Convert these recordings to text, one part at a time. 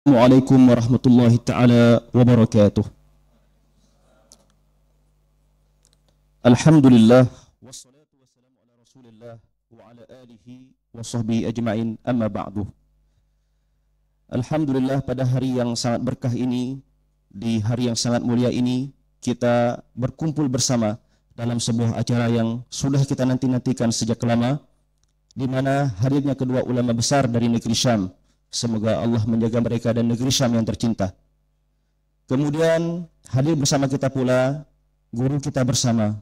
Assalamualaikum warahmatullahi taala wabarakatuh. Alhamdulillah wassalatu wassalamu ala Rasulillah wa ala alihi wa sahbihi ajma'in amma ba'du. Alhamdulillah pada hari yang sangat berkah ini, di hari yang sangat mulia ini, kita berkumpul bersama dalam sebuah acara yang sudah kita nanti-nantikan sejak lama, di mana hadirnya kedua ulama besar dari negeri Syam. Semoga Allah menjaga mereka dan negeri Syam yang tercinta. Kemudian hadir bersama kita pula guru kita bersama,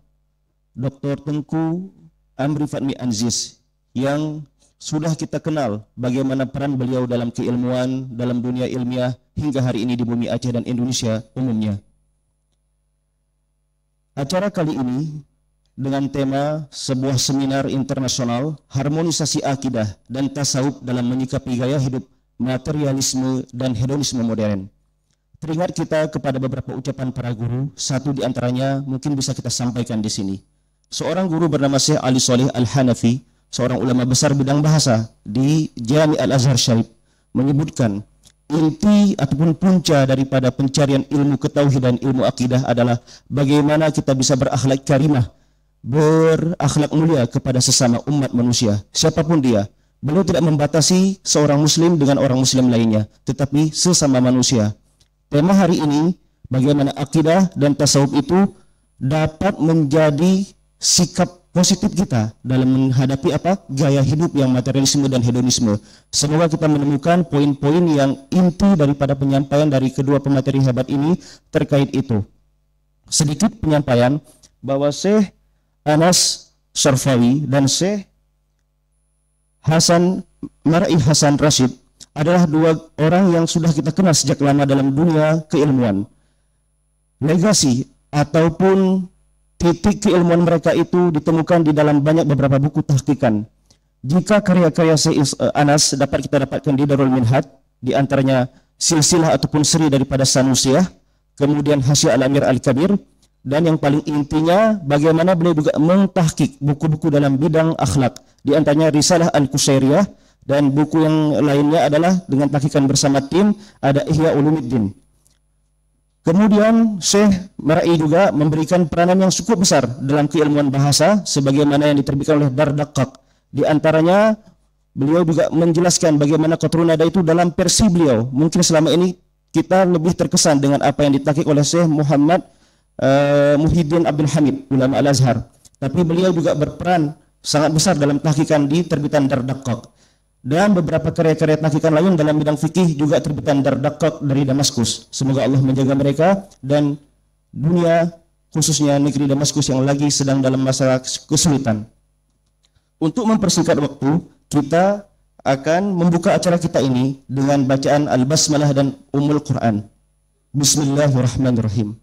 Dr. Tengku Amri Fatmi Anziz, yang sudah kita kenal bagaimana peran beliau dalam keilmuan, dalam dunia ilmiah hingga hari ini di bumi Aceh dan Indonesia umumnya. Acara kali ini dengan tema sebuah seminar internasional harmonisasi akidah dan tasawuf dalam menyikapi gaya hidup materialisme dan hedonisme modern. Teringat kita kepada beberapa ucapan para guru, satu di antaranya mungkin bisa kita sampaikan di sini. Seorang guru bernama Syekh Ali Soleh Al-Hanafi, seorang ulama besar bidang bahasa di Jami' Al-Azhar Syarif, menyebutkan inti ataupun punca daripada pencarian ilmu ketauhidan, ilmu akidah adalah bagaimana kita bisa berakhlak karimah, berakhlak mulia kepada sesama umat manusia, siapapun dia. Beliau tidak membatasi seorang muslim dengan orang muslim lainnya, tetapi sesama manusia. Tema hari ini, bagaimana akidah dan tasawuf itu dapat menjadi sikap positif kita dalam menghadapi gaya hidup yang materialisme dan hedonisme. Semoga kita menemukan poin-poin yang inti daripada penyampaian dari kedua pemateri hebat ini terkait itu. Sedikit penyampaian bahwa Syekh Anas Syarfawi dan Syekh Marai Hasan Rashid adalah dua orang yang sudah kita kenal sejak lama dalam dunia keilmuan. Legasi ataupun titik keilmuan mereka itu ditemukan di dalam beberapa buku tahqiqan. Jika karya-karya Syekh Anas dapat kita dapatkan di Darul Minhaj, di antaranya silsilah ataupun seri daripada Sanusiyah, kemudian Hasyiah Al-Amir Al-Kabir, dan yang paling intinya bagaimana beliau juga mentahqiq buku-buku dalam bidang akhlak, di antaranya Risalah Al-Qusairiyah, dan buku yang lainnya adalah dengan tahqiqan bersama tim ada Ihya Ulumuddin. Kemudian Syekh Marai juga memberikan peranan yang cukup besar dalam keilmuan bahasa sebagaimana yang diterbitkan oleh Dar-Daqqaq. Di antaranya beliau juga menjelaskan bagaimana qatrun nada itu dalam versi beliau. Mungkin selama ini kita lebih terkesan dengan apa yang ditahqiq oleh Syekh Muhammad Muhyiddin Abdul Hamid, ulama Al-Azhar. Tapi beliau juga berperan sangat besar dalam tahqiqan di terbitan Dar-Daqqaq. Dan beberapa karya-karya tahqiqan lain dalam bidang fikih juga terbitan Dar-Daqqaq dari Damaskus. Semoga Allah menjaga mereka dan dunia, khususnya negeri Damaskus yang lagi sedang dalam masa kesulitan. Untuk mempersingkat waktu, kita akan membuka acara kita ini dengan bacaan Al-Basmalah dan Ummul Quran. Bismillahirrahmanirrahim.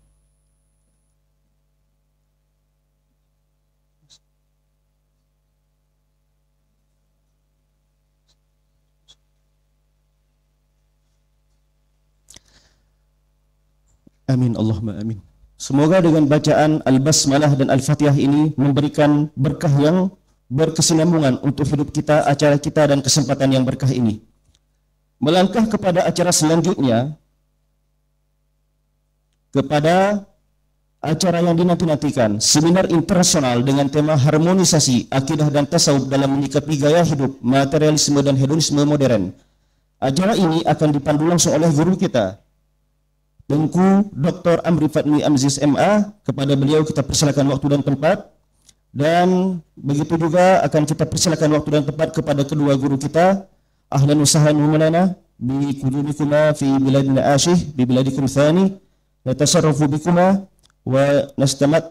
Amin, Allahumma amin. Semoga dengan bacaan Al-Basmalah dan Al-Fatihah ini memberikan berkah yang berkesinambungan untuk hidup kita, acara kita, dan kesempatan yang berkah ini. Melangkah kepada acara selanjutnya, kepada acara yang dinanti-nantikan, seminar internasional dengan tema harmonisasi akidah dan tasawuf dalam menyikapi gaya hidup materialisme dan hedonisme modern. Acara ini akan dipandu langsung oleh guru kita, Tengku Dr. Amri Fatmi Anziz MA. Kepada beliau kita persilakan waktu dan tempat, dan begitu juga akan kita persilakan waktu dan tempat kepada kedua guru kita. Ahlan wa sahlan Maulana bi qudumikuma fi biladina asyih bi biladikum tsani, natasarrafu bikuma wa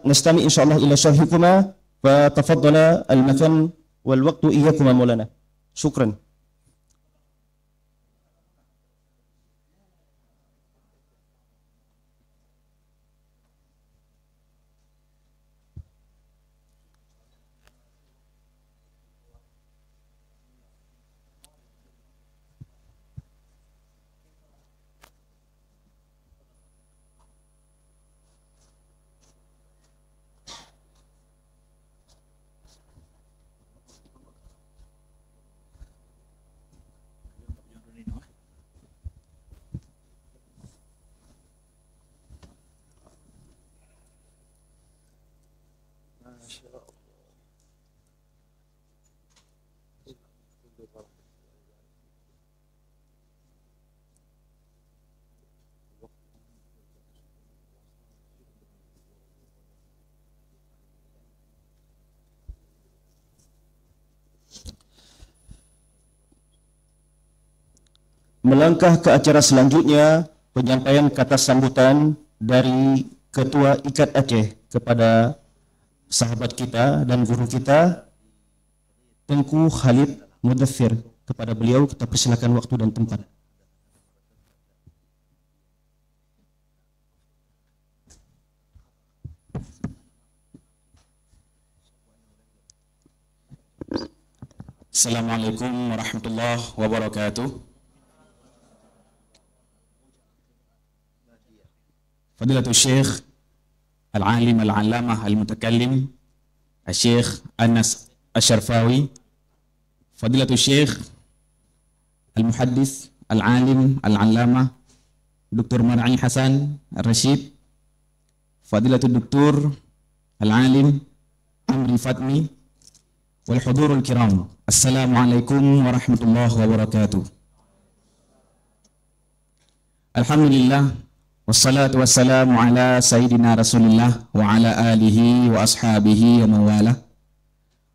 nastami insyaallah ila syarhikuma, fa tafaddala al-makan wal waqtu iyyakuma Maulana. Syukran. Melangkah ke acara selanjutnya, penyampaian kata sambutan dari Ketua IKAD Aceh kepada sahabat kita dan guru kita, Tengku Khalid Mudathir. Kepada beliau kita persilakan waktu dan tempat. Assalamualaikum warahmatullahi wabarakatuh. Fadilatul Syekh Al-Alim Al-Allamah Al-Mutakallim Al-Syekh Anas Asy-Syarfawi, Fadilatul Syekh Al-Muhaddis Al-Alim Al-Allamah Dr. Mar'i Hasan Ar-Rashid, Fadilatul Dr. Al-Alim Amri Fatmi, wal hudurul kiram. Assalamualaikum warahmatullahi wabarakatuh. Alhamdulillah wassalatu wassalamu ala sayyidina Rasulillah wa ala alihi wa ashabihi wa mawala.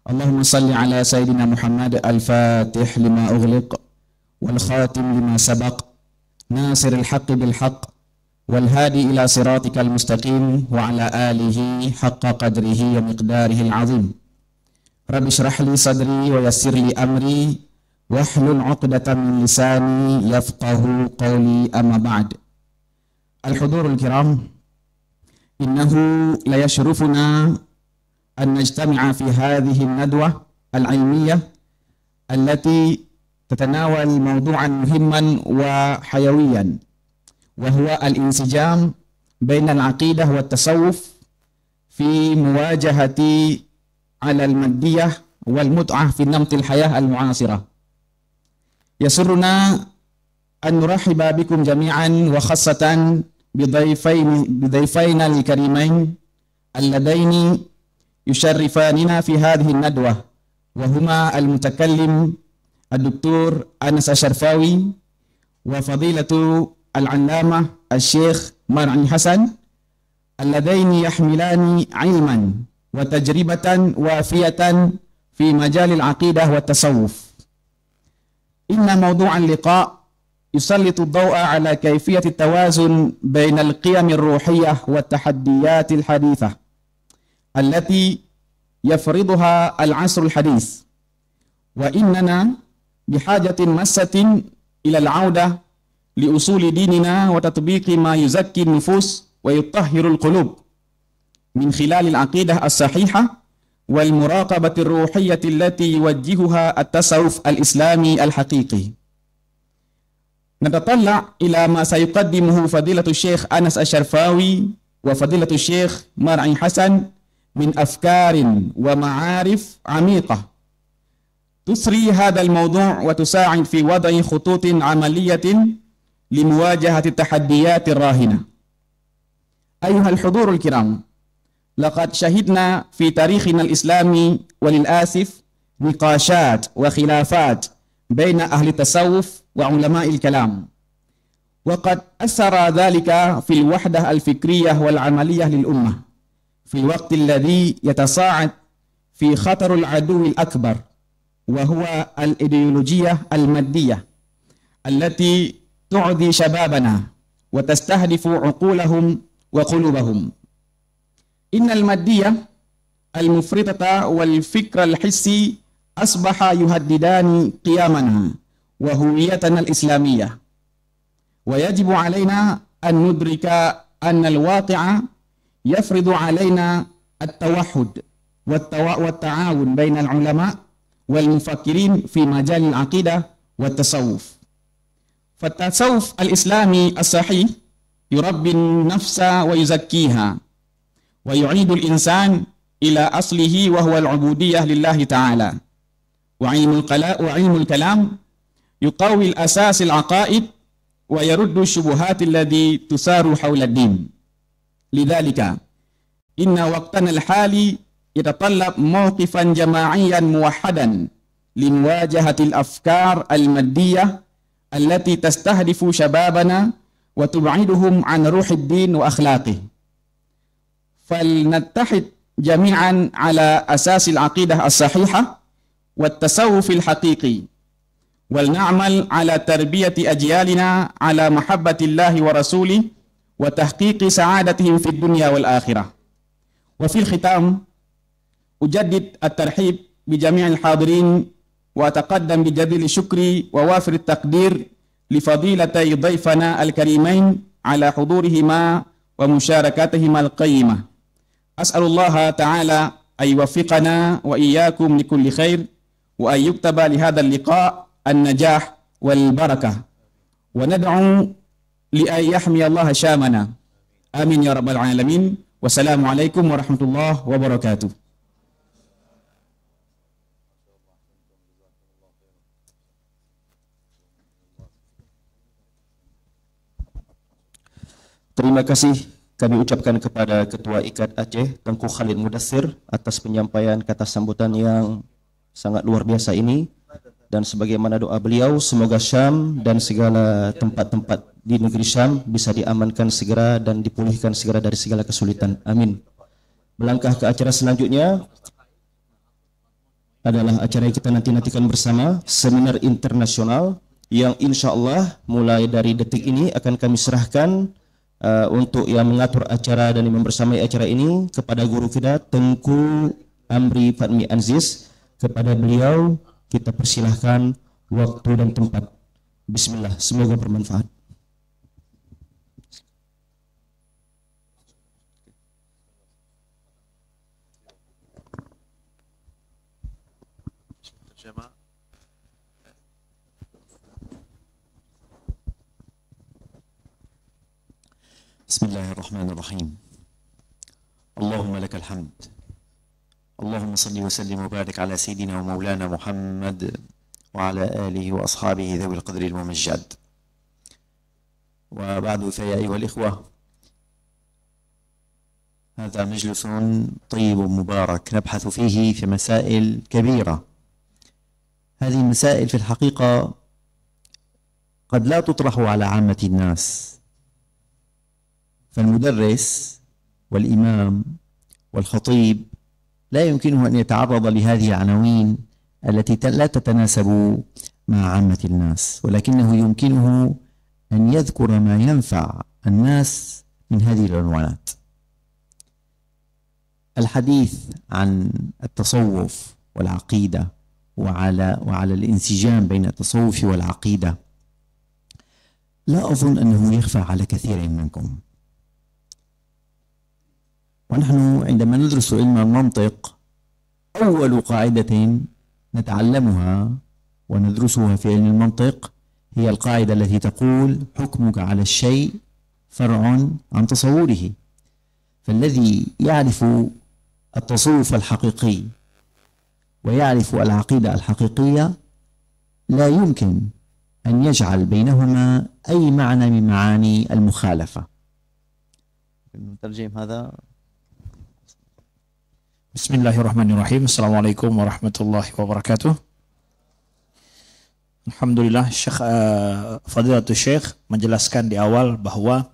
Allahumma salli ala sayyidina Muhammad al-fatih lima ughliq wal khatim lima sabaq nasiril haqqi bil haqq wal hadi ila siratikal mustaqim wa ala alihi haqqa qadrihi wa miqdarihi al-azim. Rabbi syrah li sadri wa yassir li amri wahlul 'uqdatam min lisani yafqahu qawli, amma ba'd. Al-hudurul kiram, innahu la yashrufuna an najtami'a fi hadhihi an-nadwa al-'ilmiyyah allati tatanawal mawdu'an muhimman wa hayawiyan wa huwa al-insijam baina al-'aqidah wa at-tasawwuf fi muwajahati ala al-maddiyah wal mut'ah fi namtil hayah al-mu'asirah. Yasurruna an nurahiba bikum jami'an wa khassatan bidhayfayna al-karimain alladaini yusharrifanina fi hadhihi an-nadwa wa huma al-mutakallim ad-Dr. Anas Asy-Syarfawi wa fadilatu al-'allamah al-Syekh Mar'i Hasan alladaini yahmilani 'ilman wa tajribatan wafiyatan fi majalil aqidah wa tasawuf. Inna mawdu'an liqa' yusallitu ad-daw'a ala kayfiyati tawazun bainal qiyamir ruhiyyah wa tahaddiyatil hadithah allati yafriduha al-'asrul hadith. Wa innana bihajatin massatin ila al-'audah li usuli dinina wa tatbiqi ma yuzakki an-nufus wa yutahhirul qulub min khilalil aqidah as-sahihah wal muraqabatir ruhiyyati allati yuwajjihuha at-tasawuf al-islami al-haqiqi. Natatalla ila ma sayuqaddimuhu fadilatu Syekh Anas Asy-Syarfawi wa fadilatu Syekh Mar'i Hasan min afkarin wa ma'arif 'amiqah tusri hadzal mawdu' wa tusa'id fi wad'i khututin 'amaliyatin limuwajahati tahaddiyatir rahina. Ayuhal hudurul kiram, laqad syahidna fi tarikhina al-islami walil asif niqashat wa khilafat baina ahli tasawuf wa ulama'il kalam. Wa qad athara dhalika fil wahdah al-fikriyah wal 'amaliyah lil ummah fil waqti alladhi yatasa'ad fi khatarul aduwil akbar wa huwa al-ideologiyah al-maddiyah allati tu'dhi shababana wa tastahdifu 'uqulahum wa qulubahum. Innal maddiyah al-mufritata wal fikra al-hissi asbaha yuhaddidani qiyamana wa huwiyatana al-islamiyah. Wa yajibu alaina an nudrika anna al-waqi'a yafridu alaina at-tawahhud wat-ta'awun baina al-ulama wal mufakkirin fi majal al-aqidah wat tasawuf. Fa-tasawuf al-islami as-sahih yurabbi an-nafsa wa yuzakkiha wa yu'idul insan ila aslihi wa huwa al-'ubudiyyah lillahi ta'ala. Wa ilmul kalam yuqawi al-asas al-aqaid wa yaruddu syubuhat alladhi tusaru hawla ad-din. Lidzalika inna waqtana al-hali yatatallab mawqifan jama'iyyan muwahhadan limuwajahati al-afkar al-maddiyyah allati tastahdifu shababana wa tub'iduhum an ruhid din wa akhlaqih. فلنتحد جميعا على أساس العقيدة الصحيحة والتصوف الحقيقي ولنعمل على تربية أجيالنا على محبة الله ورسوله وتحقيق سعادتهم في الدنيا والآخرة. وفي الختام أجدد الترحيب بجميع الحاضرين وأتقدم بجزيل الشكر ووافر التقدير لفضيلتي ضيفنا الكريمين على حضورهما ومشاركتهما القيمة. أسأل الله تعالى أن يوفقنا وإياكم لكل خير وأن يكتب لهذا اللقاء النجاح والبركة، وندعو لأن يحمي الله شامنا. آمين يا رب العالمين. والسلام عليكم ورحمة الله وبركاته. Terima kasih kami ucapkan kepada Ketua IKAD Aceh, Tengku Khalid Mudassir, atas penyampaian kata sambutan yang sangat luar biasa ini. Dan sebagaimana doa beliau, semoga Syam dan segala tempat-tempat di negeri Syam bisa diamankan segera dan dipulihkan segera dari segala kesulitan. Amin. Melangkah ke acara selanjutnya adalah acara yang kita nantikan bersama, seminar internasional yang insya Allah mulai dari detik ini akan kami serahkan untuk yang mengatur acara dan yang membersamai acara ini kepada guru kita Tengku Amri Fatmi Aziz. Kepada beliau kita persilahkan waktu dan tempat. Bismillah, semoga bermanfaat. Bismillahirrahmanirrahim. Allahumma lakal hamd. Allahumma salli wa sallim wa barik ala sayyidina wa maulana Muhammad wa ala alihi wa ashabihi dhawi al-qadri al-mumajjad. Wa ba'du fa ya ayyuha al-ikhwah, هذا مجلس طيب مبارك نبحث فيه في مسائل كبيرة. هذه المسائل في الحقيقة قد لا تطرح على عامة الناس، فالمدرس والإمام والخطيب لا يمكنه أن يتعرض لهذه العناوين التي لا تتناسب مع عامة الناس، ولكنه يمكنه أن يذكر ما ينفع الناس من هذه العنوانات. الحديث عن التصوف والعقيدة وعلى الانسجام بين التصوف والعقيدة لا أظن أنه يخفى على كثير منكم. ونحن عندما ندرس علم المنطق أول قاعدة نتعلمها وندرسها في علم المنطق هي القاعدة التي تقول حكمك على الشيء فرع عن تصوره. فالذي يعرف التصوف الحقيقي ويعرف العقيدة الحقيقية لا يمكن أن يجعل بينهما أي معنى من معاني المخالفة. نترجم هذا. Bismillahirrahmanirrahim. Assalamualaikum warahmatullahi wabarakatuh. Alhamdulillah, Fadilatul Syekh menjelaskan di awal bahwa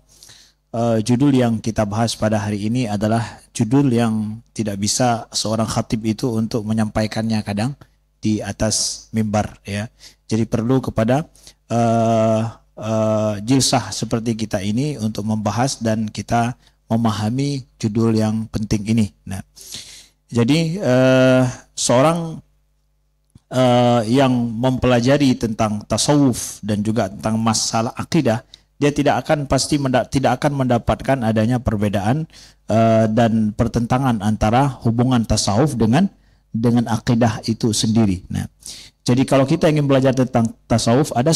judul yang kita bahas pada hari ini adalah judul yang tidak bisa seorang khatib itu untuk menyampaikannya kadang di atas mimbar, ya. Jadi perlu kepada jilsah seperti kita ini untuk membahas dan kita memahami judul yang penting ini. Nah, jadi seorang yang mempelajari tentang tasawuf dan juga tentang masalah akidah, dia tidak akan mendapatkan adanya perbedaan dan pertentangan antara hubungan tasawuf dengan akidah itu sendiri. Nah, jadi kalau kita ingin belajar tentang tasawuf, ada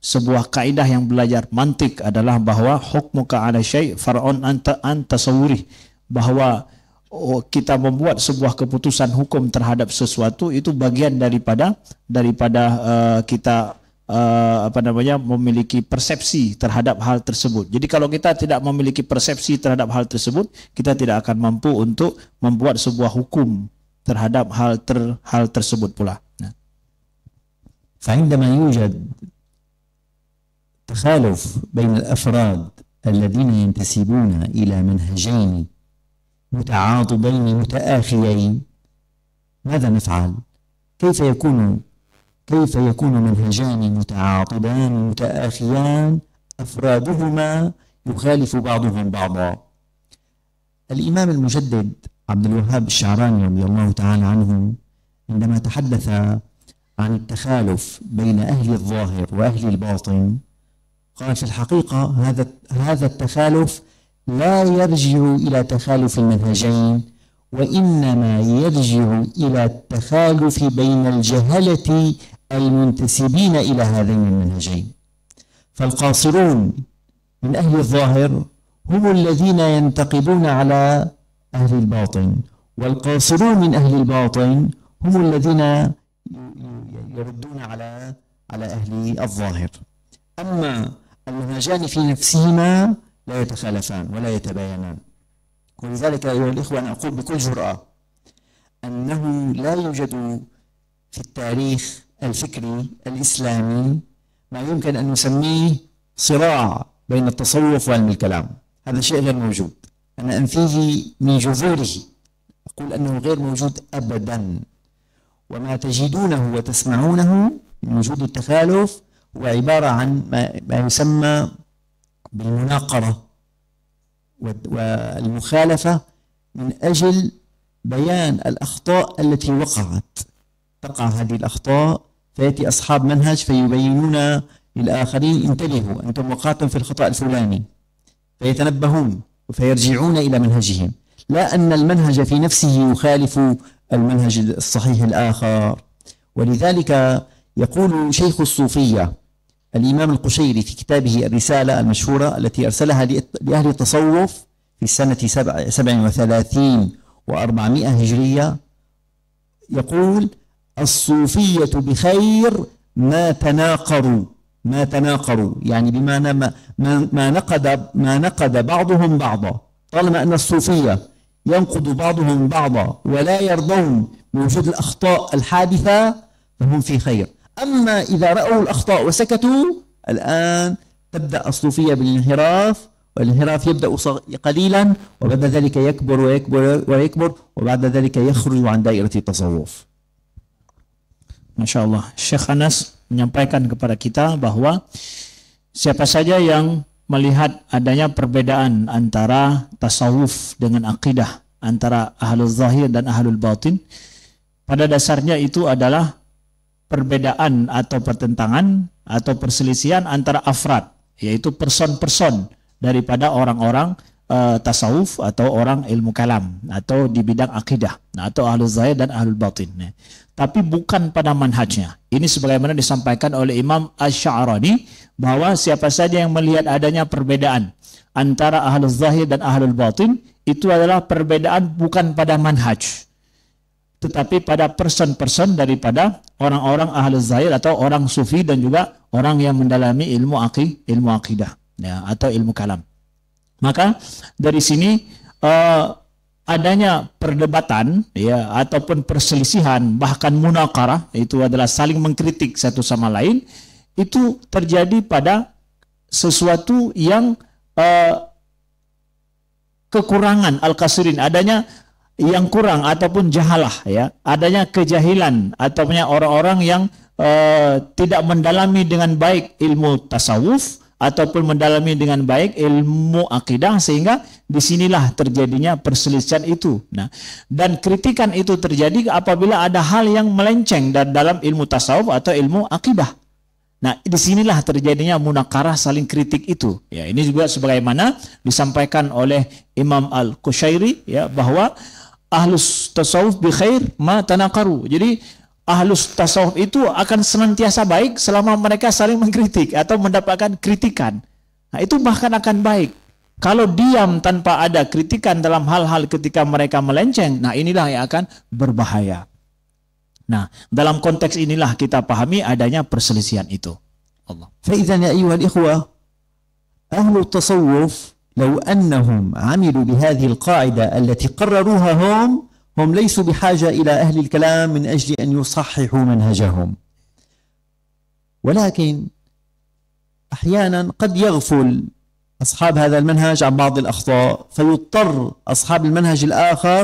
sebuah kaidah yang belajar mantik adalah bahwa hukmuka ala syai' far'un an tasawwuri, bahwa kita membuat sebuah keputusan hukum terhadap sesuatu itu bagian daripada kita memiliki persepsi terhadap hal tersebut. Jadi kalau kita tidak memiliki persepsi terhadap hal tersebut, kita tidak akan mampu untuk membuat sebuah hukum terhadap hal tersebut pula. Nah. فعندما يوجد تخالف بين الأفراد الذين ينتسبون إلى منهجين متعاضدين متآخيين، ماذا نفعل؟ كيف يكون كيف يكون منهجان متعاضدان متآخيان أفرادهما يخالف بعضهم بعضا؟ الإمام المجدد عبد الوهاب الشعراني رضي الله تعالى عنه عندما تحدث عن التخالف بين أهل الظاهر وأهل الباطن قال في الحقيقة هذا التخالف لا يرجع إلى تخالف المنهجين، وإنما يرجع إلى التخالف بين الجهلة المنتسبين إلى هذين المنهجين. فالقاصرون من أهل الظاهر هم الذين ينتقدون على أهل الباطن، والقاصرون من أهل الباطن هم الذين يردون على أهل الظاهر. أما المنهجان في نفسهما لا يتخالفان ولا يتباينان. ولذلك أيها الإخوة أنا أقول بكل جرأة أنه لا يوجد في التاريخ الفكري الإسلامي ما يمكن أن نسميه صراع بين التصوف وعلم الكلام. هذا شيء غير موجود، أنا أنفيه من جذوره، أقول أنه غير موجود أبدا. وما تجدونه وتسمعونه من وجود التخالف هو عبارة عن ما يسمى بالمناقرة والمخالفة من أجل بيان الأخطاء التي وقعت. تقع هذه الأخطاء فيأتي أصحاب منهج فيبينون للآخرين انتبهوا أنتم وقعتم في الخطأ الفلاني، فيتنبهون فيرجعون إلى منهجهم، لا أن المنهج في نفسه يخالف المنهج الصحيح الآخر. ولذلك يقول شيخ الصوفية الإمام القشيري في كتابه الرسالة المشهورة التي أرسلها لأهل التصوف في سنة 37 و400 هجرية، يقول الصوفية بخير ما تناقروا، يعني بمعنى ما نقد بعضهم بعضا. طالما أن الصوفية ينقض بعضهم بعضا ولا يرضون بوجود الأخطاء الحادثة فهم في خير. أما إذا رأوا الأخطاء وسكتوا الآن تبدأ الصوفية بالانحراف، والانحراف يبدأ قليلا وبعد ذلك يكبر ويكبر ويكبر وبعد ذلك يخرج عن دائرة التصوف. Masya Allah, Syekh Anas menyampaikan kepada kita bahwa siapa saja yang melihat adanya perbedaan antara tasawuf dengan akidah, antara ahlul zahir dan ahlul batin, pada dasarnya itu adalah perbedaan atau pertentangan atau perselisihan antara afrad, yaitu person-person daripada orang-orang tasawuf atau orang ilmu kalam atau di bidang akidah, atau ahlul zahir dan ahlul batin. Tapi bukan pada manhajnya. Ini sebagaimana disampaikan oleh Imam Asy-Sya'rani bahwa siapa saja yang melihat adanya perbedaan antara ahlul zahir dan ahlul batin, itu adalah perbedaan bukan pada manhaj, tetapi pada person-person daripada orang-orang ahlul zahir atau orang sufi dan juga orang yang mendalami ilmu akidah ya, atau ilmu kalam. Maka dari sini adanya perdebatan ya ataupun perselisihan bahkan munaqarah, itu adalah saling mengkritik satu sama lain, itu terjadi pada sesuatu yang kekurangan al-qasirin, adanya yang kurang ataupun jahalah ya, adanya kejahilan ataupun orang-orang yang tidak mendalami dengan baik ilmu tasawuf ataupun mendalami dengan baik ilmu akidah, sehingga disinilah terjadinya perselisihan itu. Nah, dan kritikan itu terjadi apabila ada hal yang melenceng dalam ilmu tasawuf atau ilmu akidah. Nah, disinilah terjadinya munakarah, saling kritik itu. Ya, ini juga sebagaimana disampaikan oleh Imam Al-Qushairi ya, bahwa ahlus tasawuf bi khair ma tanaqaru. Jadi ahlus tasawuf itu akan senantiasa baik selama mereka saling mengkritik atau mendapatkan kritikan. Nah, itu bahkan akan baik. Kalau diam tanpa ada kritikan dalam hal-hal ketika mereka melenceng, nah inilah yang akan berbahaya. Nah, dalam konteks inilah kita pahami adanya perselisihan itu. Allah. فإذا يا أيها الإخوة أهل التصوف لو أنهم عملوا بهذه القاعدة التي قرروها هم ليسوا بحاجة إلى أهل الكلام من أجل أن يصححوا منهجهم، ولكن أحيانا قد يغفل أصحاب هذا المنهج عن بعض الأخطاء، فيضطر أصحاب المنهج الآخر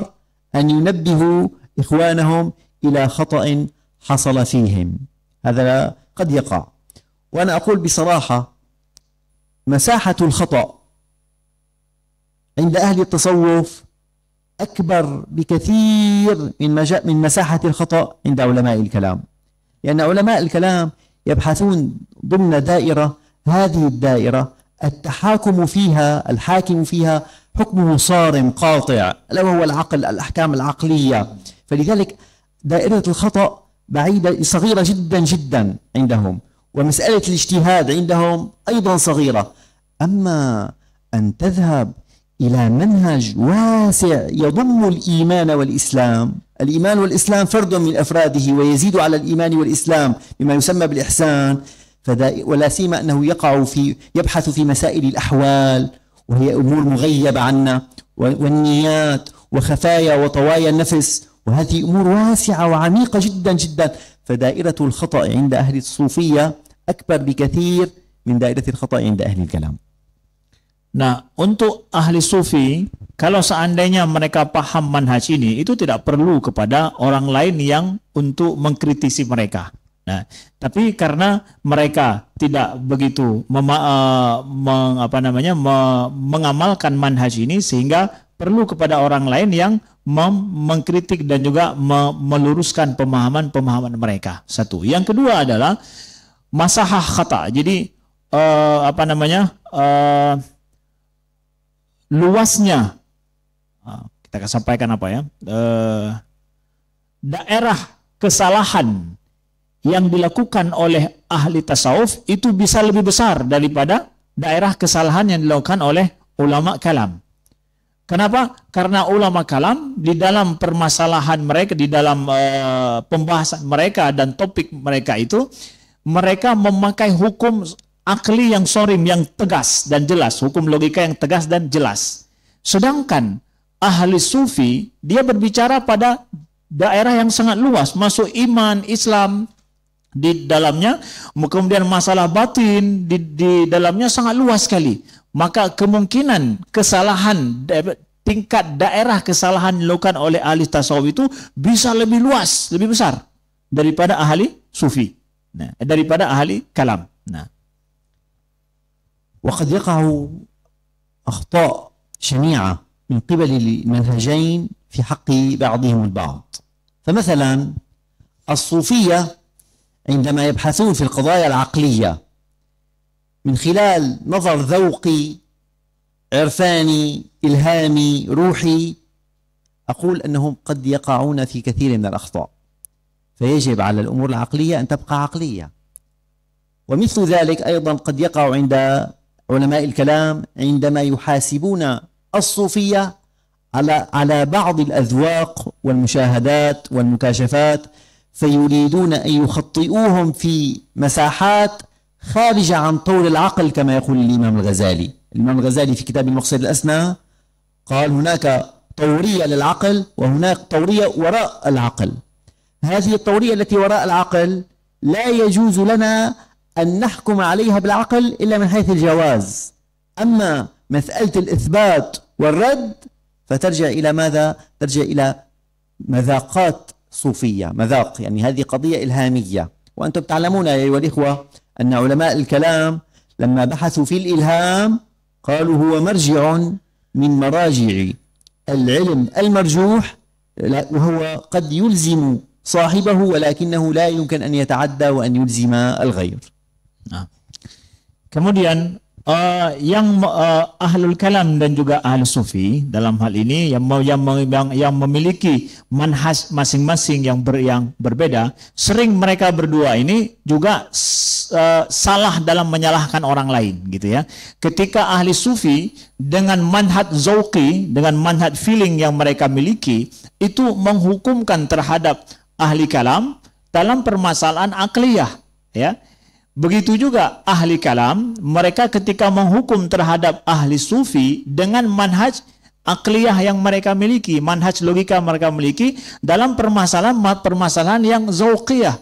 أن ينبهوا إخوانهم إلى خطأ حصل فيهم. هذا قد يقع. وأنا أقول بصراحة مساحة الخطأ عند أهل التصوف أكبر بكثير من مساحة الخطأ عند علماء الكلام، لأن علماء الكلام يبحثون ضمن دائرة، هذه الدائرة الحاكم فيها حكمه صارم قاطع، ألا وهو العقل، الأحكام العقلية. فلذلك دائرة الخطأ بعيدة، صغيرة جدا جدا عندهم، ومسألة الاجتهاد عندهم أيضا صغيرة. أما أن تذهب إلى منهج واسع يضم الإيمان والإسلام، الإيمان والإسلام فرد من أفراده ويزيد على الإيمان والإسلام بما يسمى بالإحسان، ولا سيما أنه يبحث في مسائل الأحوال، وهي أمور مغيبة عنا، والنيات وخفايا وطوايا النفس، وهذه أمور واسعة وعميقة جدا جدا. فدائرة الخطأ عند أهل الصوفية أكبر بكثير من دائرة الخطأ عند أهل الكلام. Nah, untuk ahli sufi, kalau seandainya mereka paham manhaj ini, itu tidak perlu kepada orang lain yang untuk mengkritisi mereka. Nah, tapi karena mereka tidak begitu mengamalkan manhaj ini, sehingga perlu kepada orang lain yang mengkritik dan juga meluruskan pemahaman-pemahaman mereka. Satu. Yang kedua adalah masahah khata. Jadi luasnya, kita akan sampaikan daerah kesalahan yang dilakukan oleh ahli tasawuf itu bisa lebih besar daripada daerah kesalahan yang dilakukan oleh ulama kalam. Kenapa? Karena ulama kalam di dalam permasalahan mereka, di dalam pembahasan mereka dan topik mereka itu, mereka memakai hukum akli yang sorim, yang tegas dan jelas, hukum logika yang tegas dan jelas. Sedangkan ahli sufi, dia berbicara pada daerah yang sangat luas, masuk iman, Islam di dalamnya, kemudian masalah batin di dalamnya sangat luas sekali. Maka kemungkinan kesalahan, tingkat daerah kesalahan dilakukan oleh ahli tasawuf itu bisa lebih luas, lebih besar daripada ahli sufi, daripada ahli kalam. وقد يقع أخطاء شنيعة من قبل المنهجين في حق بعضهم البعض. فمثلا الصوفية عندما يبحثون في القضايا العقلية من خلال نظر ذوقي عرفاني إلهامي روحي، أقول أنهم قد يقعون في كثير من الأخطاء، فيجب على الأمور العقلية أن تبقى عقلية. ومثل ذلك أيضا قد يقع عند علماء الكلام عندما يحاسبون الصوفية على بعض الأذواق والمشاهدات والمكاشفات، فيريدون أن يخطئوهم في مساحات خارجة عن طور العقل كما يقول الإمام الغزالي. الإمام الغزالي في كتاب المقصد الأسنى قال هناك طورية للعقل وهناك طورية وراء العقل. هذه الطورية التي وراء العقل لا يجوز لنا أن نحكم عليها بالعقل إلا من حيث الجواز. أما مسألة الإثبات والرد فترجع إلى ماذا؟ ترجع إلى مذاقات صوفية، مذاق، يعني هذه قضية إلهامية. وأنتم تعلمون يا أيها الإخوة أن علماء الكلام لما بحثوا في الإلهام قالوا هو مرجع من مراجع العلم المرجوح، وهو قد يلزم صاحبه ولكنه لا يمكن أن يتعدى وأن يلزم الغير. Kemudian yang ahlul kalam dan juga ahli sufi dalam hal ini yang memiliki manhaj masing-masing yang berbeda, sering mereka berdua ini juga salah dalam menyalahkan orang lain, gitu ya. Ketika ahli sufi dengan manhaj zauqi, dengan manhaj feeling yang mereka miliki, itu menghukumkan terhadap ahli kalam dalam permasalahan akliyah, ya. Begitu juga ahli kalam, mereka ketika menghukum terhadap ahli sufi dengan manhaj akliyah yang mereka miliki, manhaj logika mereka miliki dalam permasalahan yang zauqiyah,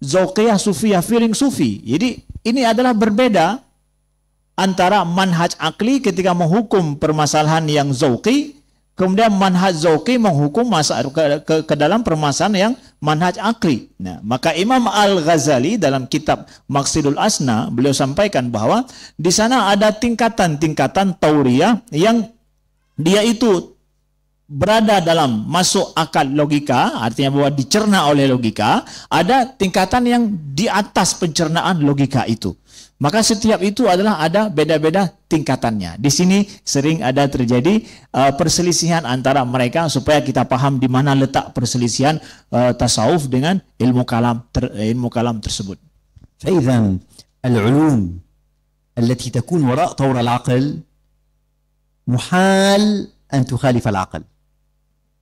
zauqiyah sufiyah, feeling sufi. Jadi ini adalah berbeda antara manhaj akli ketika menghukum permasalahan yang zauqi kemudian manhaj zauqi menghukum ke dalam permasalahan yang manhaj akli. Nah, maka Imam Al-Ghazali dalam kitab Maqsidul Asna beliau sampaikan bahwa di sana ada tingkatan-tingkatan tauriyah yang dia itu berada dalam masuk akal logika, artinya bahwa dicerna oleh logika, ada tingkatan yang di atas pencernaan logika itu. Maka setiap itu adalah ada beda-beda tingkatannya. Di sini sering ada terjadi perselisihan antara mereka, supaya kita paham di mana letak perselisihan tasawuf dengan ilmu kalam tersebut. فإذا العلوم التي تكون وراء طور العقل محال أن تخالف العقل،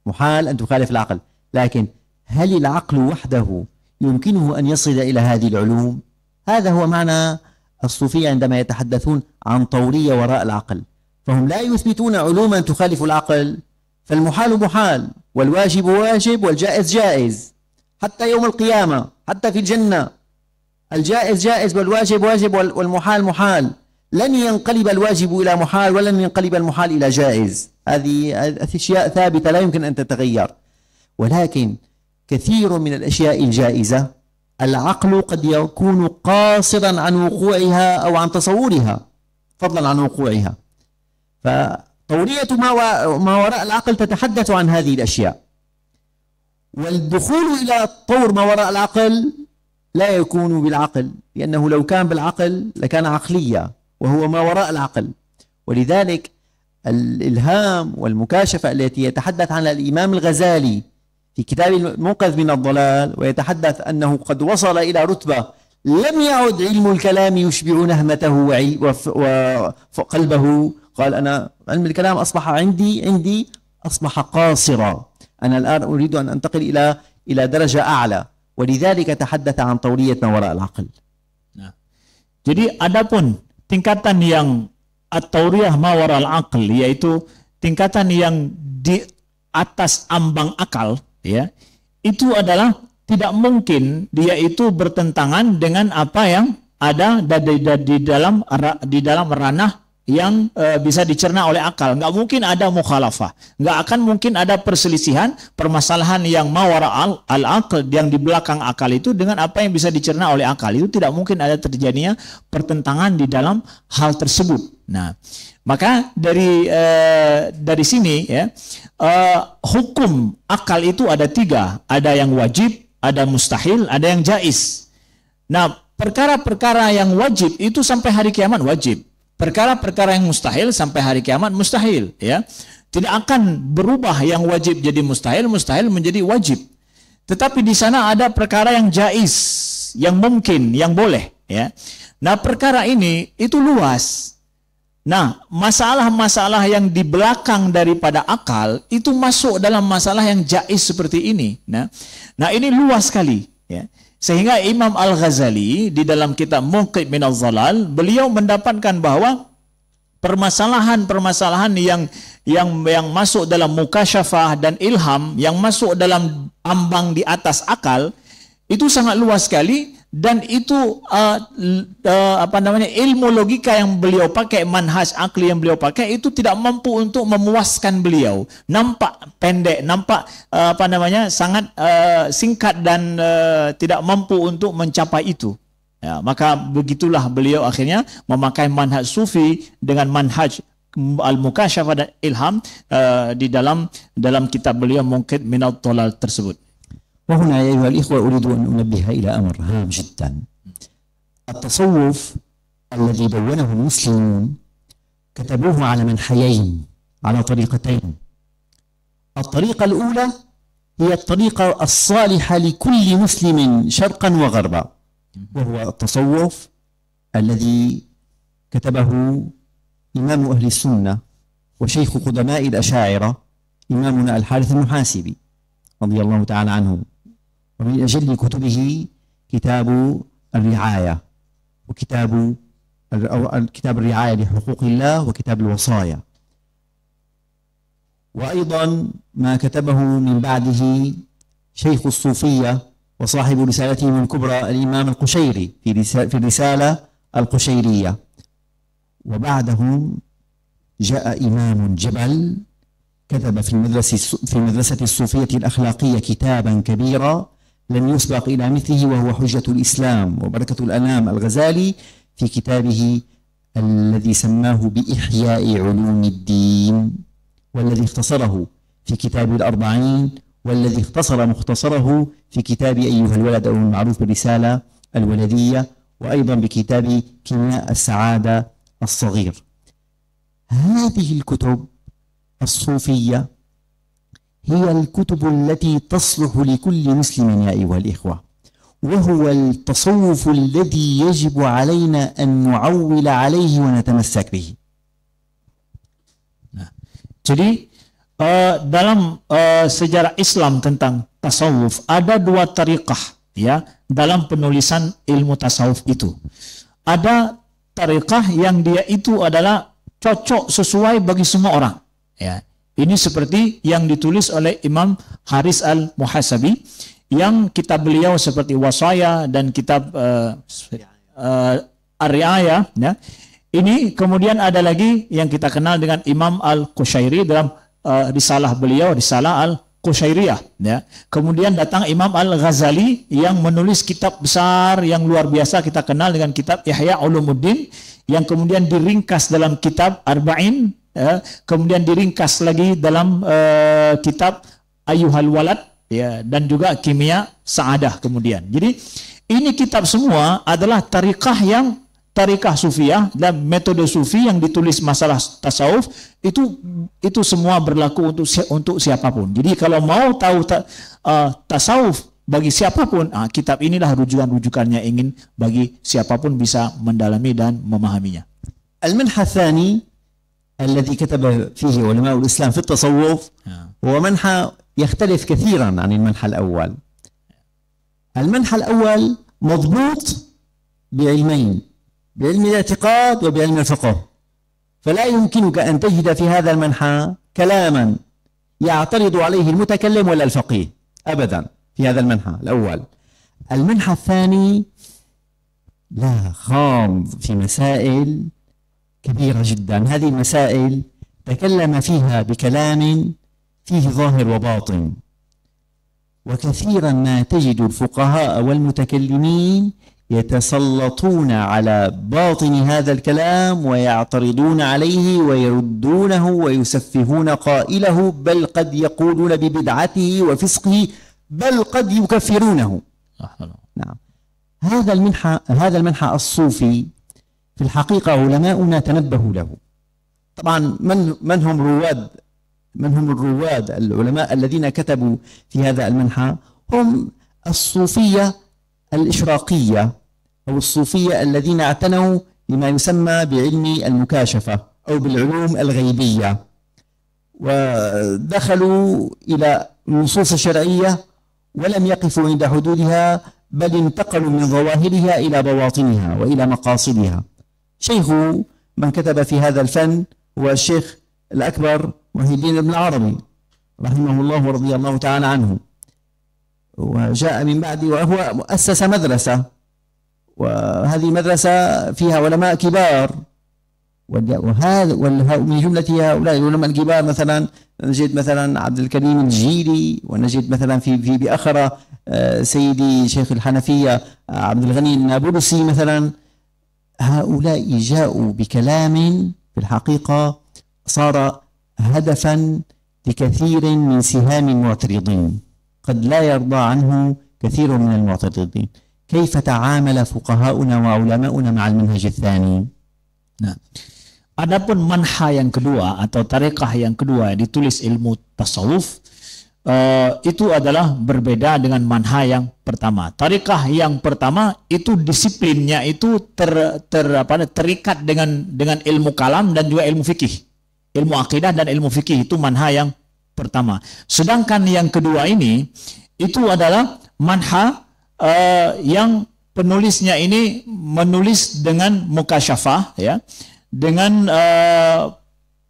محال أن تخالف العقل، لكن هل العقل وحده يمكنه أن يصل إلى هذه العلوم؟ هذا هو معنى الصوفية عندما يتحدثون عن طورية وراء العقل، فهم لا يثبتون علوما تخالف العقل، فالمحال محال والواجب واجب والجائز جائز، حتى يوم القيامة، حتى في الجنة الجائز جائز والواجب واجب والمحال محال، لن ينقلب الواجب إلى محال ولن ينقلب المحال إلى جائز، هذه أشياء ثابتة لا يمكن أن تتغير. ولكن كثير من الأشياء الجائزة العقل قد يكون قاصرا عن وقوعها أو عن تصورها فضلا عن وقوعها، فطورية ما وراء العقل تتحدث عن هذه الأشياء، والدخول إلى طور ما وراء العقل لا يكون بالعقل، لأنه لو كان بالعقل لكان عقلية وهو ما وراء العقل. ولذلك الإلهام والمكاشفة التي يتحدث عنها الإمام الغزالي في كتاب المنقذ من الضلال، ويتحدث أنه قد وصل إلى رتبة لم يعد علم الكلام يشبع نهمته وقلبه، قال أنا علم الكلام أصبح عندي أصبح قاصرا، أنا الآن أريد أن أنتقل إلى درجة أعلى، ولذلك تحدث عن طورية ما وراء العقل. Nah, jadi adapun tingkatan yang at-tauriyah ma wara al-aql, yaitu tingkatan yang di atas ambang akal, ya, itu adalah tidak mungkin dia itu bertentangan dengan apa yang ada di dalam ranah yang bisa dicerna oleh akal. Nggak mungkin ada mukhalafah, nggak akan mungkin ada perselisihan permasalahan yang mawara al-aql, yang di belakang akal itu dengan apa yang bisa dicerna oleh akal. Itu tidak mungkin ada terjadinya pertentangan di dalam hal tersebut. Nah, maka dari sini ya, hukum akal itu ada tiga, ada yang wajib, ada mustahil, ada yang jaiz. Nah, perkara-perkara yang wajib itu sampai hari kiamat wajib. Perkara-perkara yang mustahil sampai hari kiamat mustahil, ya. Tidak akan berubah yang wajib jadi mustahil, mustahil menjadi wajib. Tetapi di sana ada perkara yang jaiz, yang mungkin, yang boleh, ya. Nah, perkara ini itu luas. Nah, masalah-masalah yang di belakang daripada akal itu masuk dalam masalah yang jaiz seperti ini. Nah, ini luas sekali, ya. Sehingga Imam Al-Ghazali di dalam kitab Munqidh minadh dhalal, beliau mendapatkan bahwa permasalahan-permasalahan yang masuk dalam mukasyafah dan ilham, yang masuk dalam ambang di atas akal, itu sangat luas sekali. Dan itu ilmu logika yang beliau pakai, manhaj akli yang beliau pakai, itu tidak mampu untuk memuaskan beliau. Nampak pendek, nampak sangat singkat dan tidak mampu untuk mencapai itu. Ya, maka begitulah beliau akhirnya memakai manhaj sufi dengan manhaj al-mukasyafah dan ilham di dalam kitab beliau Munqidh minadh dhalal tersebut. وهنا يا أيها الإخوة أريد أن أنبه إلى أمر هام جدا. التصوف الذي دونه المسلمون كتبوه على منحيين، على طريقتين. الطريقة الأولى هي الطريقة الصالحة لكل مسلم شرقا وغربا، وهو التصوف الذي كتبه إمام أهل السنة وشيخ قدماء الأشاعرة إمامنا الحارث المحاسبي رضي الله تعالى عنه، ومن أجل كتبه كتاب الرعاية، وكتاب الرعاية لحقوق الله، وكتاب الوصايا، وأيضا ما كتبه من بعده شيخ الصوفية وصاحب رسالتهم الكبرى الإمام القشيري في الرسالة القشيرية. وبعدهم جاء إمام جبل كتب في المدرسة الصوفية الأخلاقية كتابا كبيرا لم يسبق إلى مثله، وهو حجة الإسلام وبركة الأنام الغزالي، في كتابه الذي سماه بإحياء علوم الدين، والذي اختصره في كتاب الأربعين، والذي اختصر مختصره في كتاب أيها الولد، أو المعروف بالرسالة الولدية، وأيضا بكتاب كيمياء السعادة الصغير. هذه الكتب الصوفية هي الكتب التي تصلح لكل مسلم يا أيها الإخوة، وهو التصوف الذي يجب علينا أن نعول عليه ونتمسك به. Jadi dalam sejarah Islam tentang tasawuf ada dua tariqah ya dalam penulisan ilmu tasawuf itu. Ada tariqah yang dia itu adalah cocok sesuai bagi semua orang. Ya, ini seperti yang ditulis oleh Imam Haris Al-Muhasabi, yang kitab beliau seperti Wasaya dan kitab Ar-Ri'ayah. Ya. Ini kemudian ada lagi yang kita kenal dengan Imam Al-Qushairi dalam risalah beliau, Risalah Al-Qushairiyah. Ya. Kemudian datang Imam Al-Ghazali yang menulis kitab besar yang luar biasa, kita kenal dengan kitab Ihya Ulumuddin, yang kemudian diringkas dalam kitab Arba'in, ya. Kemudian diringkas lagi dalam kitab Ayyuhal Walad, ya, dan juga Kimia Sa'adah kemudian. Jadi ini kitab semua adalah tarikah sufiyah dan metode sufi yang ditulis masalah tasawuf, itu semua berlaku untuk siapapun. Jadi kalau mau tahu tasawuf bagi siapapun, kitab inilah rujukan-rujukannya, ingin bagi siapapun bisa mendalami dan memahaminya. المنحى الثاني الذي كتب فيه علماء الإسلام في التصوف هو منحى يختلف كثيرا عن المنحى الأول. المنحى الأول مضبوط بعلمين، بعلم الاعتقاد وبعلم الفقه، فلا يمكنك أن تجد في هذا المنحى كلاما يعترض عليه المتكلم ولا الفقيه أبدا في هذا المنحى الأول. المنحى الثاني لا، خاض في مسائل كبيرة جدا. هذه المسائل تكلم فيها بكلام فيه ظاهر وباطن، وكثيرا ما تجد الفقهاء والمتكلمين يتسلطون على باطن هذا الكلام ويعترضون عليه ويردونه ويسفهون قائله، بل قد يقولون ببدعته وفسقه، بل قد يكفرونه. نعم، هذا المنحى الصوفي في الحقيقة علماؤنا تنبهوا له. طبعا من هم الرواد العلماء الذين كتبوا في هذا المنحى؟ هم الصوفية الإشراقية أو الصوفية الذين اعتنوا بما يسمى بعلم المكاشفة أو بالعلوم الغيبية، ودخلوا إلى النصوص الشرعية ولم يقفوا عند حدودها، بل انتقلوا من ظواهرها إلى بواطنها وإلى مقاصدها. شيخ من كتب في هذا الفن هو الشيخ الأكبر محي الدين ابن العربي رحمه الله ورضي الله تعالى عنه، وجاء من بعده وهو أسس مدرسة، وهذه مدرسة فيها علماء كبار، ومن جملة هؤلاء العلماء الكبار مثلا نجد مثلا عبد الكريم الجيلي، ونجد مثلا في بأخرة سيدي شيخ الحنفية عبد الغني النابلسي مثلا. هؤلاء جاءوا بكلام في الحقيقة صار هدفا لكثير من سهام المعترضين، قد لا يرضى عنه كثير من المعترضين. كيف تعامل فقهاؤنا وعلماؤنا مع المنهج الثاني؟ Nah, adapun manha yang kedua atau tariqah yang kedua ditulis ilmu tasawuf, itu adalah berbeda dengan manha yang pertama. Tariqah yang pertama itu disiplinnya itu terikat dengan ilmu kalam dan juga ilmu fikih, ilmu akidah dan ilmu fikih, itu manha yang pertama. Sedangkan yang kedua ini itu adalah manha yang penulisnya ini menulis dengan mukasyafah, ya, dengan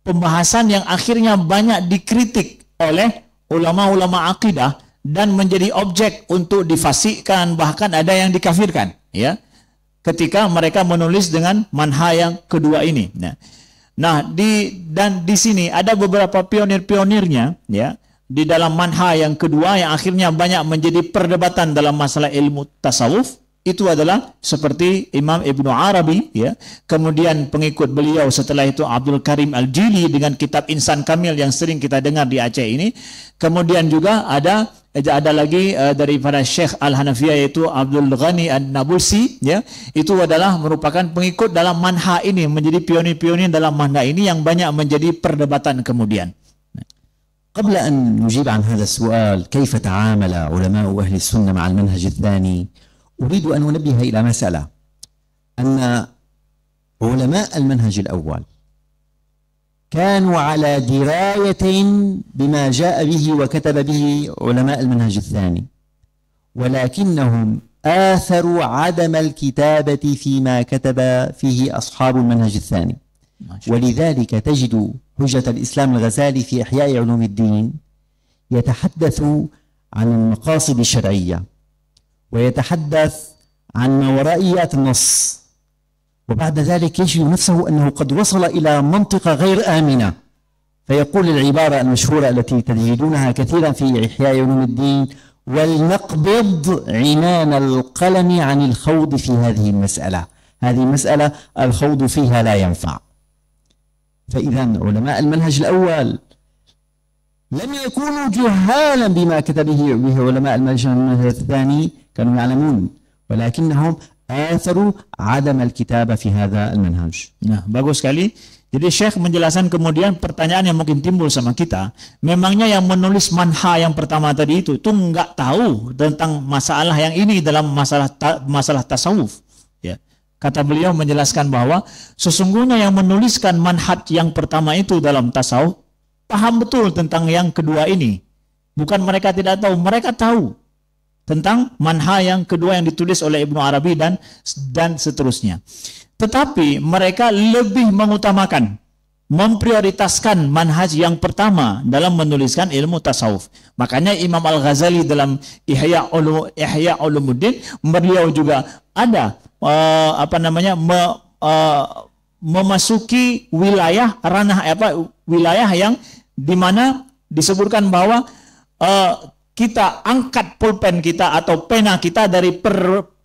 pembahasan yang akhirnya banyak dikritik oleh ulama-ulama akidah dan menjadi objek untuk difasikkan, bahkan ada yang dikafirkan, ya, ketika mereka menulis dengan manha yang kedua ini. Nah, Nah, di sini ada beberapa pionir-pionirnya ya di dalam manhaj yang kedua yang akhirnya banyak menjadi perdebatan dalam masalah ilmu tasawuf. Itu adalah seperti Imam Ibnu Arabi ya. Kemudian pengikut beliau setelah itu Abdul Karim Al-Jili dengan kitab Insan Kamil yang sering kita dengar di Aceh ini. Kemudian juga ada lagi daripada Syekh Al-Hanafiyah yaitu Abdul Ghani An-Nabulsi ya. Itu adalah merupakan pengikut dalam manhaj ini, menjadi pionir-pionir dalam manhaj ini yang banyak menjadi perdebatan kemudian. قبل أن نجيب عن هذا السؤال كيف تعامل علماء أهل السنة مع المنهج الثاني، أريد أن أنبه إلى مسألة، أن علماء المنهج الأول كانوا على دراية بما جاء به وكتب به علماء المنهج الثاني، ولكنهم آثروا عدم الكتابة فيما كتب فيه أصحاب المنهج الثاني. ولذلك تجد حجة الإسلام الغزالي في إحياء علوم الدين يتحدث عن المقاصد الشرعية ويتحدث عن ما ورائيات النص، وبعد ذلك يجد نفسه أنه قد وصل إلى منطقة غير آمنة، فيقول العبارة المشهورة التي تجدونها كثيرا في إحياء علوم الدين: ولنقبض عنان القلم عن الخوض في هذه المسألة، هذه مسألة الخوض فيها لا ينفع. فإذا علماء المنهج الأول لم يكونوا جهالا بما كتب به علماء المنهج الثاني، كانوا يعلمون، ولكنهم آثروا عدم الكتابة في هذا المنهج. Nah, bagus sekali. Jadi Syekh menjelaskan kemudian pertanyaan yang mungkin timbul sama kita, memangnya yang menulis manhaj yang pertama tadi itu nggak tahu tentang masalah yang ini dalam masalah tasawuf. Ya. Kata beliau menjelaskan bahwa sesungguhnya yang menuliskan manhaj yang pertama itu dalam tasawuf paham betul tentang yang kedua ini. Bukan mereka tidak tahu, mereka tahu tentang manhaj yang kedua yang ditulis oleh Ibnu Arabi dan seterusnya. Tetapi mereka lebih mengutamakan, memprioritaskan manhaj yang pertama dalam menuliskan ilmu tasawuf. Makanya Imam Al-Ghazali dalam Ihya Ulumuddin beliau juga ada memasuki wilayah wilayah yang dimana disebutkan bahwa kita angkat pulpen kita atau pena kita dari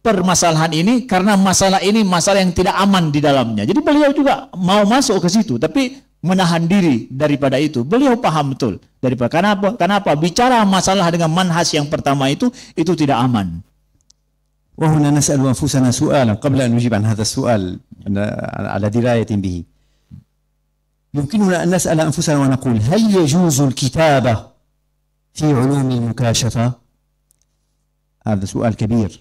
permasalahan ini karena masalah ini masalah yang tidak aman di dalamnya. Jadi beliau juga mau masuk ke situ tapi menahan diri daripada itu. Beliau paham betul daripada kenapa bicara masalah dengan manhaj yang pertama itu tidak aman. وهنا نسأل أنفسنا سؤالا قبل أن نجيب عن هذا السؤال على دراية به. يمكننا أن نسأل أنفسنا ونقول: هل يجوز الكتابة في علوم المكاشفة؟ هذا سؤال كبير.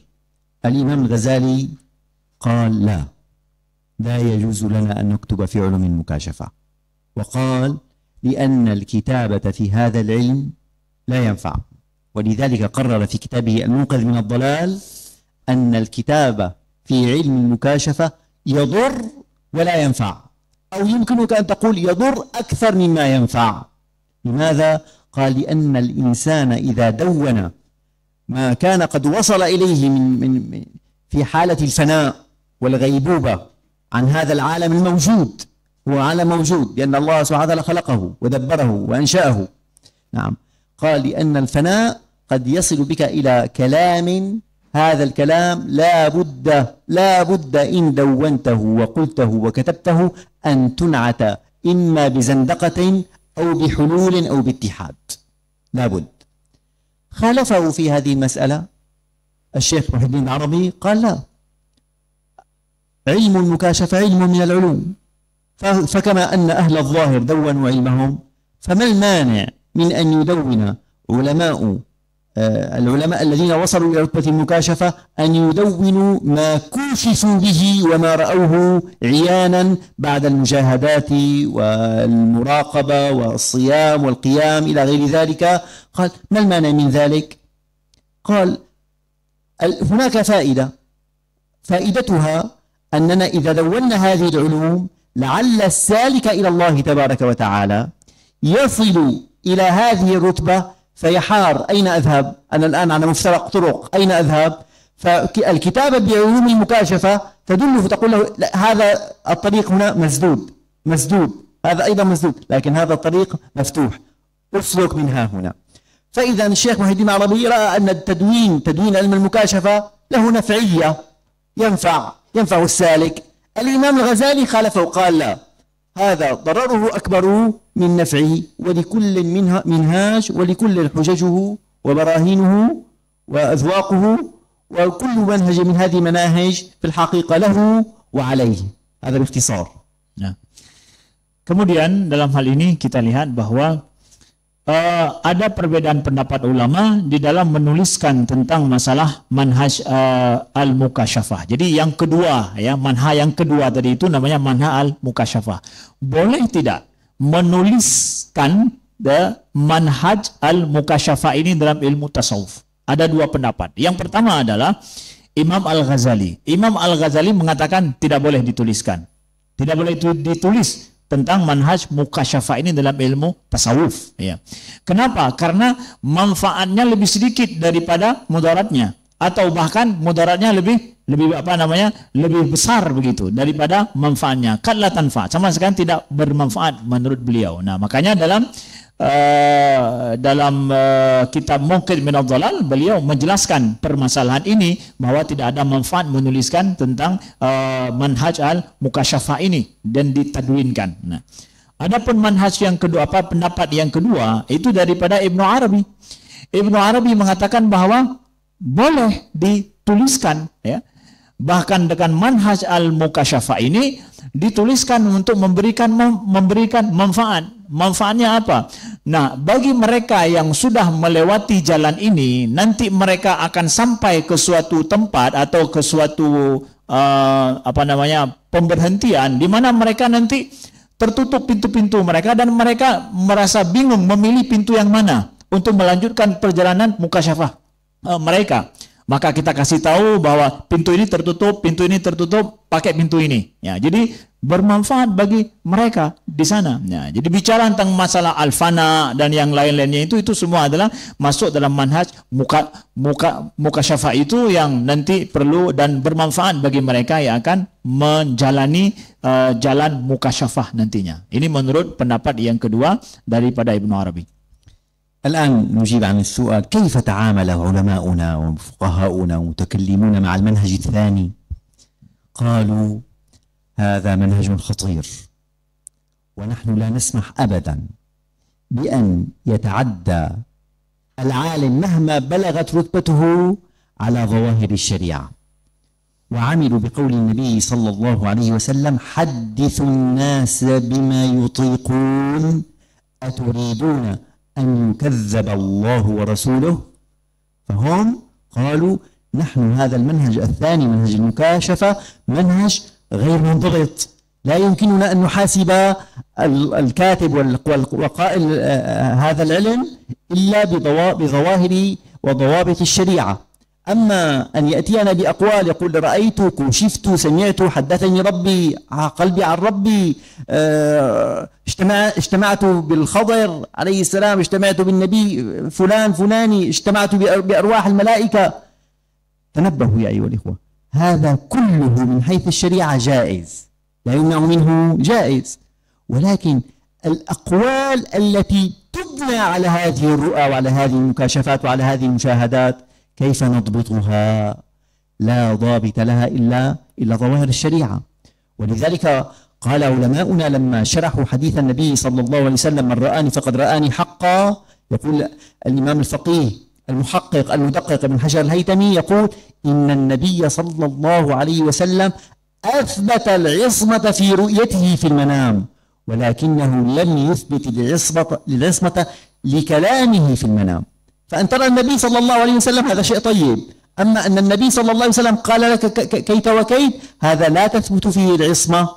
الإمام الغزالي قال لا يجوز لنا أن نكتب في علوم المكاشفة، وقال لأن الكتابة في هذا العلم لا ينفع، ولذلك قرر في كتابه المنقذ من الضلال أن الكتابة في علم المكاشفة يضر ولا ينفع، أو يمكنك أن تقول يضر أكثر مما ينفع. لماذا؟ قال لأن الإنسان إذا دون ما كان قد وصل إليه من في حالة الفناء والغيبوبة عن هذا العالم الموجود، هو عالم موجود لأن الله سبحانه وتعالى خلقه ودبره وأنشأه. نعم، قال لأن الفناء قد يصل بك إلى كلام، هذا الكلام لا بد إن دونته وقلته وكتبته أن تنعت إما بزندقة أو بحلول أو باتحاد، لا بد. خالفه في هذه المسألة الشيخ محي الدين العربي، قال لا، علم المكاشفة علم من العلوم، فكما أن أهل الظاهر دونوا علمهم، فما المانع من أن يدون العلماء الذين وصلوا إلى رتبة المكاشفة أن يدونوا ما كوشفوا به وما رأوه عيانا بعد المجاهدات والمراقبة والصيام والقيام إلى غير ذلك. قال: ما المانع من ذلك؟ قال: هناك فائدتها أننا إذا دولنا هذه العلوم لعل السالك إلى الله تبارك وتعالى يصل إلى هذه الرتبة فيحار أين أذهب؟ أنا الآن على مفترق طرق، أين أذهب؟ فالكتابة بعلوم المكاشفة تدله، تقول له هذا الطريق هنا مسدود، مسدود، هذا أيضا مسدود، لكن هذا الطريق مفتوح، اسلك منها هنا. فإذا الشيخ محي الدين العربي رأى أن تدوين علم المكاشفة له نفعية، ينفع السالك. الإمام الغزالي خالفه وقال لا، هذا ضرره أكبر من نفعه، ولكل منهاج، ولكل حججه وبراهينه وأذواقه، وكل منهج من هذه المناهج في الحقيقة له وعليه. هذا باختصار. Nah, kemudian dalam hal ini kita lihat bahwa ada perbedaan pendapat ulama di dalam menuliskan tentang masalah manhaj al-mukasyafah. Jadi yang kedua, ya, manhaj yang kedua tadi itu namanya manhaj al-mukasyafah. Boleh tidak menuliskan manhaj al-mukasyafah ini dalam ilmu tasawuf? Ada dua pendapat. Yang pertama adalah Imam Al-Ghazali. Imam Al-Ghazali mengatakan tidak boleh dituliskan. Tidak boleh ditulis tentang manhaj mukasyafah ini dalam ilmu tasawuf, ya. Kenapa? Karena manfaatnya lebih sedikit daripada mudaratnya, atau bahkan mudaratnya lebih besar begitu daripada manfaatnya. Kalla tanfa, sama sekali tidak bermanfaat menurut beliau. Nah, makanya dalam kitab Munqidh min adh-dhalal beliau menjelaskan permasalahan ini, bahwa tidak ada manfaat menuliskan tentang manhaj al-mukasyafah ini dan ditadwinkan. Nah, adapun manhaj yang kedua, pendapat yang kedua itu daripada Ibnu Arabi. Ibnu Arabi mengatakan bahwa boleh dituliskan, ya. Bahkan dengan manhaj al-mukasyafah ini dituliskan untuk memberikan manfaat. Manfaatnya apa? Nah, bagi mereka yang sudah melewati jalan ini, nanti mereka akan sampai ke suatu tempat atau ke suatu pemberhentian di mana mereka nanti tertutup pintu-pintu mereka dan mereka merasa bingung memilih pintu yang mana untuk melanjutkan perjalanan mukasyafah mereka. Maka kita kasih tahu bahwa pintu ini tertutup, pakai pintu ini. Ya, jadi bermanfaat bagi mereka di sana. Ya, jadi bicara tentang masalah al-fana dan yang lain-lainnya itu semua adalah masuk dalam manhaj mukasyafah itu yang nanti perlu dan bermanfaat bagi mereka yang akan menjalani jalan mukasyafah nantinya. Ini menurut pendapat yang kedua daripada Ibnu Arabi. الآن نجيب عن السؤال: كيف تعامل علماؤنا وفقهاؤنا ومتكلمون مع المنهج الثاني؟ قالوا هذا منهج خطير، ونحن لا نسمح أبدا بأن يتعدى العالم مهما بلغت رتبته على ظواهر الشريعة. وعملوا بقول النبي صلى الله عليه وسلم: حدثوا الناس بما يطيقون أتريدون أن يكذب الله ورسوله؟ فهم قالوا نحن هذا المنهج الثاني، منهج المكاشفة، منهج غير منضبط، لا يمكننا أن نحاسب الكاتب والقائل هذا العلم إلا بظواهر وضوابط الشريعة. أما أن يأتينا بأقوال يقول رأيت، شفت، سمعت، حدثني ربي، قلبي عن ربي، اجتمعت بالخضر عليه السلام، اجتمعت بالنبي فلاني، اجتمعت بأرواح الملائكة. تنبهوا يا أيها الإخوة، هذا كله من حيث الشريعة جائز، لا يمنع منه جائز، ولكن الأقوال التي تبنى على هذه الرؤى وعلى هذه المكاشفات وعلى هذه المشاهدات كيف نضبطها؟ لا ضابط لها إلا ظواهر الشريعة. ولذلك قال علماؤنا لما شرحوا حديث النبي صلى الله عليه وسلم: من رآني فقد رآني حقا، يقول الإمام الفقيه المحقق المدقق ابن حجر الهيثمي يقول: إن النبي صلى الله عليه وسلم أثبت العصمة في رؤيته في المنام، ولكنه لم يثبت العصمة لكلامه في المنام. فأن ترى النبي صلى الله عليه وسلم هذا شيء طيب، أما أن النبي صلى الله عليه وسلم قال لك كيت وكيت، هذا لا تثبت فيه العصمة.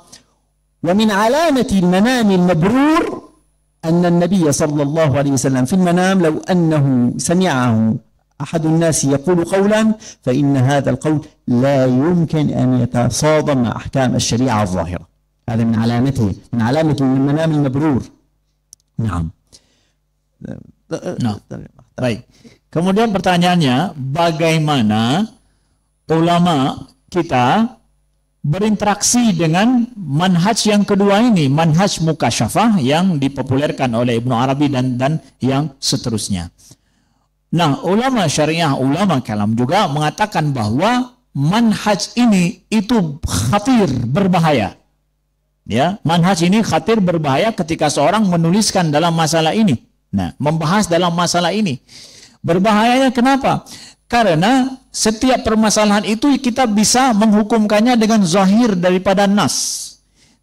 ومن علامة المنام المبرور أن النبي صلى الله عليه وسلم في المنام لو أنه سمعه أحد الناس يقول قولا فإن هذا القول لا يمكن أن يتصادم مع أحكام الشريعة الظاهرة. هذا من علامته، من علامة المنام المبرور. نعم. Baik. Kemudian pertanyaannya, bagaimana ulama kita berinteraksi dengan manhaj yang kedua ini, manhaj mukasyafah yang dipopulerkan oleh Ibnu Arabi dan yang seterusnya. Nah, ulama syariah, ulama kalam juga mengatakan bahwa manhaj ini itu khatir, berbahaya. Ya, manhaj ini khatir, berbahaya ketika seorang menuliskan dalam masalah ini. Nah, membahas dalam masalah ini. Berbahayanya kenapa? Karena setiap permasalahan itu kita bisa menghukumkannya dengan zahir daripada nas.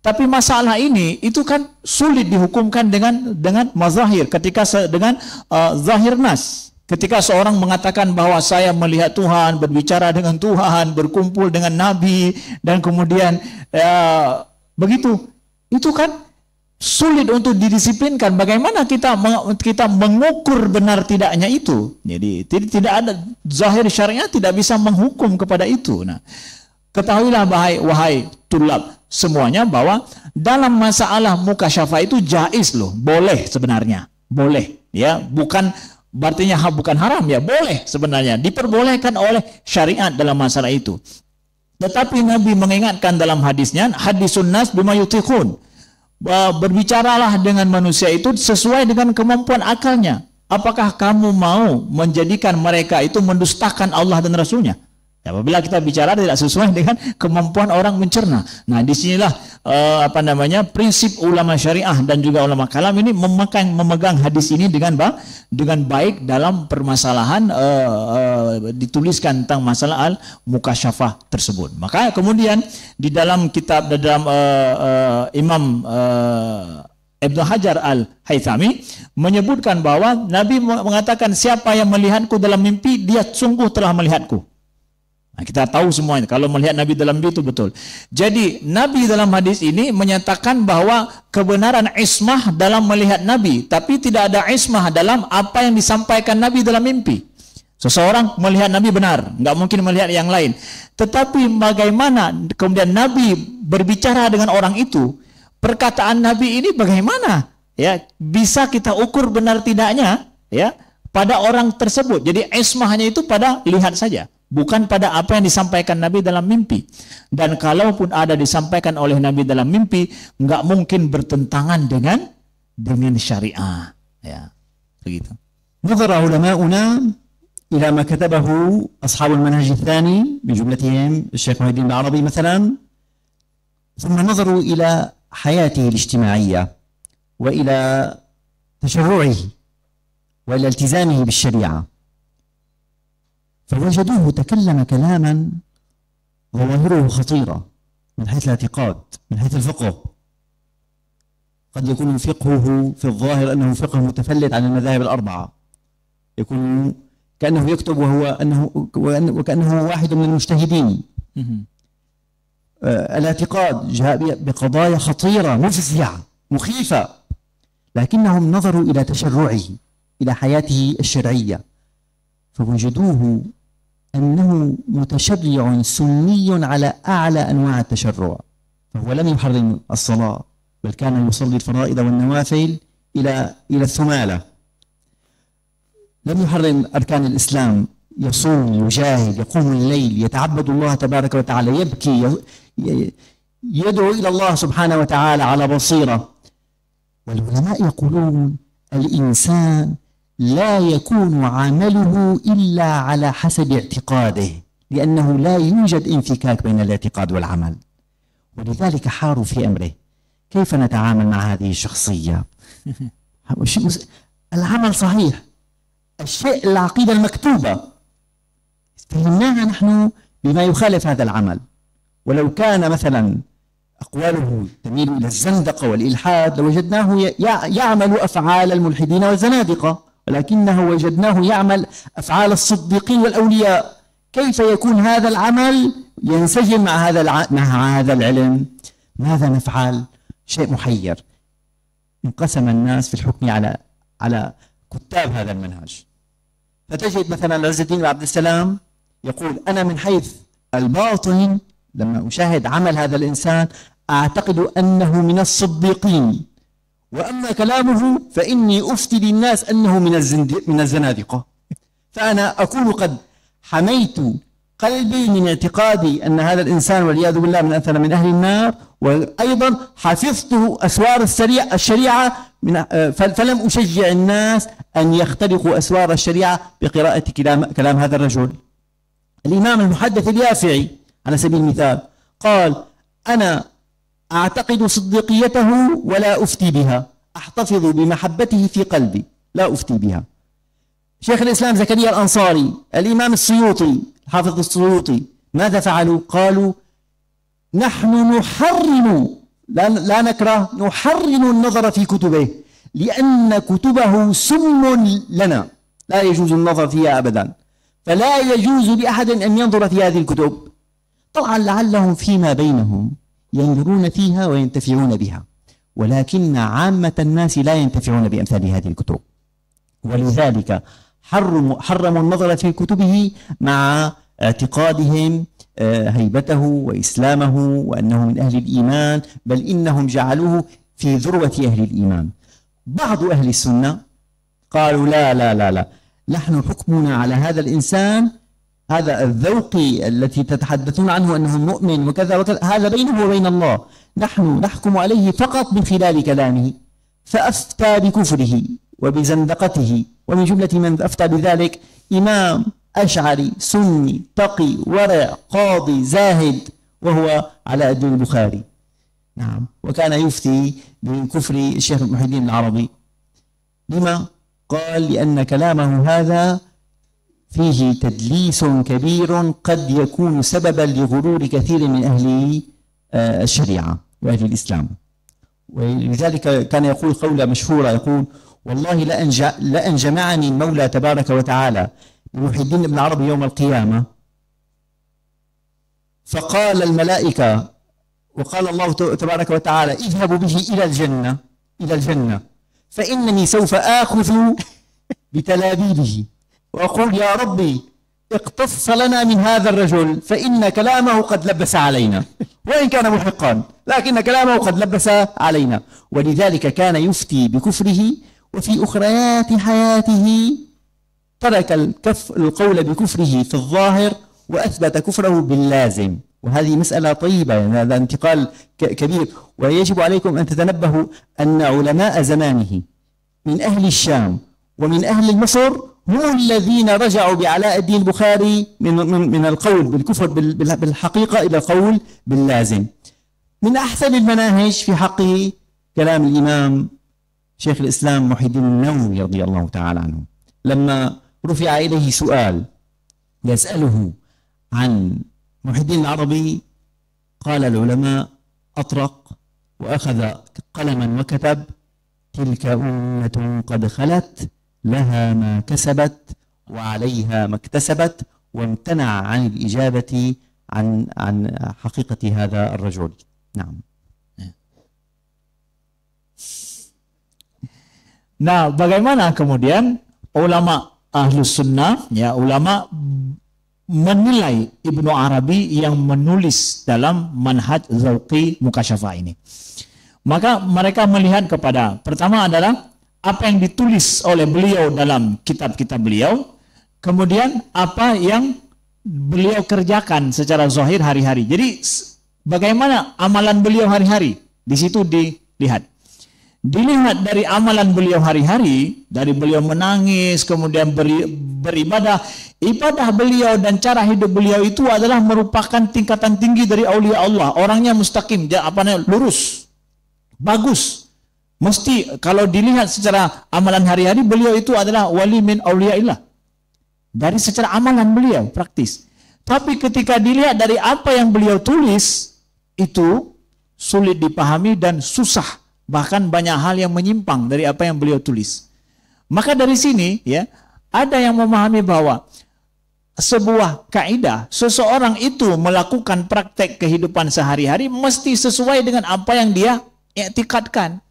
Tapi masalah ini itu kan sulit dihukumkan dengan mazahir ketika dengan zahir nas. Ketika seorang mengatakan bahwa saya melihat Tuhan, berbicara dengan Tuhan, berkumpul dengan Nabi, dan kemudian begitu, itu kan sulit untuk didisiplinkan. Bagaimana kita mengukur benar tidaknya itu? Jadi tidak ada zahir syariah, tidak bisa menghukum kepada itu. Nah, ketahuilah wahai tulab semuanya bahwa dalam masalah mukasyafah itu jaiz loh, boleh sebenarnya, boleh ya, bukan artinya bukan haram ya, boleh sebenarnya, diperbolehkan oleh syariat dalam masalah itu. Tetapi Nabi mengingatkan dalam hadisnya, hadisun nas bima yutiqun, berbicaralah dengan manusia itu sesuai dengan kemampuan akalnya. Apakah kamu mau menjadikan mereka itu mendustakan Allah dan Rasulnya? Apabila kita bicara tidak sesuai dengan kemampuan orang mencerna. Nah, disinilah prinsip ulama syariah dan juga ulama kalam ini memegang hadis ini dengan baik dalam permasalahan dituliskan tentang masalah al-mukasyafah tersebut. Maka kemudian di dalam kitab Imam Ibnu Hajar al-Haythami menyebutkan bahwa Nabi mengatakan siapa yang melihatku dalam mimpi, dia sungguh telah melihatku. Nah, kita tahu semuanya kalau melihat Nabi dalam mimpi itu betul. Jadi Nabi dalam hadis ini menyatakan bahwa kebenaran ismah dalam melihat Nabi, tapi tidak ada ismah dalam apa yang disampaikan Nabi dalam mimpi. Seseorang melihat Nabi benar, nggak mungkin melihat yang lain. Tetapi bagaimana kemudian Nabi berbicara dengan orang itu, perkataan Nabi ini bagaimana? Ya, bisa kita ukur benar tidaknya ya pada orang tersebut. Jadi ismahnya itu pada lihat saja, bukan pada apa yang disampaikan Nabi dalam mimpi. Dan kalaupun ada disampaikan oleh Nabi dalam mimpi, nggak mungkin bertentangan dengan syariah. Ya, begitu. نظر علماؤنا إلى ما كتبه أصحاب المنهج الثاني من جملتهم الشيخ محي الدين العربي مثلا، ثم نظروا إلى حياته الاجتماعية وإلى تشرعه وإلى التزامه بالشريعة، فوجدوه تكلم كلاما ظواهره خطيرة من حيث الاعتقاد، من حيث الفقه. قد يكون فقهه في الظاهر أنه فقه متفلت عن المذاهب الأربعة، يكون كأنه يكتب وكأنه واحد من المجتهدين. الاعتقاد جاء بقضايا خطيرة مفزعة مخيفة، لكنهم نظروا إلى تشرعه، إلى حياته الشرعية، فوجدوه أنه متشرع سني على أعلى أنواع التشرع. فهو لم يحرم الصلاة، بل كان يصلي الفرائض والنوافل إلى الثمالة. لم يحرم أركان الإسلام، يصوم، يجاهد، يقوم الليل، يتعبد الله تبارك وتعالى، يبكي، يدعو إلى الله سبحانه وتعالى على بصيرة. والعلماء يقولون الإنسان لا يكون عمله إلا على حسب اعتقاده، لأنه لا يوجد انفكاك بين الاعتقاد والعمل. ولذلك حاروا في أمره، كيف نتعامل مع هذه الشخصية؟ العمل صحيح، الشيء العقيدة المكتوبة فهمناها نحن بما يخالف هذا العمل. ولو كان مثلا أقواله تميل إلى الزندقة والإلحاد لوجدناه يعمل أفعال الملحدين والزنادقة، ولكنه وجدناه يعمل أفعال الصديقين والأولياء. كيف يكون هذا العمل ينسجم مع هذا العلم؟ ماذا نفعل؟ شيء محير. انقسم الناس في الحكم على كتاب هذا المنهج. فتجد مثلا عز الدين عبد السلام يقول أنا من حيث الباطن لما أشاهد عمل هذا الإنسان أعتقد أنه من الصديقين، وأما كلامه فإني أفتي للناس أنه من الزنادقة. فأنا أكون قد حميت قلبي من اعتقادي أن هذا الإنسان والعياذ بالله من أهل النار، وأيضا حفظته أسوار الشريعة فلم أشجع الناس أن يخترقوا أسوار الشريعة بقراءة كلام هذا الرجل. الإمام المحدث اليافعي على سبيل المثال قال: أنا أعتقد صديقيته ولا أفتي بها، أحتفظ بمحبته في قلبي لا أفتي بها. شيخ الإسلام زكريا الأنصاري، الإمام السيوطي، الحافظ السيوطي، ماذا فعلوا؟ قالوا: نحن نحرم، لا نكره، نحرم النظر في كتبه لأن كتبه سم لنا، لا يجوز النظر فيها أبدا، فلا يجوز لأحد أن ينظر في هذه الكتب. طبعا لعلهم فيما بينهم ينظرون فيها وينتفعون بها، ولكن عامة الناس لا ينتفعون بأمثال هذه الكتب، ولذلك حرموا النظر في كتبه مع اعتقادهم هيبته وإسلامه وأنه من أهل الإيمان، بل إنهم جعلوه في ذروة أهل الإيمان. بعض أهل السنة قالوا: لا لا لا لا، نحن حكمنا على هذا الإنسان، هذا الذوق التي تتحدثون عنه أنه مؤمن وكذا وكذا، هذا بينه وبين الله، نحن نحكم عليه فقط من خلال كلامه. فأفتى بكفره وبزندقته، ومن جملة من أفتى بذلك إمام أشعري سني تقي ورع قاضي زاهد، وهو علاء الدين البخاري. نعم، وكان يفتي بكفر الشيخ محي الدين العربي. لما؟ قال: لأن كلامه هذا فيه تدليس كبير قد يكون سببا لغرور كثير من أهل الشريعة وأهل الإسلام. ولذلك كان يقول قولة مشهورة، يقول: والله لأن جمعني المولى تبارك وتعالى بمحي الدين ابن عربي يوم القيامة، فقال الملائكة وقال الله تبارك وتعالى: اذهبوا به إلى الجنة فإنني سوف آخذ بتلابيبه وأقول: يا ربي اقتص لنا من هذا الرجل فإن كلامه قد لبس علينا، وإن كان محقا لكن كلامه قد لبس علينا. ولذلك كان يفتي بكفره، وفي أخريات حياته ترك القول بكفره في الظاهر وأثبت كفره باللازم. وهذه مسألة طيبة، يعني هذا انتقال كبير. ويجب عليكم أن تتنبهوا أن علماء زمانه من أهل الشام ومن أهل مصر هم الذين رجعوا بعلاء الدين البخاري من القول بالكفر بالحقيقة إلى القول باللازم. من أحسن المناهج في حقه كلام الإمام شيخ الإسلام محي الدين النووي رضي الله تعالى عنه، لما رفع إليه سؤال يسأله عن محي الدين العربي، قال العلماء: أطرق وأخذ قلما وكتب: تلك أمة قد خلت لها ما كسبت وعليها ما اكتسبت، وامتنع عن الإجابة عن حقيقة هذا الرجل. نعم. Nah, bagaimana kemudian ulama Ahlus Sunnah, ya, ulama menilai Ibnu Arabi yang menulis dalam manhaj Dzauqi Mukasyafah ini? Maka mereka melihat kepada, pertama adalah apa yang ditulis oleh beliau dalam kitab-kitab beliau, kemudian apa yang beliau kerjakan secara zahir hari-hari. Jadi bagaimana amalan beliau hari-hari, di situ dilihat dari amalan beliau hari-hari, dari beliau menangis, kemudian beribadah, ibadah beliau dan cara hidup beliau itu adalah merupakan tingkatan tinggi dari aulia Allah. Orangnya mustaqim, lurus, bagus. Mesti kalau dilihat secara amalan hari-hari, beliau itu adalah wali min auliaillah. Dari secara amalan beliau praktis. Tapi ketika dilihat dari apa yang beliau tulis, itu sulit dipahami dan susah. Bahkan banyak hal yang menyimpang dari apa yang beliau tulis. Maka dari sini, ya, ada yang memahami bahwa sebuah kaidah, seseorang itu melakukan praktek kehidupan sehari-hari mesti sesuai dengan apa yang dia i'tikadkan.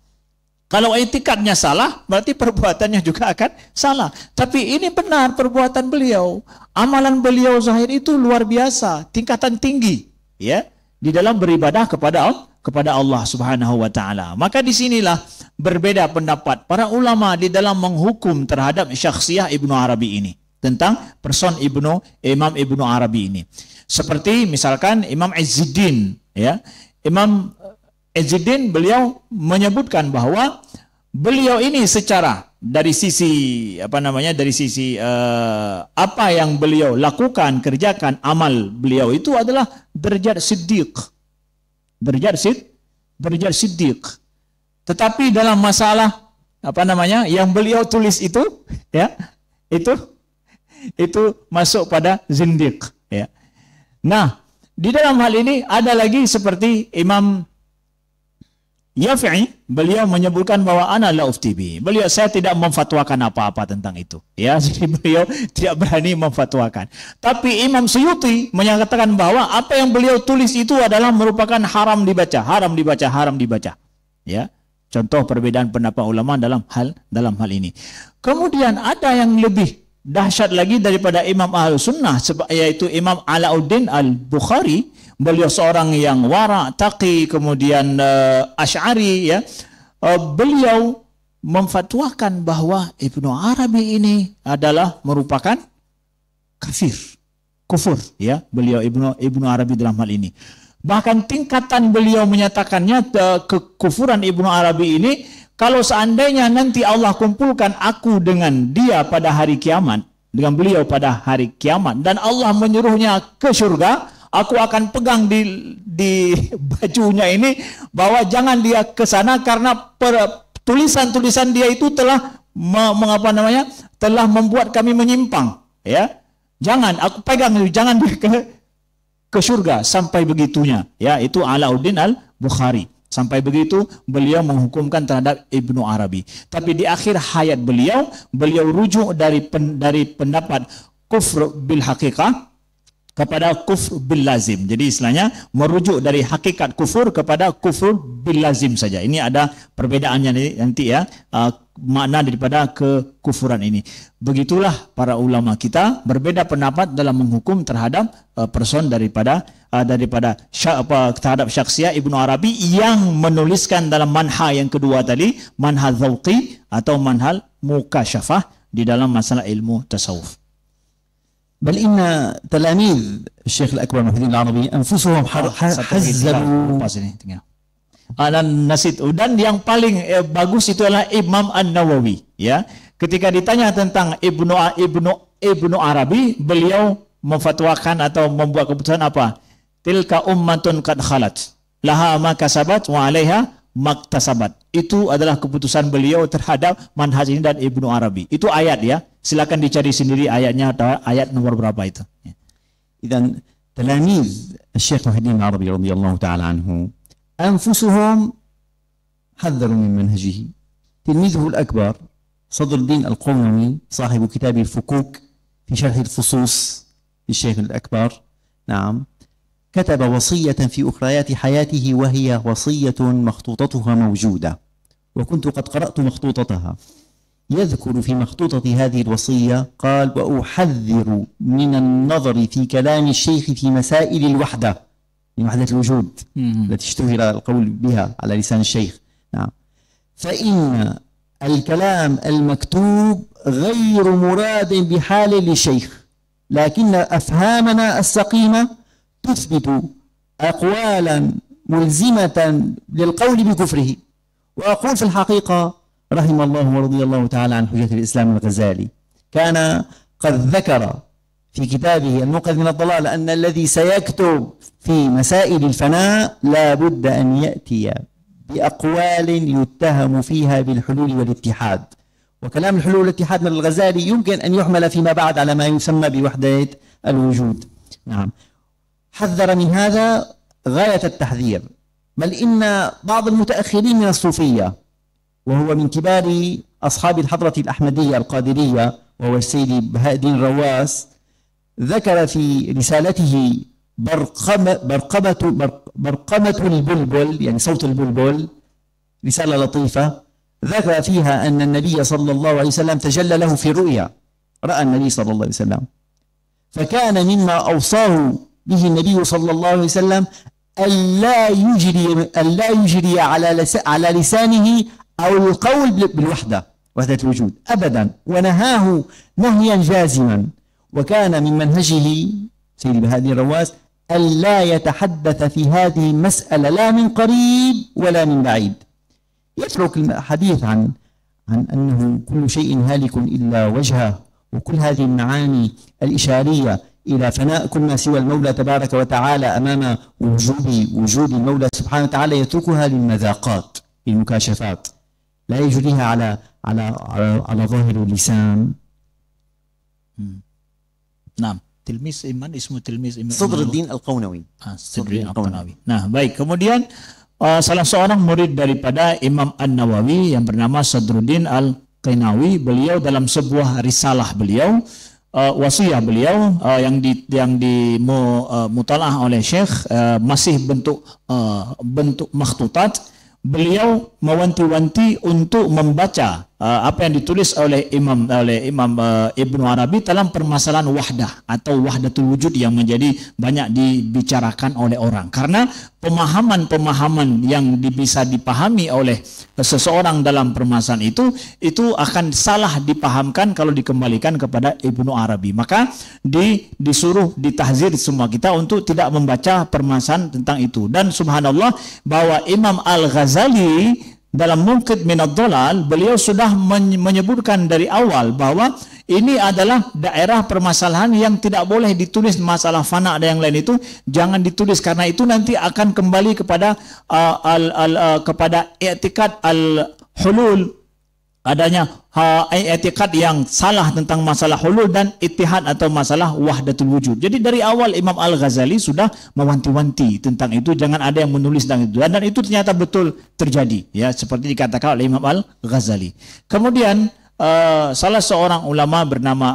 Kalau i'tikadnya salah, berarti perbuatannya juga akan salah. Tapi ini benar perbuatan beliau. Amalan beliau zahir itu luar biasa, tingkatan tinggi, ya, di dalam beribadah kepada Allah Subhanahu wa taala. Maka disinilah berbeda pendapat para ulama di dalam menghukum terhadap syakhsiyah Ibnu Arabi ini. tentang person Imam Ibnu Arabi ini. Seperti misalkan Imam Izzuddin, ya. Imam Izzuddin beliau menyebutkan bahwa beliau ini secara dari sisi apa yang beliau lakukan, kerjakan, amal beliau itu adalah derajat siddiq. Derajat siddiq. Tetapi dalam masalah yang beliau tulis itu, ya, itu masuk pada zindiq, ya. Nah, di dalam hal ini ada lagi seperti Imam Yafi'i, beliau menyebutkan bahwa ana la uftibi. Saya tidak memfatwakan apa-apa tentang itu, ya. Jadi beliau tidak berani memfatwakan. Tapi Imam Suyuti menyatakan bahwa apa yang beliau tulis itu adalah merupakan haram dibaca, ya. Contoh perbedaan pendapat ulama dalam hal ini. Kemudian ada yang lebih dahsyat lagi daripada Imam Ahlus Sunnah, yaitu Imam Alauddin Al-Bukhari. Beliau seorang yang wara, taqi, kemudian Asy'ari, ya. Beliau memfatwakan bahwa Ibnu Arabi ini adalah merupakan kufur, ya. Beliau Ibnu Arabi dalam hal ini. Bahkan tingkatan beliau menyatakannya kekufuran Ibnu Arabi ini, kalau seandainya nanti Allah kumpulkan aku dengan dia pada hari kiamat, dengan beliau pada hari kiamat, dan Allah menyuruhnya ke surga, aku akan pegang di bajunya ini bahwa jangan dia ke sana karena tulisan-tulisan dia itu telah telah membuat kami menyimpang, ya. Jangan aku pegang, jangan dia ke surga sampai begitunya, ya. Itu Alauddin Al-Bukhari. Sampai begitu beliau menghukumkan terhadap Ibnu Arabi. Tapi di akhir hayat beliau rujuk dari pendapat kufur bil haqiqah kepada kufur bil lazim. Jadi istilahnya merujuk dari hakikat kufur kepada kufur bil lazim saja. Ini ada perbedaannya nanti, ya, makna daripada kekufuran ini. Begitulah para ulama kita berbeda pendapat dalam menghukum terhadap person terhadap syakhsiyah Ibnu Arabi yang menuliskan dalam manhaj yang kedua tadi, manhaj dzauqi atau manhaj mukasyafah di dalam masalah ilmu tasawuf. بل إن تلاميذ الشيخ الأكبر محي الدين العربي أنفسهم حذروا. Dan yang paling bagus itu adalah Imam An-Nawawi, ya. Ketika ditanya tentang Ibnu Arabi, beliau memfatwakan atau membuat keputusan apa? Tilka ummatun qad khalat, laha ma kasabat wa 'alaiha maktasabat. Itu adalah keputusan beliau terhadap manhaj ini dan Ibnu Arabi. Itu ayat, ya. Silakan dicari sendiri ayatnya, atau ayat nomor berapa itu. إذن تلاميذ الشيخ محي الدين العربي رضي الله تعالى عنه أنفسهم حذروا من منهجه. تلميذه الأكبر صدر الدين القومي صاحب كتاب الفكوك في شرح الفصوص للشيخ الأكبر، نعم، كتب وصية في أخريات حياته، وهي وصية مخطوطتها موجودة، وكنت قد قرأت مخطوطتها. يذكر في مخطوطة هذه الوصية قال: وأحذر من النظر في كلام الشيخ في مسائل الوحدة، من وحدة الوجود التي اشتهر القول بها على لسان الشيخ، نعم، فإن الكلام المكتوب غير مراد بحال للشيخ، لكن أفهامنا السقيمة تثبت أقوالا ملزمة للقول بكفره. وأقول في الحقيقة رحم الله ورضي الله تعالى عن حجة الإسلام الغزالي، كان قد ذكر في كتابه المنقذ من الضلال أن الذي سيكتب في مسائل الفناء لا بد أن يأتي بأقوال يتهم فيها بالحلول والاتحاد. وكلام الحلول والاتحاد من الغزالي يمكن أن يحمل فيما بعد على ما يسمى بوحدة الوجود، نعم. حذر من هذا غاية التحذير. بل إن بعض المتأخرين من الصوفية، وهو من كبار أصحاب الحضرة الأحمدية القادرية، وهو السيد بهاء الدين الرواس، ذكر في رسالته برقمة البلبل، يعني صوت البلبل، رسالة لطيفة، ذكر فيها أن النبي صلى الله عليه وسلم تجلى له في الرؤيا، رأى النبي صلى الله عليه وسلم، فكان مما أوصاه به النبي صلى الله عليه وسلم ألا يجري على لسانه أو القول بالوحدة، وحدة الوجود أبدا، ونهاه نهيا جازما. وكان من منهجه سيدي بهادي الرواس ألا يتحدث في هذه المسألة لا من قريب ولا من بعيد، يترك الحديث عن أنه كل شيء هالك إلا وجهه، وكل هذه المعاني الإشارية إلى فناء كل ما سوى المولى تبارك وتعالى أمام وجود المولى سبحانه وتعالى، يتركها للمذاقات للمكاشفات، لا يجريها على ظاهر اللسان. Nah, Tilmiz Iman, ismu Tilmiz Iman. Sadruddin Al-Qawnawi. Sadruddin Al-Qawnawi. Nah, baik. Kemudian salah seorang murid daripada Imam An-Nawawi yang bernama Sadruddin Al-Qawnawi, beliau dalam sebuah risalah beliau, wasiyah beliau yang dimutalaah oleh Syekh, masih bentuk makhtutat. Beliau mewanti-wanti untuk membaca apa yang ditulis oleh Imam Ibnu Arabi dalam permasalahan wahdah atau wahdatul wujud yang menjadi banyak dibicarakan oleh orang, karena pemahaman yang bisa dipahami oleh seseorang dalam permasalahan itu akan salah dipahamkan kalau dikembalikan kepada Ibnu Arabi. Maka disuruh ditahzir semua kita untuk tidak membaca permasalahan tentang itu. Dan subhanallah bahwa Imam Al-Ghazali dalam Munqidh Minadh Dhalal, beliau sudah menyebutkan dari awal bahwa ini adalah daerah permasalahan yang tidak boleh ditulis, masalah fana dan yang lain itu jangan ditulis, karena itu nanti akan kembali kepada kepada i'tikad al-hulul, adanya i'tikad yang salah tentang masalah hulul dan ittihad atau masalah wahdatul wujud. Jadi dari awal Imam Al-Ghazali sudah mewanti-wanti tentang itu, jangan ada yang menulis tentang itu, dan itu ternyata betul terjadi, ya, seperti dikatakan oleh Imam Al-Ghazali. Kemudian salah seorang ulama bernama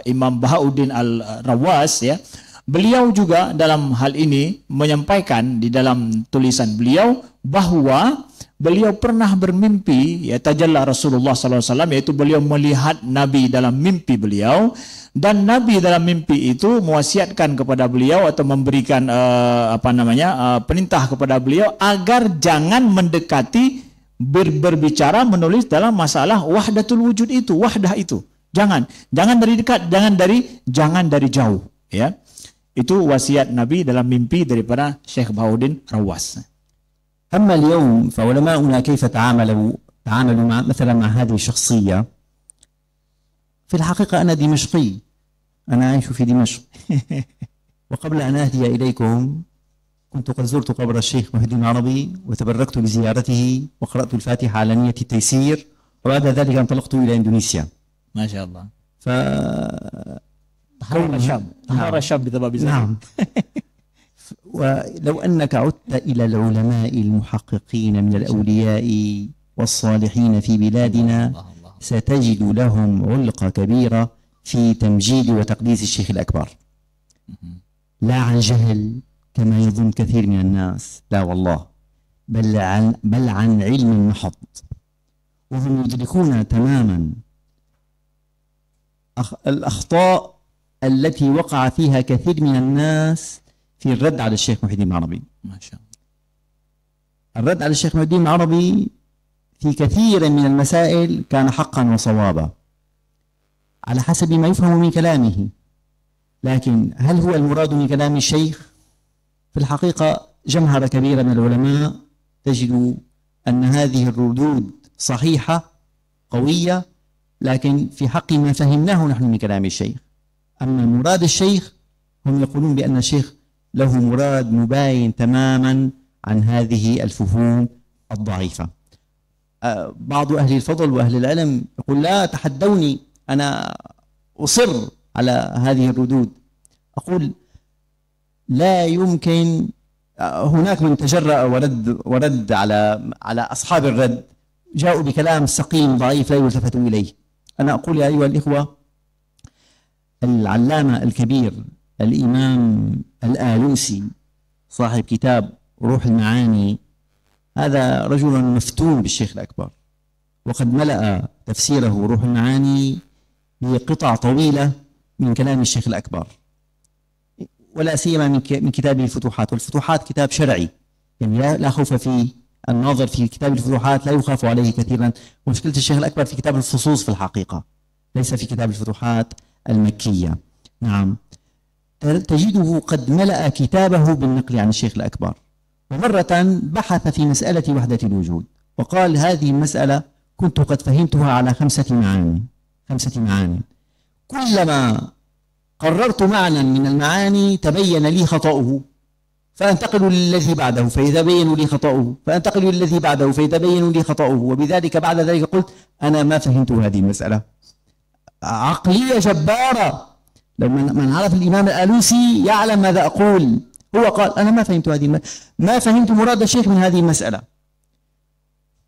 Imam Bahauddin Al-Rawas, ya, beliau juga dalam hal ini menyampaikan di dalam tulisan beliau bahwa beliau pernah bermimpi, ya, tajalla Rasulullah SAW, yaitu beliau melihat Nabi dalam mimpi beliau, dan Nabi dalam mimpi itu mewasiatkan kepada beliau atau memberikan perintah kepada beliau agar jangan mendekati berbicara menulis dalam masalah wahdatul wujud itu, wahdah itu. Jangan dari dekat, jangan dari jauh, ya. Itu wasiat Nabi dalam mimpi daripada Syekh Bahauddin Rawas. أما اليوم فعلماؤنا كيف تعاملوا مثلا مع هذه الشخصية. في الحقيقة أنا دمشقي، أنا أعيش في دمشق. وقبل أن أهدي إليكم كنت قد زرت قبر الشيخ محي الدين العربي وتبركت بزيارته وقرأت الفاتحة على نية التيسير، وبعد ذلك انطلقت إلى إندونيسيا. ما شاء الله. طهارة شاب بسبب ذلك. نعم. ولو أنك عدت إلى العلماء المحققين من الأولياء والصالحين في بلادنا ستجد لهم علقة كبيرة في تمجيد وتقديس الشيخ الأكبر، لا عن جهل كما يظن كثير من الناس، لا والله، بل عن علم محض. وهم يدركون تماما الأخطاء التي وقع فيها كثير من الناس في الرد على الشيخ محي الدين العربي. ما شاء الله. الرد على الشيخ محي الدين العربي في كثير من المسائل كان حقا وصوابا على حسب ما يفهم من كلامه، لكن هل هو المراد من كلام الشيخ؟ في الحقيقة جمهرة كبيرة من العلماء تجد أن هذه الردود صحيحة قوية، لكن في حق ما فهمناه نحن من كلام الشيخ. أما مراد الشيخ هم يقولون بأن الشيخ له مراد مباين تماما عن هذه الفهوم الضعيفة. بعض أهل الفضل وأهل العلم يقول لا تحدوني، أنا أصر على هذه الردود. أقول لا يمكن، هناك من تجرأ ورد على أصحاب الرد، جاءوا بكلام سقيم ضعيف لا يلتفت إليه. أنا أقول يا أيها الإخوة، العلامة الكبير الإمام الآلوسي صاحب كتاب روح المعاني، هذا رجل مفتون بالشيخ الأكبر، وقد ملأ تفسيره روح المعاني بقطع طويلة من كلام الشيخ الأكبر، ولا سيما من كتابه الفتوحات. والفتوحات كتاب شرعي، يعني لا خوف فيه الناظر في كتاب الفتوحات لا يخاف عليه كثيرا. مشكلة الشيخ الأكبر في كتاب الفصوص في الحقيقة، ليس في كتاب الفتوحات المكية. نعم، تجده قد ملأ كتابه بالنقل عن الشيخ الأكبر. ومرة بحث في مسألة وحدة الوجود وقال: هذه المسألة كنت قد فهمتها على 5 معاني، 5 معاني، كلما قررت معنى من المعاني تبين لي خطأه فأنتقل للذي بعده فيتبين لي خطأه، فأنتقل للذي بعده فيتبين لي خطأه، وبذلك بعد ذلك قلت أنا ما فهمت هذه المسألة. عقلية جبارة. لما من عرف الإمام الآلوسي يعلم ماذا أقول. هو قال: أنا ما فهمت ما فهمت مراد الشيخ من هذه المسألة.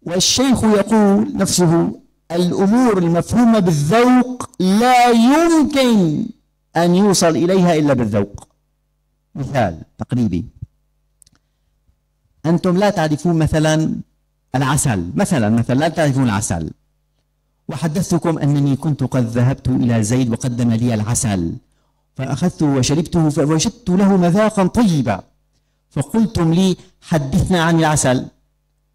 والشيخ يقول نفسه: الأمور المفهومة بالذوق لا يمكن أن يوصل إليها إلا بالذوق. مثال تقريبي: أنتم لا تعرفون مثلا العسل، مثلا لا تعرفون العسل، وحدثتكم أنني كنت قد ذهبت إلى زيد وقدم لي العسل فأخذته وشربته فوجدت له مذاقا طيبا، فقلتم لي: حدثنا عن العسل،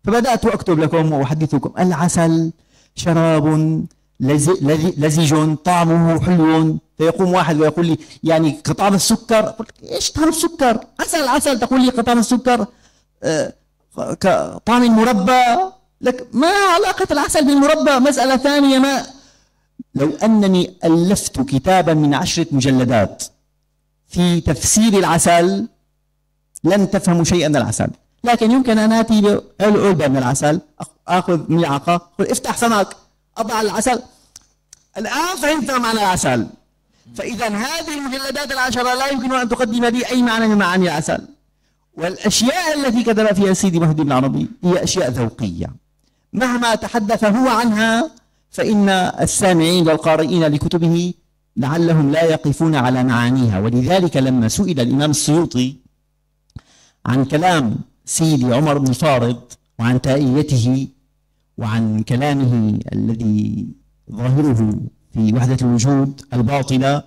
فبدأت أكتب لكم وأحدثكم: العسل شراب لزج طعمه حلو. فيقوم واحد ويقول لي: يعني كطعم السكر. قلت: ايش طعم السكر؟ عسل تقول لي كطعم السكر، كطعم المربى. لك ما علاقة العسل بالمربى؟ مسألة ثانية. ما لو أنني ألفت كتابا من 10 مجلدات في تفسير العسل لن تفهموا شيئا من العسل، لكن يمكن أن آتي بعلبة من العسل، أخذ ملعقة، أقول: افتح سمك، أضع العسل، الآن فهمت معنى العسل. فإذا هذه المجلدات 10 لا يمكن أن تقدم لي أي معنى من معاني العسل. والأشياء التي كتب فيها سيدي محي الدين العربي هي أشياء ذوقية، مهما تحدث هو عنها فإن السامعين والقارئين لكتبه لعلهم لا يقفون على معانيها. ولذلك لما سئل الإمام السيوطي عن كلام سيدي عمر بن الفارض وعن تائيته وعن كلامه الذي ظاهره في وحدة الوجود الباطلة،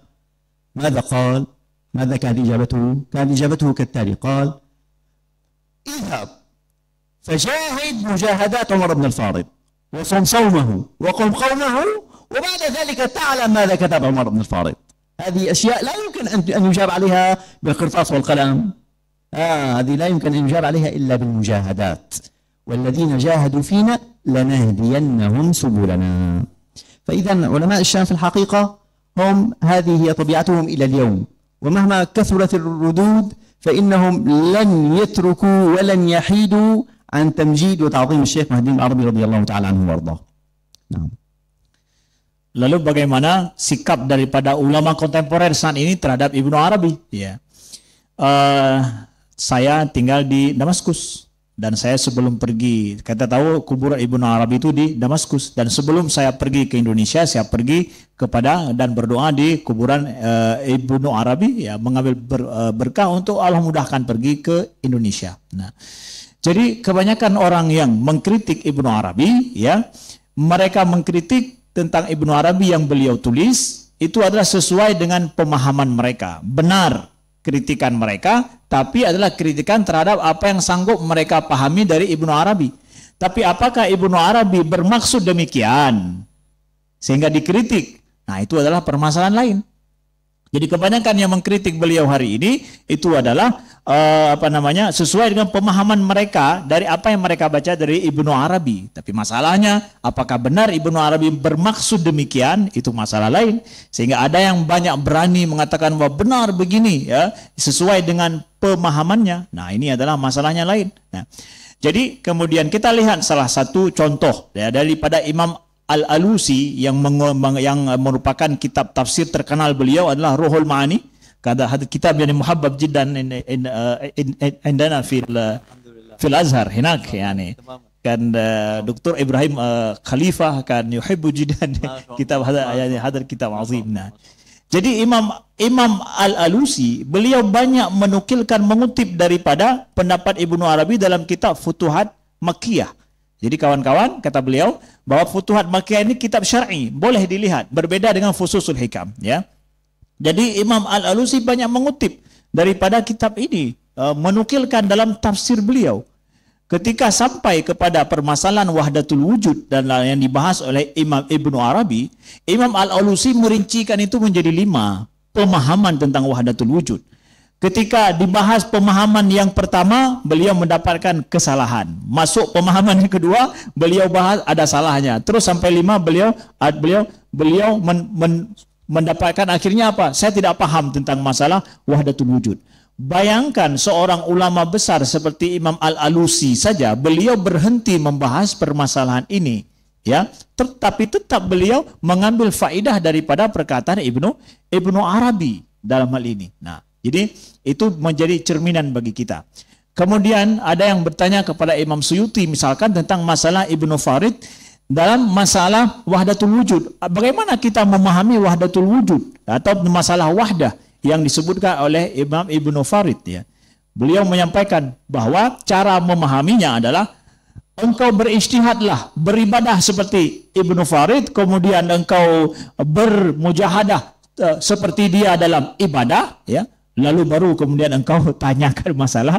ماذا قال؟ ماذا كانت إجابته؟ كانت إجابته كالتالي: قال: اذهب فجاهد مجاهدات عمر بن الفارض وصم صومه وقم قومه، وبعد ذلك تعلم ماذا كتب عمر بن الفارض. هذه أشياء لا يمكن أن يجاب عليها بالقرطاس والقلم. هذه لا يمكن أن يجاب عليها إلا بالمجاهدات. والذين جاهدوا فينا لنهدينهم سبلنا. فإذا علماء الشام في الحقيقة هم هذه هي طبيعتهم إلى اليوم، ومهما كثرت الردود فإنهم لن يتركوا ولن يحيدوا عن تمجيد وتعظيم الشيخ محي الدين العربي رضي الله تعالى عنه وارضاه. نعم. Lalu bagaimana sikap daripada ulama kontemporer saat ini terhadap Ibnu Arabi? Ya, saya tinggal di Damaskus dan saya sebelum pergi, kita tahu kuburan Ibnu Arabi itu di Damaskus, dan sebelum saya pergi ke Indonesia saya pergi kepada dan berdoa di kuburan Ibnu Arabi, ya, mengambil berkah untuk Allah mudahkan pergi ke Indonesia. Nah, jadi kebanyakan orang yang mengkritik Ibnu Arabi, ya, mereka mengkritik tentang Ibnu Arabi yang beliau tulis itu adalah sesuai dengan pemahaman mereka. Benar kritikan mereka, tapi adalah kritikan terhadap apa yang sanggup mereka pahami dari Ibnu Arabi. Tapi apakah Ibnu Arabi bermaksud demikian sehingga dikritik? Nah, itu adalah permasalahan lain. Jadi kebanyakan yang mengkritik beliau hari ini itu adalah sesuai dengan pemahaman mereka dari apa yang mereka baca dari Ibnu Arabi. Tapi masalahnya apakah benar Ibnu Arabi bermaksud demikian, itu masalah lain. Sehingga ada yang banyak berani mengatakan bahwa benar begini, ya, sesuai dengan pemahamannya. Nah, ini adalah masalahnya lain. Nah, jadi kemudian kita lihat salah satu contoh, ya, daripada Imam Al-Alusi yang merupakan kitab tafsir terkenal beliau adalah Ruhul Ma'ani. Kada kitab yang muhabbab jiddan indana fil Azhar hinak, yani kan Dr. Ibrahim Khalifah kan yuhibbu jiddan kitab hadar kitab azim. Nah, jadi Imam Al-Alusi beliau banyak menukilkan, mengutip daripada pendapat Ibnu Arabi dalam kitab Futuhat Makkiyah. Jadi kawan-kawan, kata beliau bahwa Futuhat Makkiyah ini kitab syar'i, boleh dilihat, berbeda dengan Fususul Hikam, ya. Jadi Imam Al-Alusi banyak mengutip daripada kitab ini, menukilkan dalam tafsir beliau. ketika sampai kepada permasalahan wahdatul wujud dan yang dibahas oleh Imam Ibnu Arabi, Imam Al-Alusi merincikan itu menjadi 5 pemahaman tentang wahdatul wujud. Ketika dibahas pemahaman yang pertama, beliau mendapatkan kesalahan. Masuk pemahaman yang kedua, beliau bahas ada salahnya. Terus sampai 5 beliau mendapatkan akhirnya apa? Saya tidak paham tentang masalah wahdatul wujud. Bayangkan seorang ulama besar seperti Imam Al-Alusi saja, beliau berhenti membahas permasalahan ini, ya. Tetapi tetap beliau mengambil faidah daripada perkataan Ibnu Arabi dalam hal ini. Nah, jadi itu menjadi cerminan bagi kita. Kemudian ada yang bertanya kepada Imam Suyuti misalkan tentang masalah Ibnu Farid dalam masalah wahdatul wujud. Bagaimana kita memahami wahdatul wujud atau masalah wahdah yang disebutkan oleh Imam Ibnu Farid, ya. Beliau menyampaikan bahwa cara memahaminya adalah engkau berijtihadlah, beribadah seperti Ibnu Farid, kemudian engkau bermujahadah seperti dia dalam ibadah, ya. Lalu baru kemudian engkau tanyakan masalah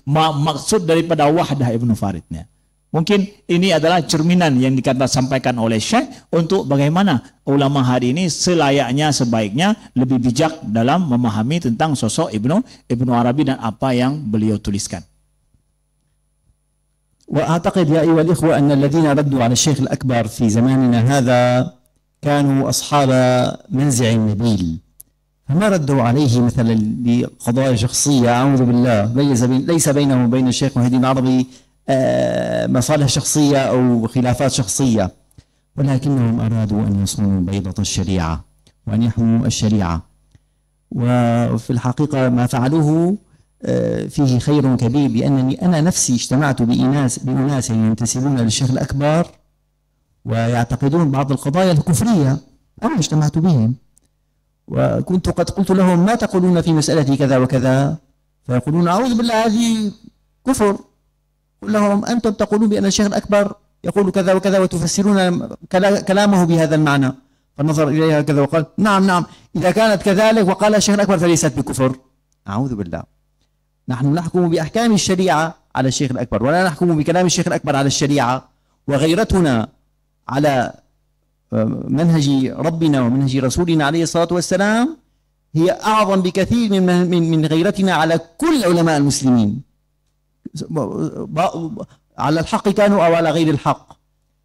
maksud daripada wahdah Ibnu Faridnya. Mungkin ini adalah cerminan yang sampaikan oleh Syekh untuk bagaimana ulama hari ini selayaknya, sebaiknya lebih bijak dalam memahami tentang sosok Ibnu Arabi dan apa yang beliau tuliskan. وأعتقد يا أيها الإخوة أن الذين ردوا على الشيخ الأكبر في زماننا هذا كانوا أصحاب منزع نبيل، فما ردوا عليه مثلا لقضايا شخصية، أعوذ بالله، ليس بينه وبين الشيخ محي الدين العربي مصالح شخصية أو خلافات شخصية، ولكنهم أرادوا أن يصونوا بيضة الشريعة وأن يحموا الشريعة. وفي الحقيقة ما فعلوه فيه خير كبير، لأنني أنا نفسي اجتمعت بأناس ينتسبون للشيخ الأكبر ويعتقدون بعض القضايا الكفرية، أنا اجتمعت بهم وكنت قد قلت لهم ما تقولون في مسألة كذا وكذا، فيقولون أعوذ بالله هذه كفر. قل لهم أنتم تقولون بأن الشيخ الأكبر يقول كذا وكذا وتفسرون كلامه بهذا المعنى. فنظر إليها كذا وقال نعم إذا كانت كذلك وقال الشيخ الأكبر فليست بكفر. أعوذ بالله، نحن نحكم بأحكام الشريعة على الشيخ الأكبر ولا نحكم بكلام الشيخ الأكبر على الشريعة، وغيرتنا على منهج ربنا ومنهج رسولنا عليه الصلاة والسلام هي أعظم بكثير من غيرتنا على كل علماء المسلمين، على الحق كانوا أو على غير الحق.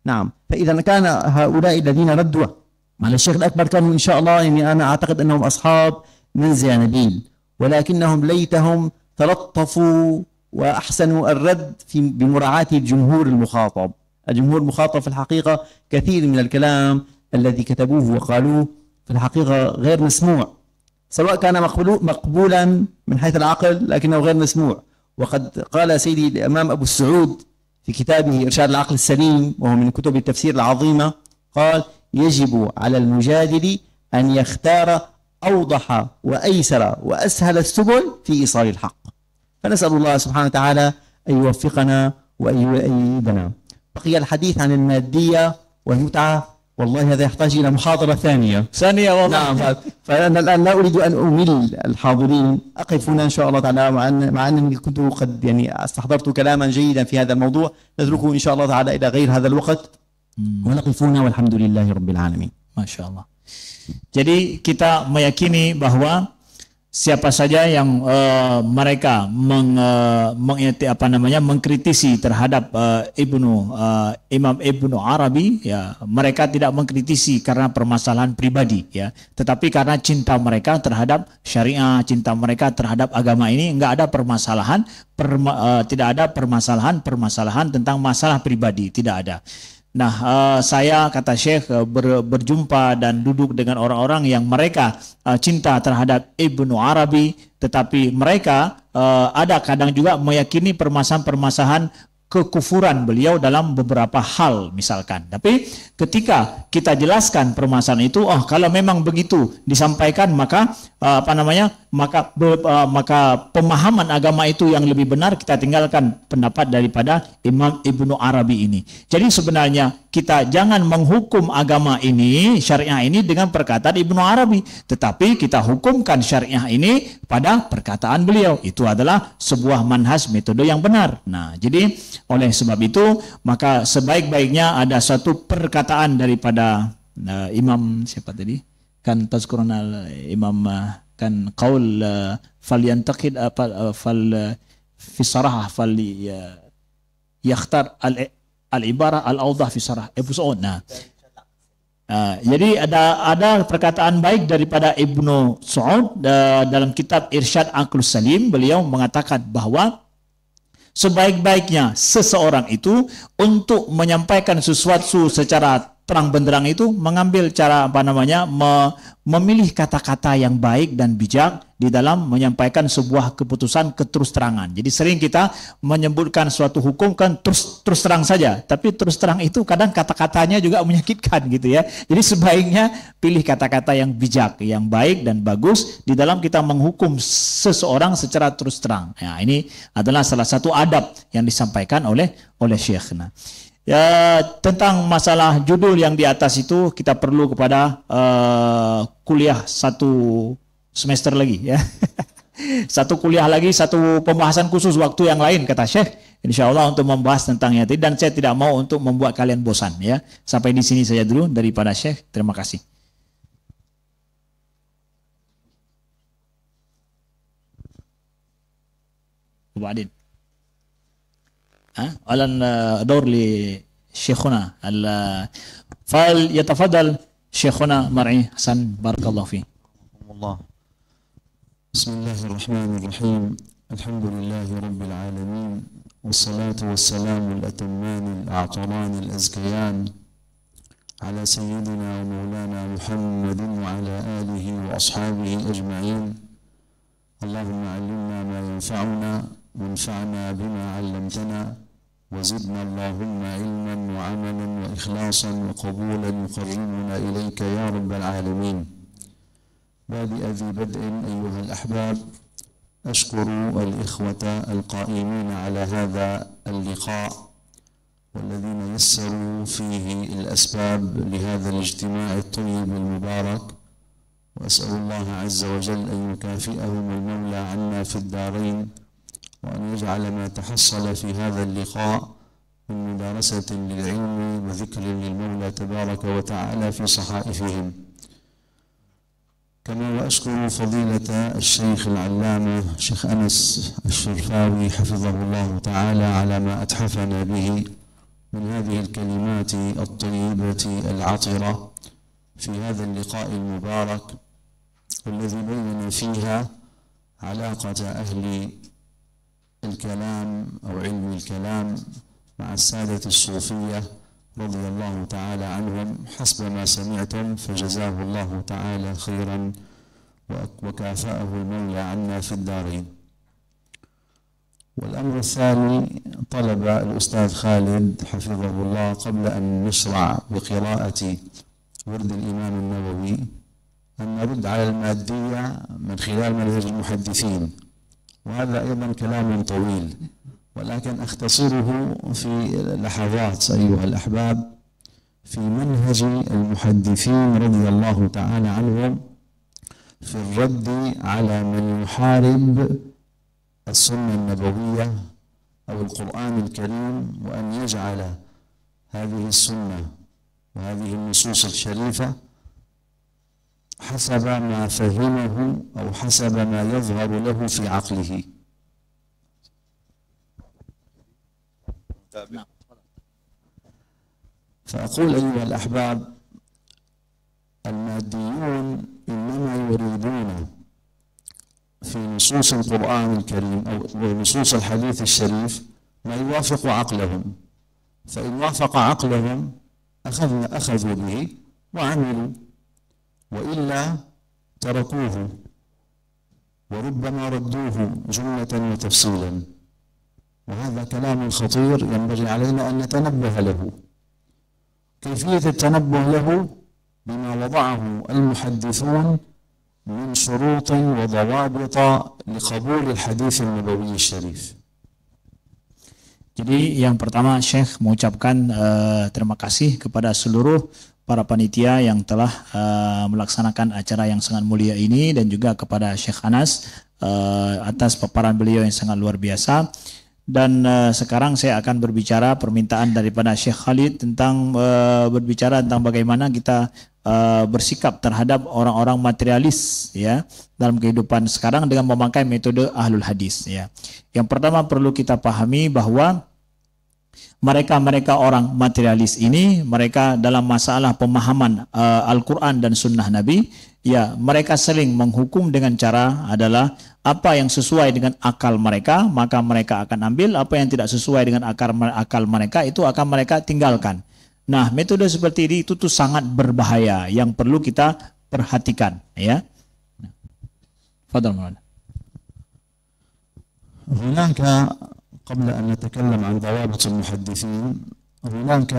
نعم، فإذا كان هؤلاء الذين ردوا على الشيخ الأكبر كانوا إن شاء الله، يعني أنا أعتقد أنهم أصحاب منزع نبيل، ولكنهم ليتهم تلطفوا وأحسنوا الرد بمراعاة الجمهور المخاطب. الجمهور المخاطب في الحقيقة كثير من الكلام الذي كتبوه وقالوه في الحقيقة غير مسموع، سواء كان مقبولا من حيث العقل لكنه غير مسموع. وقد قال سيدي الإمام أبو السعود في كتابه إرشاد العقل السليم، وهو من كتب التفسير العظيمة، قال يجب على المجادل أن يختار أوضح وأيسر وأسهل السبل في إيصال الحق. فنسأل الله سبحانه وتعالى أن يوفقنا وأن يؤيدنا. بقي الحديث عن المادية والمتعة، والله هذا يحتاج إلى محاضرة ثانية والله. نعم، فأنا الآن لا أريد أن أمل الحاضرين، أقف هنا إن شاء الله تعالى، مع أنني كنت قد يعني استحضرت كلاما جيدا في هذا الموضوع، نتركه إن شاء الله تعالى إلى غير هذا الوقت ونقف هنا والحمد لله رب العالمين. Masya Allah. Jadi kita meyakini bahwa siapa saja yang mereka mengkritisi terhadap Imam Ibnu Arabi, ya, mereka tidak mengkritisi karena permasalahan pribadi, ya, tetapi karena cinta mereka terhadap syariah, cinta mereka terhadap agama ini. Enggak ada permasalahan, tidak ada permasalahan tentang masalah pribadi, tidak ada. Nah, saya, kata Syekh, berjumpa dan duduk dengan orang-orang yang mereka cinta terhadap Ibnu Arabi, tetapi mereka ada kadang juga meyakini permasalahan kekufuran beliau dalam beberapa hal misalkan. Tapi ketika kita jelaskan permasalahan itu, kalau memang begitu disampaikan, maka maka pemahaman agama itu yang lebih benar kita tinggalkan pendapat daripada Imam Ibnu Arabi ini. Jadi sebenarnya kita jangan menghukum agama ini, syariah ini dengan perkataan Ibnu Arabi, tetapi kita hukumkan syariah ini pada perkataan beliau. Itu adalah sebuah manhaj metode yang benar. Nah, jadi oleh sebab itu maka sebaik-baiknya ada satu perkataan daripada Imam siapa tadi? Kan tazkuruna Imam kan qaul falyantaqid fal fi sarah fal yakhtar al ibarah al awdah fi sarah Abu Sa'ud. Nah, jadi ada perkataan baik daripada Ibnu Sa'ud dalam kitab Irsyad Aqlus Salim. Beliau mengatakan bahwa sebaik-baiknya seseorang itu untuk menyampaikan sesuatu secara terang benderang itu mengambil cara memilih kata-kata yang baik dan bijak di dalam menyampaikan sebuah keputusan keterus terangan. Jadi sering kita menyebutkan suatu hukum kan terus terang saja, tapi terus terang itu kadang kata-katanya juga menyakitkan gitu ya. Jadi sebaiknya pilih kata-kata yang bijak, yang baik dan bagus di dalam kita menghukum seseorang secara terus terang. Ya, ini adalah salah satu adab yang disampaikan oleh Syekh. Nah, ya, tentang masalah judul yang di atas itu kita perlu kepada kuliah satu semester lagi ya. Satu kuliah lagi, satu pembahasan khusus waktu yang lain kata Syekh, insyaallah untuk membahas tentangnya. Dan saya tidak mau untuk membuat kalian bosan ya. Sampai di sini saja dulu daripada Syekh. Terima kasih. وبعدين على الدور لشيخنا فليتفضل شيخنا مرعي حسن بارك الله فيه. بسم الله الرحمن الرحيم. الحمد لله رب العالمين، والصلاة والسلام الأتمان الأعطران الأزكيان على سيدنا ومولانا محمد وعلى آله وأصحابه أجمعين. اللهم علمنا ما ينفعنا وانفعنا بما علمتنا، وزدنا اللهم علما وعملا وإخلاصا وقبولا يقربنا إليك يا رب العالمين. بادئ ذي بدء أيها الأحباب، أشكر الإخوة القائمين على هذا اللقاء والذين يسروا فيه الأسباب لهذا الاجتماع الطيب المبارك، وأسأل الله عز وجل أن يكافئهم المولى عنا في الدارين، وأن يجعل ما تحصل في هذا اللقاء من مدارسة للعلم وذكر للمولى تبارك وتعالى في صحائفهم. كما وأشكر فضيلة الشيخ العلامة شيخ أنس الشرفاوي حفظه الله تعالى على ما أتحفنا به من هذه الكلمات الطيبة العطرة في هذا اللقاء المبارك، والذي بين فيها علاقة أهل الكلام أو علم الكلام مع السادة الصوفية رضي الله تعالى عنهم حسب ما سمعتم، فجزاه الله تعالى خيرا وكافأه المولى عنا في الدارين. والأمر الثاني، طلب الأستاذ خالد حفظه الله قبل أن نشرع بقراءة ورد الإمام النووي أن نرد على المادية من خلال منهج المحدثين، وهذا أيضا كلام طويل، ولكن أختصره في لحظات أيها الأحباب في منهج المحدثين رضي الله تعالى عنهم في الرد على من يحارب السنة النبوية أو القرآن الكريم، وأن يجعل هذه السنة وهذه النصوص الشريفة حسب ما فهمه أو حسب ما يظهر له في عقله. فأقول أيها الأحباب، الماديون إنما يريدون في نصوص القرآن الكريم أو نصوص الحديث الشريف ما يوافق عقلهم، فإن وافق عقلهم أخذوا به وعملوا، وإلا تركوه وربما ردوه جملة وتفصيلا. وهذا كلام خطير ينبغي علينا أن نتنبه له. كيفية التنبه له بما وضعه المحدثون من شروط وضوابط لقبول الحديث النبوي الشريف. Jadi yang pertama Syekh mengucapkan terima kasih kepada seluruh para panitia yang telah melaksanakan acara yang sangat mulia ini, dan juga kepada Syekh Anas atas paparan beliau yang sangat luar biasa. Dan sekarang saya akan berbicara permintaan daripada Syekh Khalid tentang berbicara tentang bagaimana kita bersikap terhadap orang-orang materialis ya dalam kehidupan sekarang dengan memakai metode ahlul hadis ya. Yang pertama perlu kita pahami bahwa mereka orang materialis ini, mereka dalam masalah pemahaman Al-Quran dan Sunnah Nabi, ya mereka sering menghukum dengan cara adalah apa yang sesuai dengan akal mereka, maka mereka akan ambil, apa yang tidak sesuai dengan akal mereka, itu akan mereka tinggalkan. Nah, metode seperti ini itu tuh sangat berbahaya, yang perlu kita perhatikan ya. Fadhal Maulana. هناك قبل أن نتكلم عن ضوابط المحدثين، هناك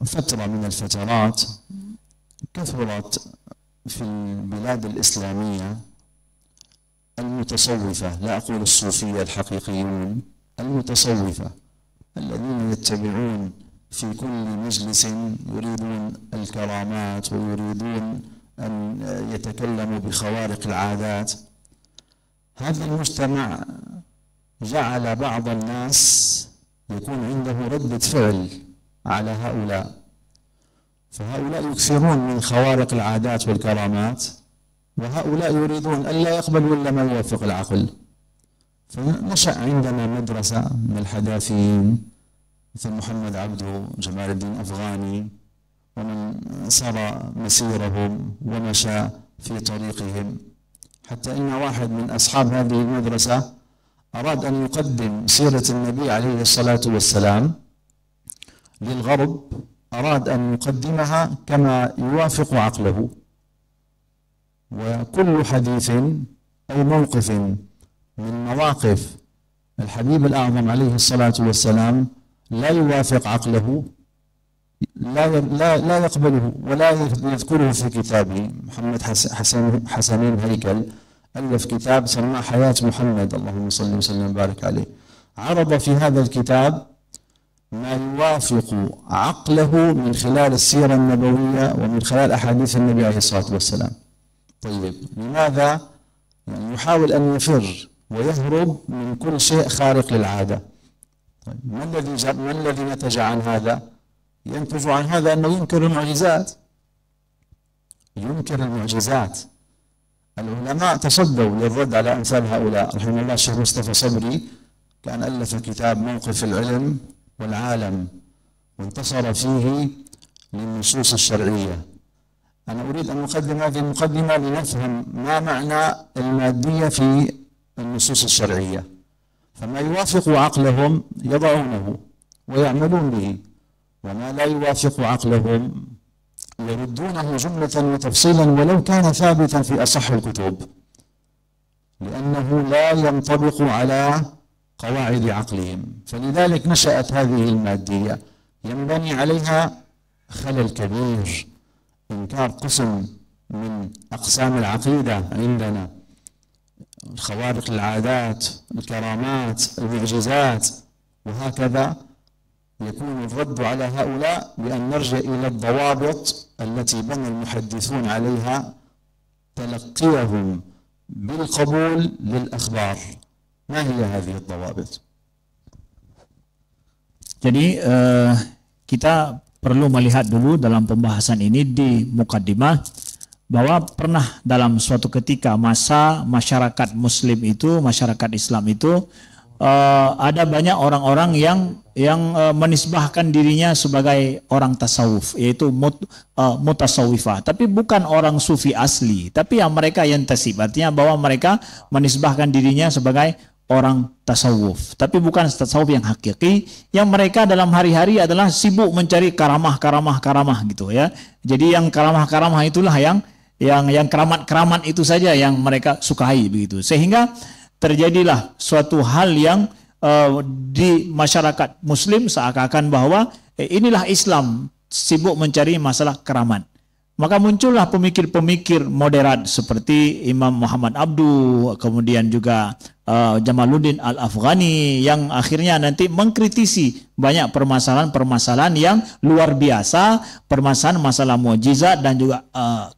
فترة من الفترات كثرت في البلاد الإسلامية المتصوفة، لا أقول الصوفية الحقيقيون، المتصوفة الذين يتبعون في كل مجلس يريدون الكرامات ويريدون أن يتكلموا بخوارق العادات. هذا المجتمع جعل بعض الناس يكون عنده ردة فعل على هؤلاء، فهؤلاء يكثرون من خوارق العادات والكرامات، وهؤلاء يريدون أن لا يقبلوا إلا ما يوافق العقل. فنشأ عندنا مدرسة من الحداثيين مثل محمد عبده، جمال الدين أفغاني، ومن سرى مسيرهم ومشى في طريقهم، حتى إن واحد من أصحاب هذه المدرسة أراد أن يقدم سيرة النبي عليه الصلاة والسلام للغرب، أراد أن يقدمها كما يوافق عقله، وكل حديث أو موقف من مواقف الحبيب الأعظم عليه الصلاة والسلام لا يوافق عقله لا يقبله ولا يذكره في كتابه. محمد حسنين هيكل ألف كتاب سماه حياة محمد، اللهم صل وسلم وبارك عليه، عرض في هذا الكتاب ما يوافق عقله من خلال السيرة النبوية ومن خلال أحاديث النبي عليه الصلاة والسلام. طيب لماذا يحاول أن يفر ويهرب من كل شيء خارق للعادة؟ طيب ما الذي نتج عن هذا؟ ينتج عن هذا أنه ينكر المعجزات، ينكر المعجزات. العلماء تصدوا للرد على أمثال هؤلاء، رحمه الله الشيخ مصطفى صبري كان ألف كتاب موقف العلم والعالم، وانتصر فيه للنصوص الشرعية. أنا أريد أن أقدم هذه المقدمة لنفهم ما معنى المادية في النصوص الشرعية. فما يوافق عقلهم يضعونه ويعملون به، وما لا يوافق عقلهم يردونه جملة وتفصيلا ولو كان ثابتا في أصح الكتب، لأنه لا ينطبق على قواعد عقلهم. فلذلك نشأت هذه المادية ينبني عليها خلل كبير، إنكار قسم من أقسام العقيدة عندنا، خوارق العادات، الكرامات، المعجزات، وهكذا. يكون الرد على هؤلاء بأن نرجع إلى الضوابط التي بنى المحدثون عليها تلقيهم بالقبول للأخبار. ما هي هذه الضوابط؟ Jadi kita perlu melihat dulu dalam pembahasan ini di mukaddimah bahwa pernah dalam suatu ketika masa masyarakat Muslim itu, masyarakat Islam itu ada banyak orang-orang yang menisbahkan dirinya sebagai orang tasawuf, yaitu mutasawwifah, tapi bukan orang sufi asli, tapi yang mereka yantasib, artinya bahwa mereka menisbahkan dirinya sebagai orang tasawuf, tapi bukan tasawuf yang hakiki, yang mereka dalam hari-hari adalah sibuk mencari karamah gitu ya. Jadi yang karamah itulah yang keramat itu saja yang mereka sukai begitu, sehingga terjadilah suatu hal yang di masyarakat Muslim seakan-akan bahwa inilah Islam, sibuk mencari masalah keramat. Maka muncullah pemikir-pemikir moderat seperti Imam Muhammad Abduh, kemudian juga Jamaluddin Al-Afghani yang akhirnya nanti mengkritisi banyak permasalahan-permasalahan yang luar biasa, permasalahan masalah mukjizat dan juga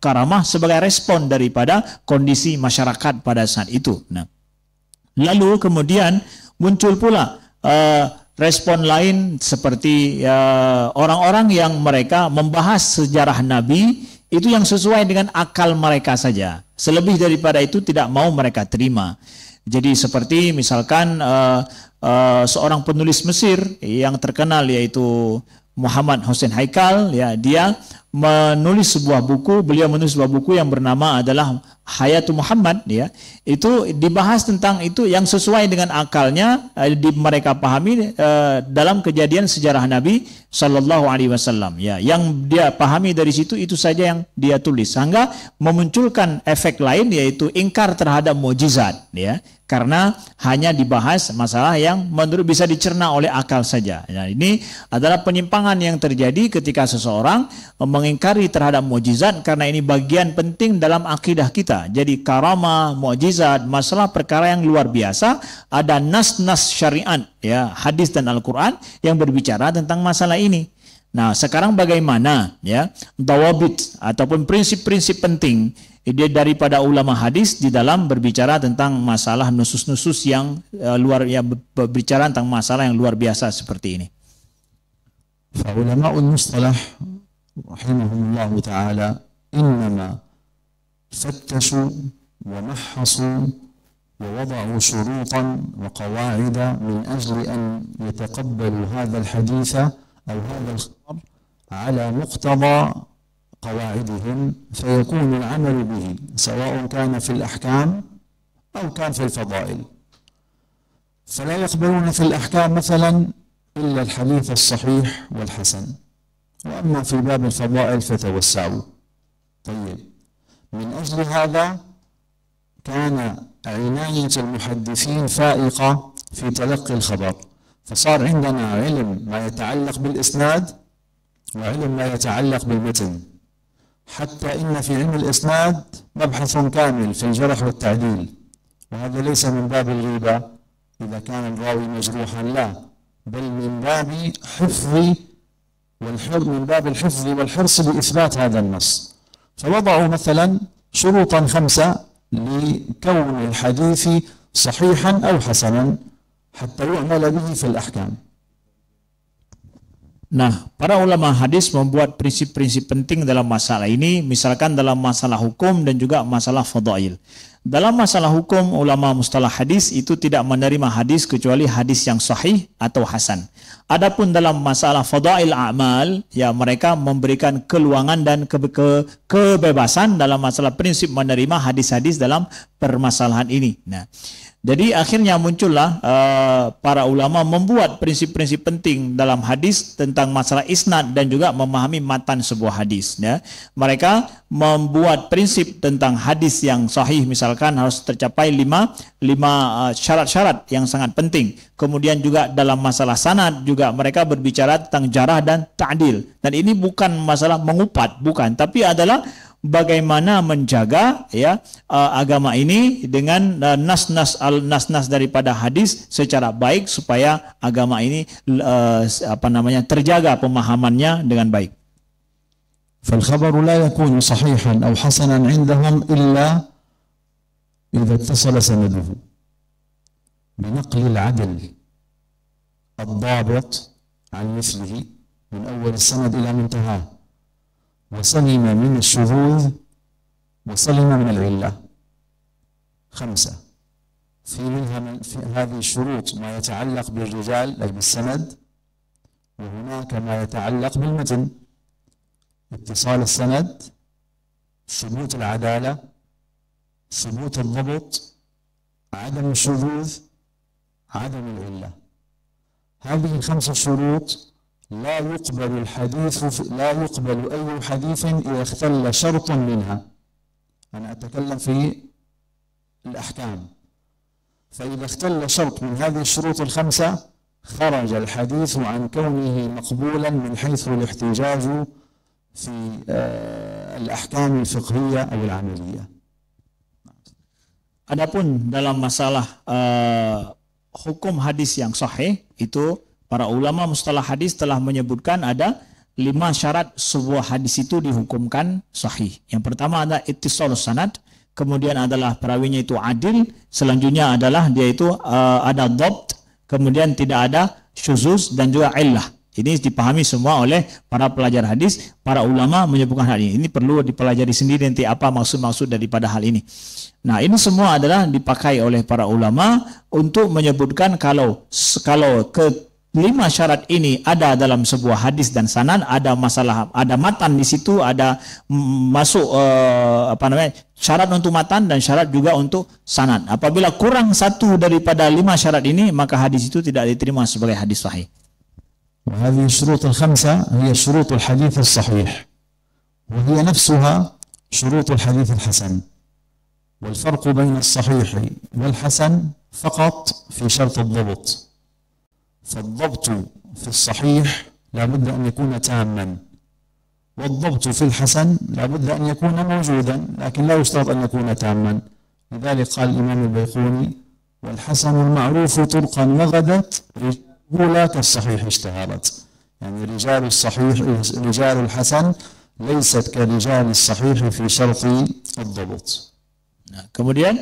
karamah sebagai respon daripada kondisi masyarakat pada saat itu. Nah, lalu kemudian muncul pula respon lain seperti orang-orang yang mereka membahas sejarah Nabi itu yang sesuai dengan akal mereka saja. Selebih daripada itu tidak mau mereka terima. Jadi seperti misalkan seorang penulis Mesir yang terkenal yaitu Muhammad Hussein Haikal, ya, dia menulis sebuah buku, beliau menulis sebuah buku yang bernama adalah Hayatu Muhammad, ya. Itu dibahas tentang itu yang sesuai dengan akalnya, mereka pahami dalam kejadian sejarah Nabi Sallallahu Alaihi Wasallam, ya. Yang dia pahami dari situ itu saja yang dia tulis, sehingga memunculkan efek lain yaitu ingkar terhadap mukjizat, ya. Karena hanya dibahas masalah yang menurut bisa dicerna oleh akal saja. Nah, ini adalah penyimpangan yang terjadi ketika seseorang mengingkari terhadap mukjizat, karena ini bagian penting dalam akidah kita. Jadi karamah, mukjizat, masalah perkara yang luar biasa, ada nas-nas syariat, ya, hadis dan Al-Quran yang berbicara tentang masalah ini. Nah, sekarang bagaimana, ya, dawabit ataupun prinsip-prinsip penting daripada ulama hadis di dalam berbicara tentang masalah nusus-nusus yang berbicara tentang masalah yang luar biasa seperti ini. فعلماء المصطلح رحمهم الله تعالى إنما فتشوا ومحصوا ووضعوا شروطا وقواعد من أجل أن يتقبلوا هذا الحديث أو هذا الخبر على مقتضى قواعدهم فيكون العمل به سواء كان في الأحكام أو كان في الفضائل. فلا يقبلون في الأحكام مثلا إلا الحديث الصحيح والحسن، وأما في باب الفضائل فتوسعوا. طيب، من أجل هذا كان عناية المحدثين فائقة في تلقي الخبر، فصار عندنا علم ما يتعلق بالإسناد وعلم ما يتعلق بالمتن، حتى إن في علم الإسناد مبحث كامل في الجرح والتعديل، وهذا ليس من باب الغيبة إذا كان الراوي مجروحا، لا، بل من باب الحفظ والحرص لإثبات هذا النص. فوضعوا مثلا شروطا 5 لكون الحديث صحيحا أو حسنا حتى يعمل به في الأحكام. Nah, para ulama hadis membuat prinsip-prinsip penting dalam masalah ini, misalkan dalam masalah hukum dan juga masalah fadail. Dalam masalah hukum, ulama mustalah hadis itu tidak menerima hadis kecuali hadis yang sahih atau hasan. Adapun dalam masalah fadail a'mal, ya, mereka memberikan keluangan dan kebebasan dalam masalah prinsip menerima hadis-hadis dalam permasalahan ini. Nah, jadi akhirnya muncullah para ulama membuat prinsip-prinsip penting dalam hadis tentang masalah isnad dan juga memahami matan sebuah hadis, ya. Mereka membuat prinsip tentang hadis yang sahih, misalkan harus tercapai 5 syarat-syarat yang sangat penting. Kemudian juga dalam masalah sanad juga mereka berbicara tentang jarah dan ta'dil. Dan ini bukan masalah mengupat, bukan, tapi adalah bagaimana menjaga, ya, agama ini dengan nas-nas daripada hadis secara baik supaya agama ini terjaga pemahamannya dengan baik. فالخبر لا يكون صحيحا أو حسنا عندهم إلا إذا اتصل سنده بنقل العدل الضابط عن مثله من أول السند إلى منتهاه، وسلم من الشذوذ وسلم من العلة. 5 في هذه الشروط ما يتعلق بالرجال أي بالسند، وهناك ما يتعلق بالمتن، اتصال السند، ثبوت العدالة، ثبوت الضبط، عدم الشذوذ، عدم العلة. هذه ال5 شروط لا يقبل أي حديث إذا اختل شرط منها. أنا أتكلم في الأحكام، فإذا اختل شرط من هذه الشروط ال5 خرج الحديث عن كونه مقبولا من حيث الاحتجاج في الأحكام الفقهية أو العملية. Adapun dalam masalah hukum hadis yang sahih, itu para ulama mustalah hadis telah menyebutkan ada 5 syarat sebuah hadis itu dihukumkan sahih. Yang pertama adalah ittisalus sanad, kemudian adalah perawinya itu adil, selanjutnya adalah dia itu ada dhabt, kemudian tidak ada syuzuz dan juga illah. Ini dipahami semua oleh para pelajar hadis. Para ulama menyebutkan hal ini. Ini perlu dipelajari sendiri nanti apa maksud-maksud daripada hal ini. Nah, ini semua adalah dipakai oleh para ulama untuk menyebutkan kalau ke-5 syarat ini ada dalam sebuah hadis dan sanad, ada masalah, ada matan di situ, ada masuk syarat untuk matan dan syarat juga untuk sanad. Apabila kurang satu daripada 5 syarat ini, maka hadis itu tidak diterima sebagai hadis sahih. وهذه الشروط الخمسة هي شروط الحديث الصحيح، وهي نفسها شروط الحديث الحسن، والفرق بين الصحيح والحسن فقط في شرط الضبط. فالضبط في الصحيح لا بد أن يكون تاما، والضبط في الحسن لا بد أن يكون موجودا، لكن لا يشترط أن يكون تاما. لذلك قال الإمام البيقوني: والحسن المعروف طرقا وغدت لا كالصحيح اشتهرت. يعني رجال الصحيح رجال الحسن ليست كرجال الصحيح في شرط الضبط. Kemudian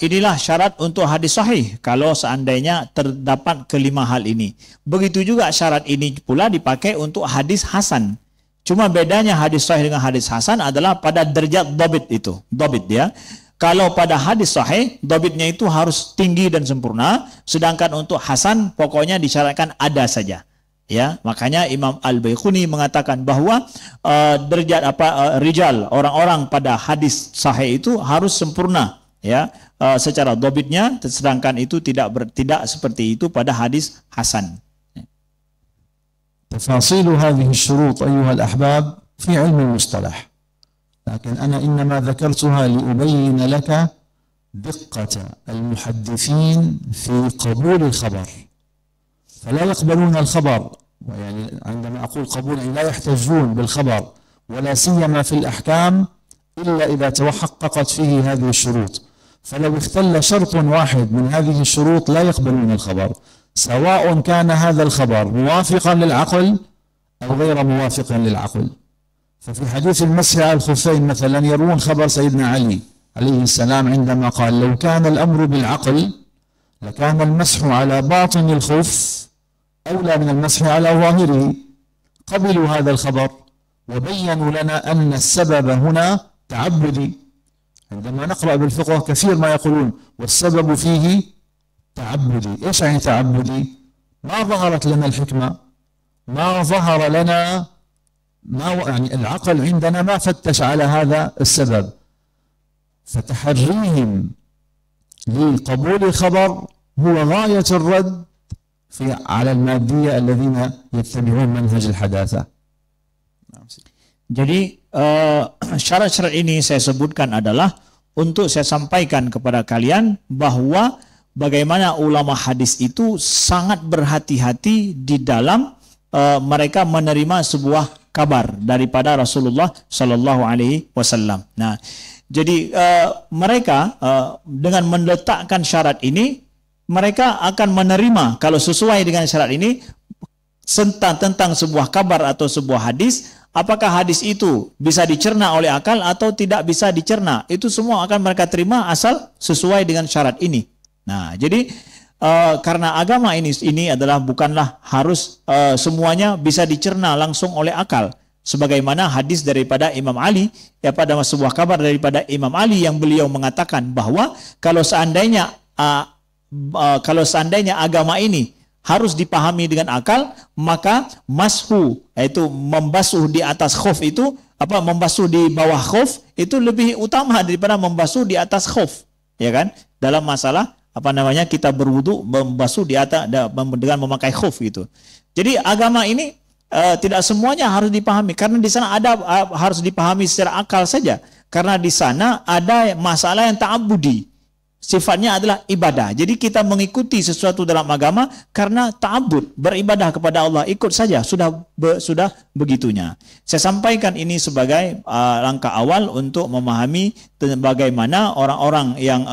inilah syarat untuk hadis sahih kalau seandainya terdapat kelima hal ini. Begitu juga syarat ini pula dipakai untuk hadis hasan. Cuma bedanya hadis sahih dengan hadis hasan adalah pada derajat dhabit itu. Dhabit ya. Kalau pada hadis sahih, dhabitnya itu harus tinggi dan sempurna, sedangkan untuk hasan pokoknya disyaratkan ada saja. Ya, makanya Imam Al-Baiquni mengatakan bahwa derajat rijal, orang-orang pada hadis sahih itu harus sempurna, ya, secara dhabitnya, sedangkan itu tidak seperti itu pada hadis hasan. تفاصيل هذه الشروط أيها الأحباب في علم المصطلح، لكن أنا إنما ذكرتها لأبين لك دقة المحدثين في قبول الخبر. فلا يقبلون الخبر، ويعني عندما أقول قبول لا يحتجون بالخبر ولا سيما في الأحكام إلا إذا تحققت فيه هذه الشروط. فلو اختل شرط واحد من هذه الشروط لا يقبلون الخبر، سواء كان هذا الخبر موافقا للعقل أو غير موافق للعقل. ففي حديث المسح على الخفين مثلا يروون خبر سيدنا علي عليه السلام عندما قال: لو كان الأمر بالعقل لكان المسح على باطن الخف أولى من المسح على ظاهره. قبلوا هذا الخبر وبينوا لنا أن السبب هنا تعبدي. عندما نقرأ بالفقه كثير ما يقولون والسبب فيه تعبدي. إيش يعني تعبدي؟ ما ظهرت لنا الحكمة، ما ظهر لنا، يعني العقل عندنا ما فتش على هذا السبب، فتحريهم لقبول الخبر هو غاية الرد على المادية الذين يتبعون منهج الحداثة. Jadi syarat-syarat ini saya sebutkan adalah untuk saya sampaikan kepada kalian bahwa bagaimana ulama hadis itu sangat berhati-hati di dalam mereka menerima sebuah kabar daripada Rasulullah Sallallahu Alaihi Wasallam. Nah, jadi mereka dengan meletakkan syarat ini, mereka akan menerima kalau sesuai dengan syarat ini tentang sebuah kabar atau sebuah hadis, apakah hadis itu bisa dicerna oleh akal atau tidak bisa dicerna, itu semua akan mereka terima asal sesuai dengan syarat ini. Nah, jadi karena agama ini adalah bukanlah harus semuanya bisa dicerna langsung oleh akal. Sebagaimana hadis daripada Imam Ali, ya, pada sebuah kabar daripada Imam Ali yang beliau mengatakan bahwa kalau seandainya agama ini harus dipahami dengan akal, maka mashu, yaitu membasuh di atas khuf itu, membasuh di bawah khuf itu lebih utama daripada membasuh di atas khuf, ya kan? Dalam masalah kita berwudu membasuh di atas dengan memakai khuf gitu. Jadi agama ini tidak semuanya harus dipahami, karena di sana ada harus dipahami secara akal saja, karena di sana ada masalah yang ta'abbudi. sifatnya adalah ibadah. Jadi kita mengikuti sesuatu dalam agama karena ta'abbud, beribadah kepada Allah, ikut saja, sudah begitunya. Saya sampaikan ini sebagai langkah awal untuk memahami bagaimana orang-orang yang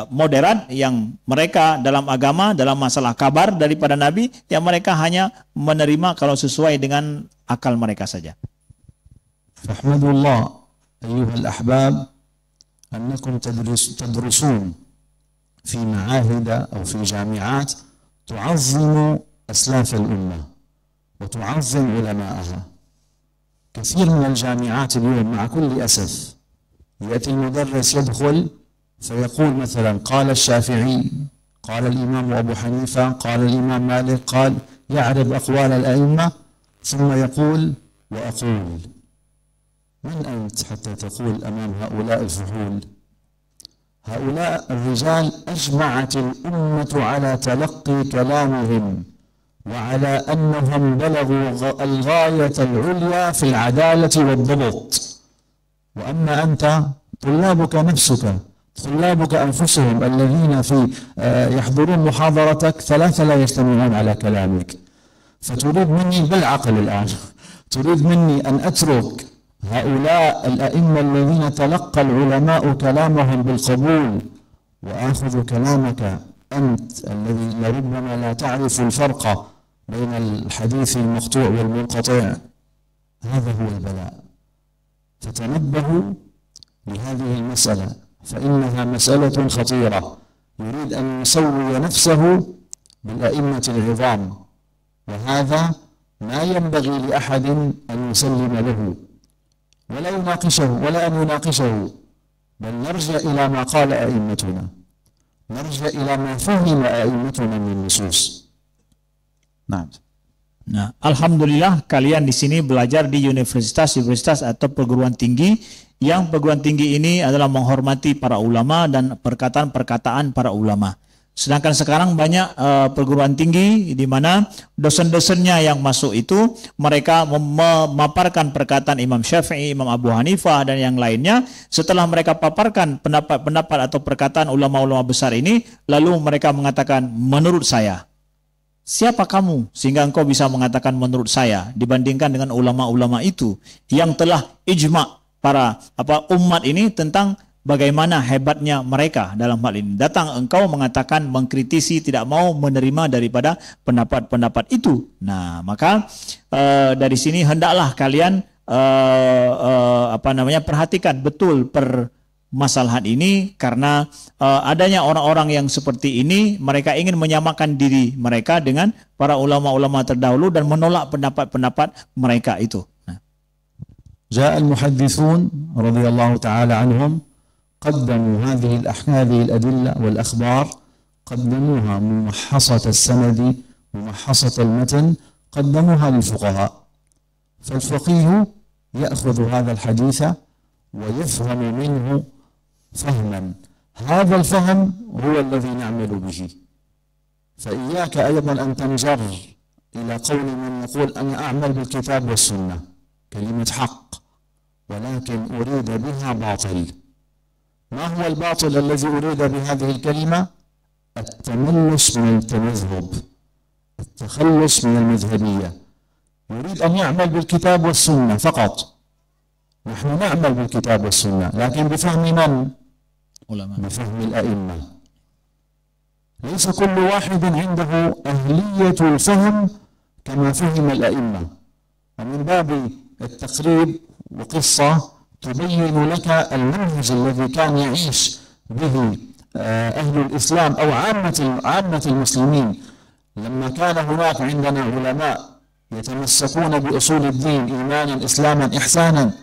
moderat, yang mereka dalam agama, dalam masalah kabar daripada Nabi, yang mereka hanya menerima kalau sesuai dengan akal mereka saja. Fahmadullah ayyuhal ahbab أنكم تدرسون في معاهد أو في جامعات تعظم أسلاف الأمة وتعظم علماءها. كثير من الجامعات اليوم مع كل أسف يأتي المدرس يدخل فيقول مثلا قال الشافعي، قال الإمام أبو حنيفة، قال الإمام مالك، قال يعرض أقوال الأئمة ثم يقول وأقول. من أنت حتى تقول أمام هؤلاء الفحول؟ هؤلاء الرجال أجمعت الأمة على تلقي كلامهم وعلى أنهم بلغوا الغاية العليا في العدالة والضبط. وأما أنت طلابك نفسك، طلابك أنفسهم الذين يحضرون محاضرتك 3 لا يجتمعون على كلامك، فتريد مني بالعقل الآن تريد مني أن أترك هؤلاء الأئمة الذين تلقى العلماء كلامهم بالقبول وآخذ كلامك أنت الذي لربما لا تعرف الفرق بين الحديث المقطوع والمنقطع. هذا هو البلاء. فتنبهوا لهذه المسألة فإنها مسألة خطيرة. يريد أن يسوي نفسه بالأئمة العظام، وهذا ما ينبغي لأحد أن يسلم له ولا يناقشه ولا أن يناقشه، بل نرجع إلى ما قال أئمتنا، نرجع إلى ما فهم أئمتنا من النصوص. Nah, alhamdulillah kalian di sini belajar di universitas atau perguruan tinggi, yang perguruan tinggi ini adalah menghormati para ulama dan perkataan-perkataan para ulama. Sedangkan sekarang banyak perguruan tinggi di mana dosen-dosennya yang masuk itu mereka memaparkan perkataan Imam Syafi'i, Imam Abu Hanifah dan yang lainnya. Setelah mereka paparkan pendapat-pendapat atau perkataan ulama-ulama besar ini, lalu mereka mengatakan menurut saya. Siapa kamu sehingga engkau bisa mengatakan menurut saya dibandingkan dengan ulama-ulama itu yang telah ijma' para umat ini tentang bagaimana hebatnya mereka dalam hal ini. Datang engkau mengatakan, mengkritisi, tidak mau menerima daripada pendapat-pendapat itu. Nah, maka dari sini hendaklah kalian perhatikan betul permasalahan ini, karena adanya orang-orang yang seperti ini, mereka ingin menyamakan diri mereka dengan para ulama-ulama terdahulu dan menolak pendapat-pendapat mereka itu. جاء المحدثون رضي الله تعالى عنهم قدموا هذه الأدلة والأخبار، قدموها ممحصة السند ممحصة المتن، قدموها للفقهاء. فالفقيه يأخذ هذا الحديث ويفهم منه فهما، هذا الفهم هو الذي نعمل به. فإياك أيضا أن تنجر إلى قول من يقول أنا أعمل بالكتاب والسنة، كلمة حق ولكن أريد بها باطل. ما هو الباطل الذي أريد بهذه الكلمة؟ التملص من التمذهب، التخلص من المذهبية. يريد أن يعمل بالكتاب والسنة فقط. نحن نعمل بالكتاب والسنة لكن بفهم من؟ بفهم الأئمة. ليس كل واحد عنده أهلية الفهم كما فهم الأئمة. ومن باب التقريب وقصة تبين لك المنهج الذي كان يعيش به أهل الإسلام أو عامة المسلمين لما كان هناك عندنا علماء يتمسكون بأصول الدين إيمانا إسلاما إحسانا.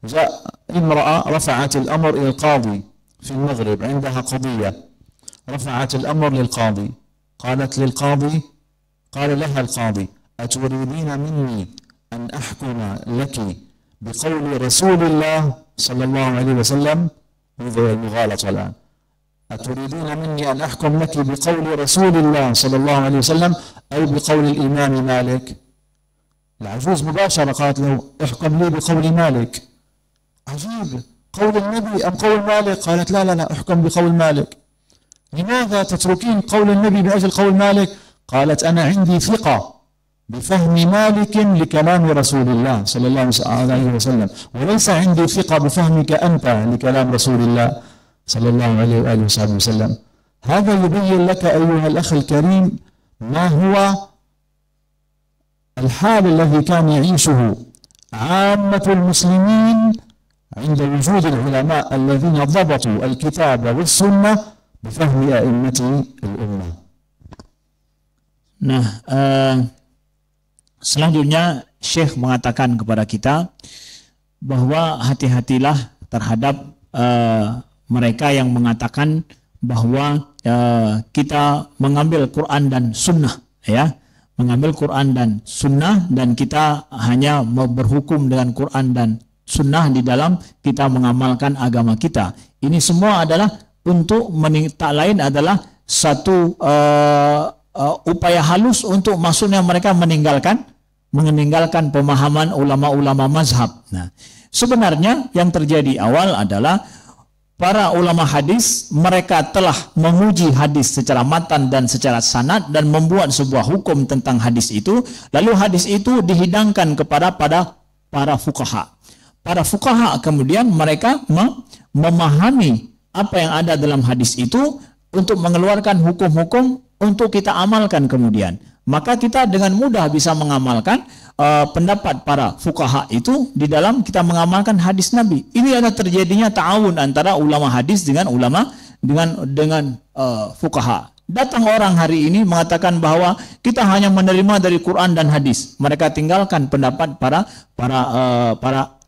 جاء امرأة رفعت الأمر إلى القاضي في المغرب، عندها قضية، رفعت الأمر للقاضي، قالت للقاضي، قال لها القاضي أتريدين مني أن أحكم لك بقول رسول الله صلى الله عليه وسلم؟ انظر المغالطة الآن. أتريدين مني أن أحكم لك بقول رسول الله صلى الله عليه وسلم أو بقول الإمام مالك؟ العجوز مباشرة قالت له احكم لي بقول مالك. عجيب، قول النبي أم قول مالك؟ قالت لا احكم بقول مالك. لماذا تتركين قول النبي بأجل قول مالك؟ قالت أنا عندي ثقة بفهم مالك لكلام رسول الله صلى الله عليه وسلم، وليس عندي ثقة بفهمك أنت لكلام رسول الله صلى الله عليه وآله وسلم. هذا يبين لك أيها الأخ الكريم ما هو الحال الذي كان يعيشه عامة المسلمين عند وجود العلماء الذين ضبطوا الكتاب والسنة بفهم أئمة الأمة. Nah, selanjutnya Syekh mengatakan kepada kita bahwa hati-hatilah terhadap mereka yang mengatakan bahwa kita mengambil Quran dan Sunnah, ya, mengambil Quran dan Sunnah, dan kita hanya berhukum dengan Quran dan Sunnah di dalam kita mengamalkan agama kita. Ini semua adalah untuk tak lain adalah satu upaya halus untuk maksudnya mereka meninggalkan pemahaman ulama-ulama mazhab. Nah, sebenarnya yang terjadi awal adalah para ulama hadis, mereka telah menguji hadis secara matan dan secara sanad dan membuat sebuah hukum tentang hadis itu. Lalu hadis itu dihidangkan kepada para fuqaha. Para fuqaha kemudian mereka memahami apa yang ada dalam hadis itu untuk mengeluarkan hukum-hukum untuk kita amalkan kemudian. Maka kita dengan mudah bisa mengamalkan pendapat para fuqaha itu di dalam kita mengamalkan hadis Nabi. Ini adalah terjadinya ta'awun antara ulama hadis dengan fuqaha. Datang orang hari ini mengatakan bahwa kita hanya menerima dari Quran dan hadis. Mereka tinggalkan pendapat para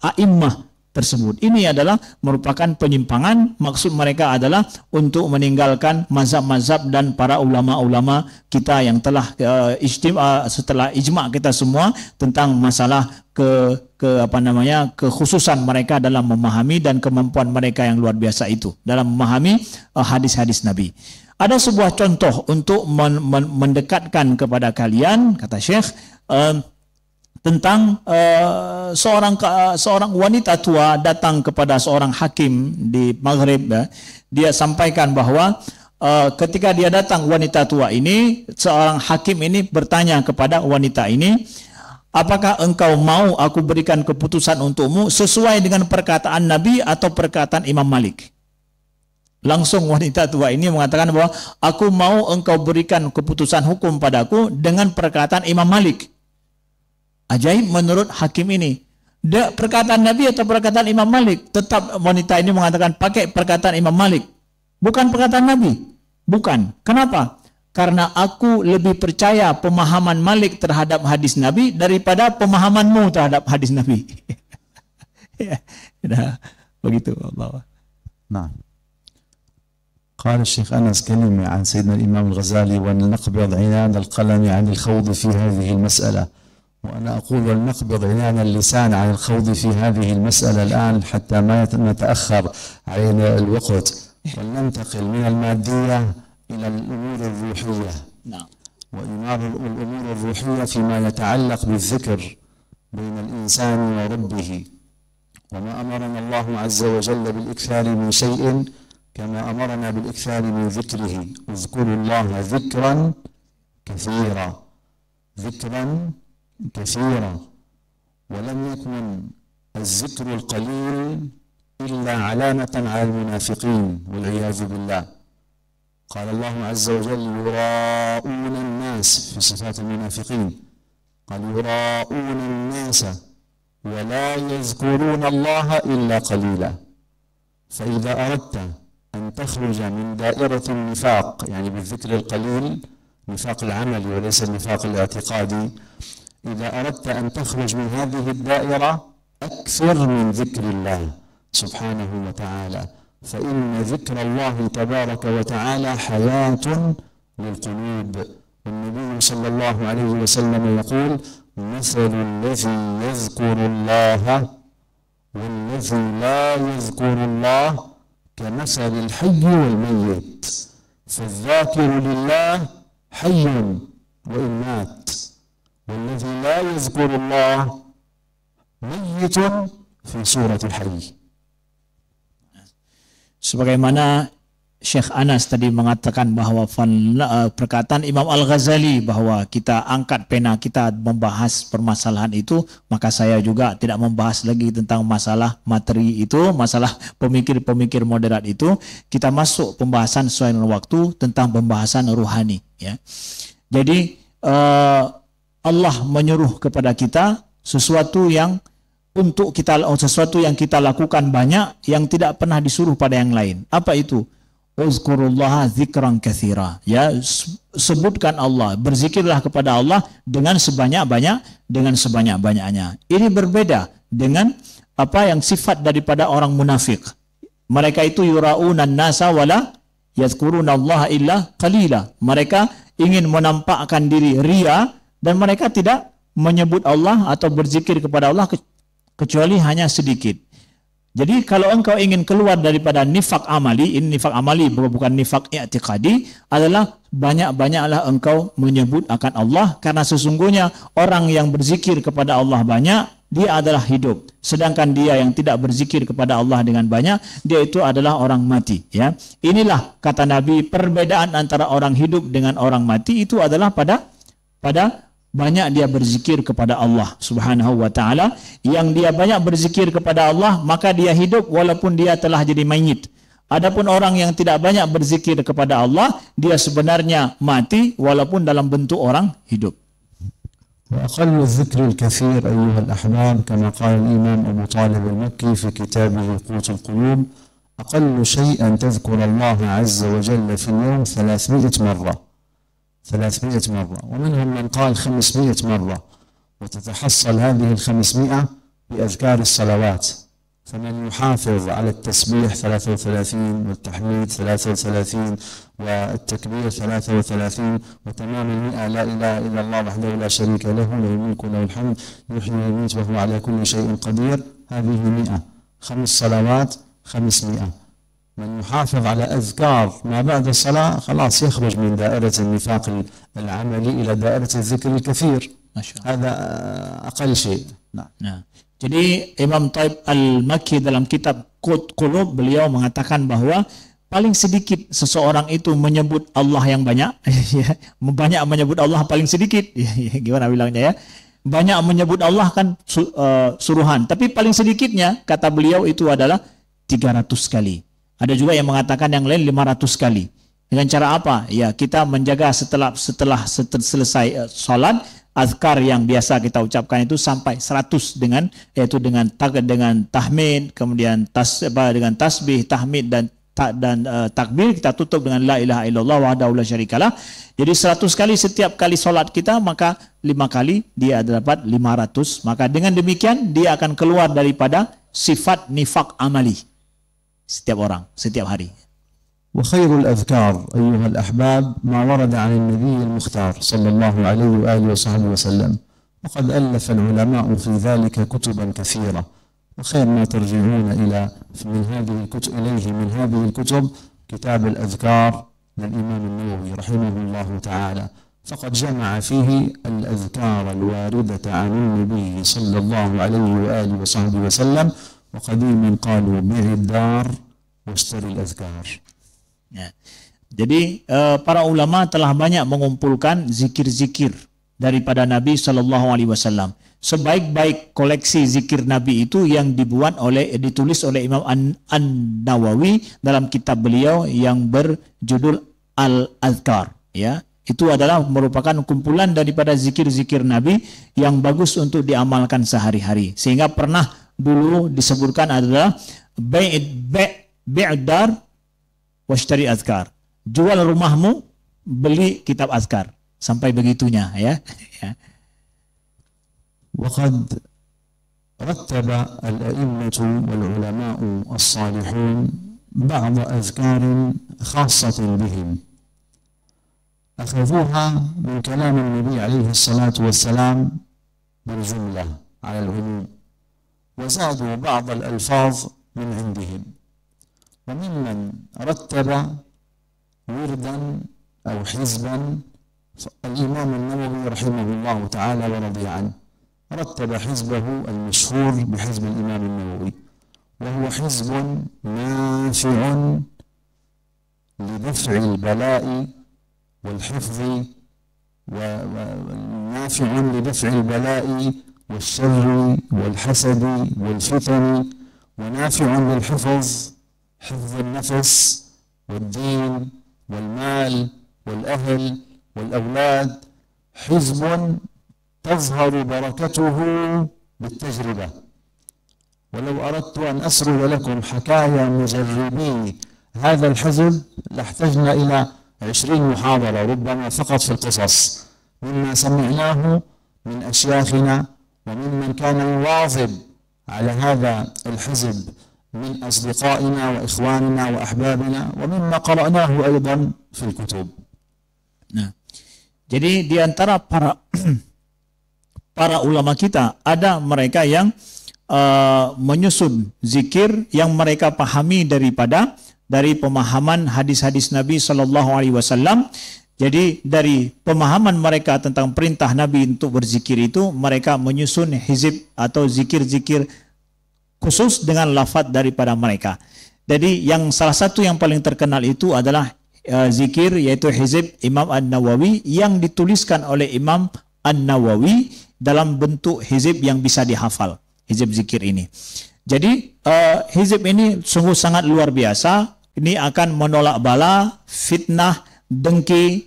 a'immah tersebut. Ini adalah merupakan penyimpangan. Maksud mereka adalah untuk meninggalkan mazhab-mazhab dan para ulama-ulama kita yang telah setelah ijma' kita semua tentang masalah kekhususan mereka dalam memahami dan kemampuan mereka yang luar biasa itu dalam memahami hadis-hadis Nabi. Ada sebuah contoh untuk mendekatkan kepada kalian, kata Syekh, tentang seorang wanita tua datang kepada seorang hakim di Maghrib. Dia sampaikan bahwa ketika dia datang, wanita tua ini, seorang hakim ini bertanya kepada wanita ini, apakah engkau mau aku berikan keputusan untukmu sesuai dengan perkataan Nabi atau perkataan Imam Malik? Langsung wanita tua ini mengatakan bahwa aku mau engkau berikan keputusan hukum padaku dengan perkataan Imam Malik. Ajaib menurut hakim ini. Perkataan Nabi atau perkataan Imam Malik? Tetap wanita ini mengatakan pakai perkataan Imam Malik. Bukan perkataan Nabi. Bukan. Kenapa? Karena aku lebih percaya pemahaman Malik terhadap hadis Nabi daripada pemahamanmu terhadap hadis Nabi. Ya, begitu Allah. Nah. قال الشيخ أنس كلمة عن سيدنا الإمام الغزالي ولنقبض عنان القلم عن الخوض في هذه المسألة، وأنا أقول ولنقبض عنان اللسان عن الخوض في هذه المسألة الآن حتى ما نتأخر علينا الوقت، ولننتقل من المادية إلى الأمور الروحية. نعم. والأمور الروحية فيما يتعلق بالذكر بين الإنسان وربه، وما أمرنا الله عز وجل بالإكثار من شيء كما أمرنا بالإكثار من ذكره. اذكروا الله ذكرا كثيرا كثيرا، ولم يكن الذكر القليل إلا علامة على المنافقين والعياذ بالله. قال الله عز وجل يراءون الناس في صفات المنافقين، قال يراءون الناس ولا يذكرون الله إلا قليلا. فإذا أردت أن تخرج من دائرة النفاق، يعني بالذكر القليل، نفاق العمل وليس النفاق الاعتقادي، إذا أردت أن تخرج من هذه الدائرة أكثر من ذكر الله سبحانه وتعالى، فإن ذكر الله تبارك وتعالى حياة للقلوب. والنبي صلى الله عليه وسلم يقول مثل الذي يذكر الله والذي لا يذكر الله كمثل الحي والميت، فالذاكر لله حي وإن مات، والذي لا يذكر الله ميت في سورة الحي. Sebagaimana Syekh Anas tadi mengatakan bahwa perkataan Imam Al-Ghazali bahwa kita angkat pena kita membahas permasalahan itu, maka saya juga tidak membahas lagi tentang masalah materi itu, masalah pemikir-pemikir moderat itu. Kita masuk pembahasan sesuai dengan waktu tentang pembahasan ruhani, ya. Jadi Allah menyuruh kepada kita sesuatu yang kita lakukan banyak yang tidak pernah disuruh pada yang lain. Apa itu? Uzkurullaha dzikran katsira. Ya, sebutkan Allah, berzikirlah kepada Allah dengan sebanyak-banyaknya. Ini berbeda dengan apa yang sifat daripada orang munafik. Mereka itu yuraunan nasa wala yadhkurunallaha illa qalila. Mereka ingin menampakkan diri ria dan mereka tidak menyebut Allah atau berzikir kepada Allah kecuali hanya sedikit. Jadi kalau engkau ingin keluar daripada nifak amali, ini nifak amali bukan nifak i'tiqadi, adalah banyak-banyaklah engkau menyebut akan Allah, karena sesungguhnya orang yang berzikir kepada Allah banyak, dia adalah hidup. Sedangkan dia yang tidak berzikir kepada Allah dengan banyak, dia itu adalah orang mati, ya. Inilah kata Nabi, perbedaan antara orang hidup dengan orang mati itu adalah pada banyak dia berzikir kepada Allah Subhanahu wa ta'ala. Yang dia banyak berzikir kepada Allah, maka dia hidup walaupun dia telah jadi mayit. Adapun orang yang tidak banyak berzikir kepada Allah, dia sebenarnya mati walaupun dalam bentuk orang hidup. وأقل الذكر الكثير أيها الأحباب كما قال الإمام أبو طالب المكي في كتابه قوت القلوب: أقل شيء أن تذكر الله عز وجل في اليوم 300 مرة، ومنهم من قال 500 مرة، وتتحصل هذه 500 بأذكار الصلوات. فمن يحافظ على التسبيح 33 والتحميد 33 والتكبير 33 وتمام 100 لا إله إلا الله وحده لا شريك له له الملك وله الحمد يحيي ويميت وهو على كل شيء قدير، هذه 100. 5 صلوات 500. من يحافظ على أذكار ما بعد الصلاة خلاص يخرج من دائرة النفاق العملي إلى دائرة الذكر الكثير. هذا أقل شيء. Nah, jadi Imam Taib Al-Makki dalam kitab Qut Qulub, beliau mengatakan bahwa paling sedikit seseorang itu menyebut Allah yang banyak, banyak menyebut Allah paling sedikit, gimana bilangnya ya? Banyak menyebut Allah kan suruhan, tapi paling sedikitnya kata beliau itu adalah 300 kali. Ada juga yang mengatakan yang lain 500 kali. Dengan cara apa? Ya, kita menjaga setelah selesai salat, azkar yang biasa kita ucapkan itu sampai 100 dengan tahmid, kemudian dengan tasbih, tahmid dan takbir, kita tutup dengan la ilaha illallah wahdahu la syarikalah. Jadi 100 kali setiap kali salat kita, maka 5 kali dia dapat 500. Maka dengan demikian dia akan keluar daripada sifat nifak amali. Setiap orang, setiap hari. وخير الأذكار أيها الأحباب ما ورد عن النبي المختار صلى الله عليه وآله وصحبه وسلم، وقد ألف العلماء في ذلك كتبا كثيرة، وخير ما ترجعون إليه من هذه الكتب كتاب الأذكار للإمام النووي رحمه الله تعالى، فقد جمع فيه الأذكار الواردة عن النبي صلى الله عليه وآله وصحبه وسلم. وقديما قالوا بيع الدار واشتري الأذكار. Ya. Jadi para ulama telah banyak mengumpulkan zikir-zikir daripada Nabi SAW. Sebaik-baik koleksi zikir Nabi itu yang ditulis oleh Imam An-Nawawi dalam kitab beliau yang berjudul Al-Adhkar. Ya, itu adalah merupakan kumpulan daripada zikir-zikir Nabi yang bagus untuk diamalkan sehari-hari. Sehingga pernah dulu disebutkan adalah bi'dar washtari azkar. Jual rumahmu, beli kitab azkar. Sampai begitunya, ya. وقد رتب الأئمة والعلماء الصالحون بعض أذكار خاصة بهم أخذوها من كلام النبي عليه الصلاة والسلام بالجملة على العموم، وزادوا بعض الألفاظ من عندهم. وممن رتب وردا أو حزبا الإمام النووي رحمه الله تعالى ورضي عنه، رتب حزبه المشهور بحزب الإمام النووي، وهو حزب نافع لدفع البلاء والحفظ ونافع لدفع البلاء والشر والحسد والفتن ونافع للحفظ، حفظ النفس والدين والمال والأهل والأولاد، حزب تظهر بركته بالتجربة. ولو أردت أن أسرد لكم حكايا مجربي هذا الحزب لاحتجنا إلى 20 محاضرة ربما فقط في القصص، مما سمعناه من أشياخنا وممن كان يواظب على هذا الحزب من أصدقائنا وإخواننا وأحبابنا، ومما قرأناه أيضا في الكتب. Nah, jadi di antara para ulama kita ada mereka yang menyusun zikir yang mereka pahami dari pemahaman hadis-hadis Nabi Shallallahu Alaihi Wasallam. Jadi dari pemahaman mereka tentang perintah Nabi untuk berzikir itu, mereka menyusun hizib atau zikir-zikir khusus dengan lafaz daripada mereka. Jadi yang salah satu yang paling terkenal itu adalah zikir, yaitu hizib Imam An-Nawawi yang dituliskan oleh Imam An-Nawawi dalam bentuk hizib yang bisa dihafal, hizib zikir ini. Jadi hizib ini sungguh sangat luar biasa. Ini akan menolak bala, fitnah, dengki,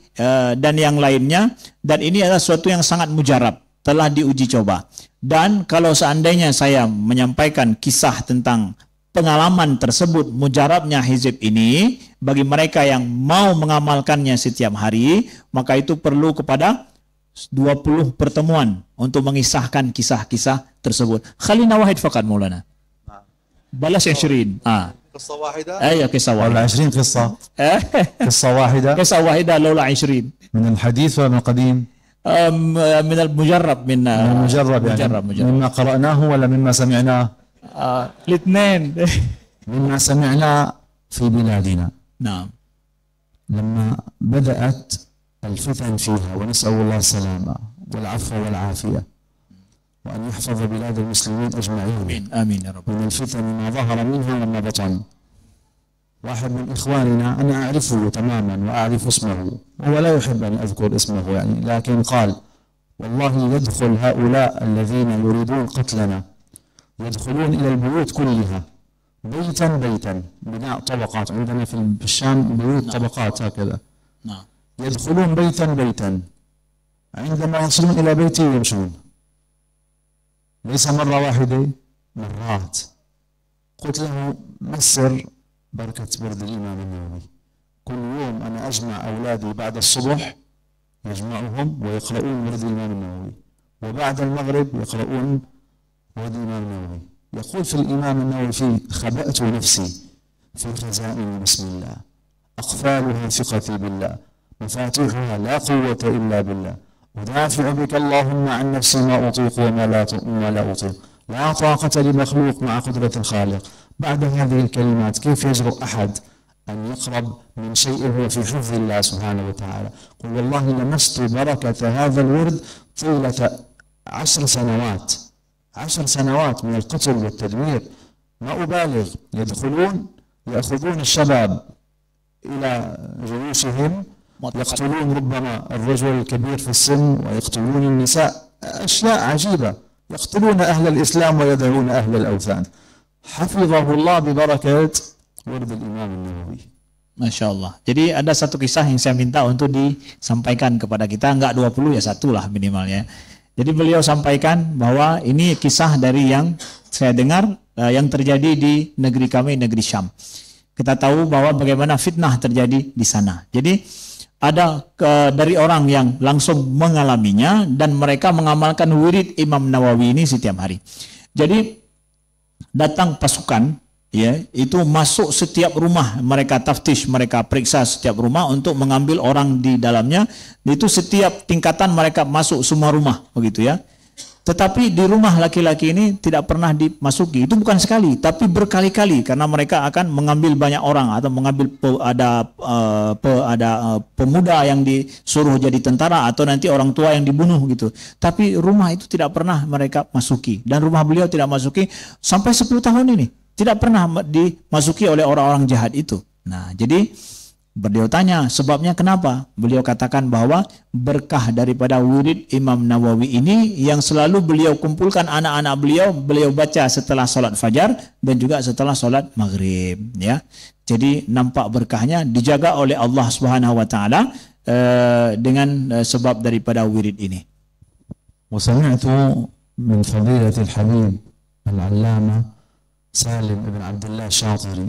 dan yang lainnya. Dan ini adalah sesuatu yang sangat mujarab, telah diuji coba. Dan kalau seandainya saya menyampaikan kisah tentang pengalaman tersebut, mujarabnya hizib ini, bagi mereka yang mau mengamalkannya setiap hari, maka itu perlu kepada 20 pertemuan untuk mengisahkan kisah-kisah tersebut. Khalina wahid fakat Maulana. Balas 20. قصة واحدة؟ أيوة قصة واحدة. ولا 20 قصة؟ قصة واحدة؟ قصة واحدة لولا 20. من الحديث ولا من القديم؟ من المجرب، من المجرب يعني مجرب. مما قرأناه ولا مما سمعناه؟ الاثنين. مما سمعناه في بلادنا. نعم. لما بدأت الفتن فيها، ونسأل الله السلامة والعفو والعافية، وأن يحفظ بلاد المسلمين أجمعين. آمين يا رب. من الفتن ما ظهر منها وما بطن. واحد من إخواننا أنا أعرفه تماما وأعرف اسمه، هو لا يحب أن أذكر اسمه يعني، لكن قال والله يدخل هؤلاء الذين يريدون قتلنا يدخلون إلى البيوت كلها بيتا بيتا، بناء طبقات عندنا في الشام بيوت طبقات هكذا. نعم. يدخلون بيتا بيتا، عندما يصلون إلى بيتي يمشون، ليس مرة واحدة، مرات. قلت له ما السر؟ بركة ورد الإمام النووي. كل يوم أنا أجمع أولادي بعد الصبح، يجمعهم ويقرؤون ورد الإمام النووي، وبعد المغرب يقرؤون ورد الإمام النووي. يقول في الإمام النووي فيه: خبأت نفسي في خزائن بسم الله، أقفالها ثقتي بالله، مفاتيحها لا قوة إلا بالله، أدافع بك اللهم عن نفسي ما أطيق وما لا أطيق، لا طاقة لمخلوق مع قدرة الخالق. بعد هذه الكلمات كيف يجرؤ أحد أن يقرب من شيء هو في حفظ الله سبحانه وتعالى؟ قل والله لمست بركة هذا الورد طيلة 10 سنوات، 10 سنوات من القتل والتدمير، ما أبالغ. يدخلون يأخذون الشباب إلى جيوشهم، يقتلون ربما الرجل الكبير في السن ويقتلون النساء، أشياء عجيبة. يقتلون أهل الإسلام ويدعون أهل الأوثان. حفظه الله ببركة ورد الإمام النووي. Masya Allah. Jadi ada satu kisah yang saya minta untuk disampaikan kepada kita, enggak 20 ya, 1 lah minimalnya. Jadi beliau sampaikan bahwa ini kisah dari yang saya dengar yang terjadi di negeri kami, negeri Syam. Kita tahu bahwa bagaimana fitnah terjadi di sana. Jadi ada dari orang yang langsung mengalaminya dan mereka mengamalkan wirid Imam Nawawi ini setiap hari. Jadi datang pasukan, ya, itu masuk setiap rumah, mereka taftish, mereka periksa setiap rumah untuk mengambil orang di dalamnya. Itu setiap tingkatan mereka masuk semua rumah, begitu ya. Tetapi di rumah laki-laki ini tidak pernah dimasuki. Itu bukan sekali, tapi berkali-kali, karena mereka akan mengambil banyak orang atau mengambil ada pemuda yang disuruh jadi tentara atau nanti orang tua yang dibunuh gitu. Tapi rumah itu tidak pernah mereka masuki, dan rumah beliau tidak masuki sampai 10 tahun ini. Tidak pernah dimasuki oleh orang-orang jahat itu. Nah, jadi Beliau tanya sebabnya kenapa? Beliau katakan bahwa berkah daripada wirid Imam Nawawi ini yang selalu beliau kumpulkan anak-anak beliau baca setelah sholat fajar dan juga setelah sholat maghrib. Ya, jadi nampak berkahnya dijaga oleh Allah Subhanahu Wa Taala dengan sebab daripada wirid ini. وسمعت من فضيلة الحبيب العلامة سالم بن عبد الله الشاطري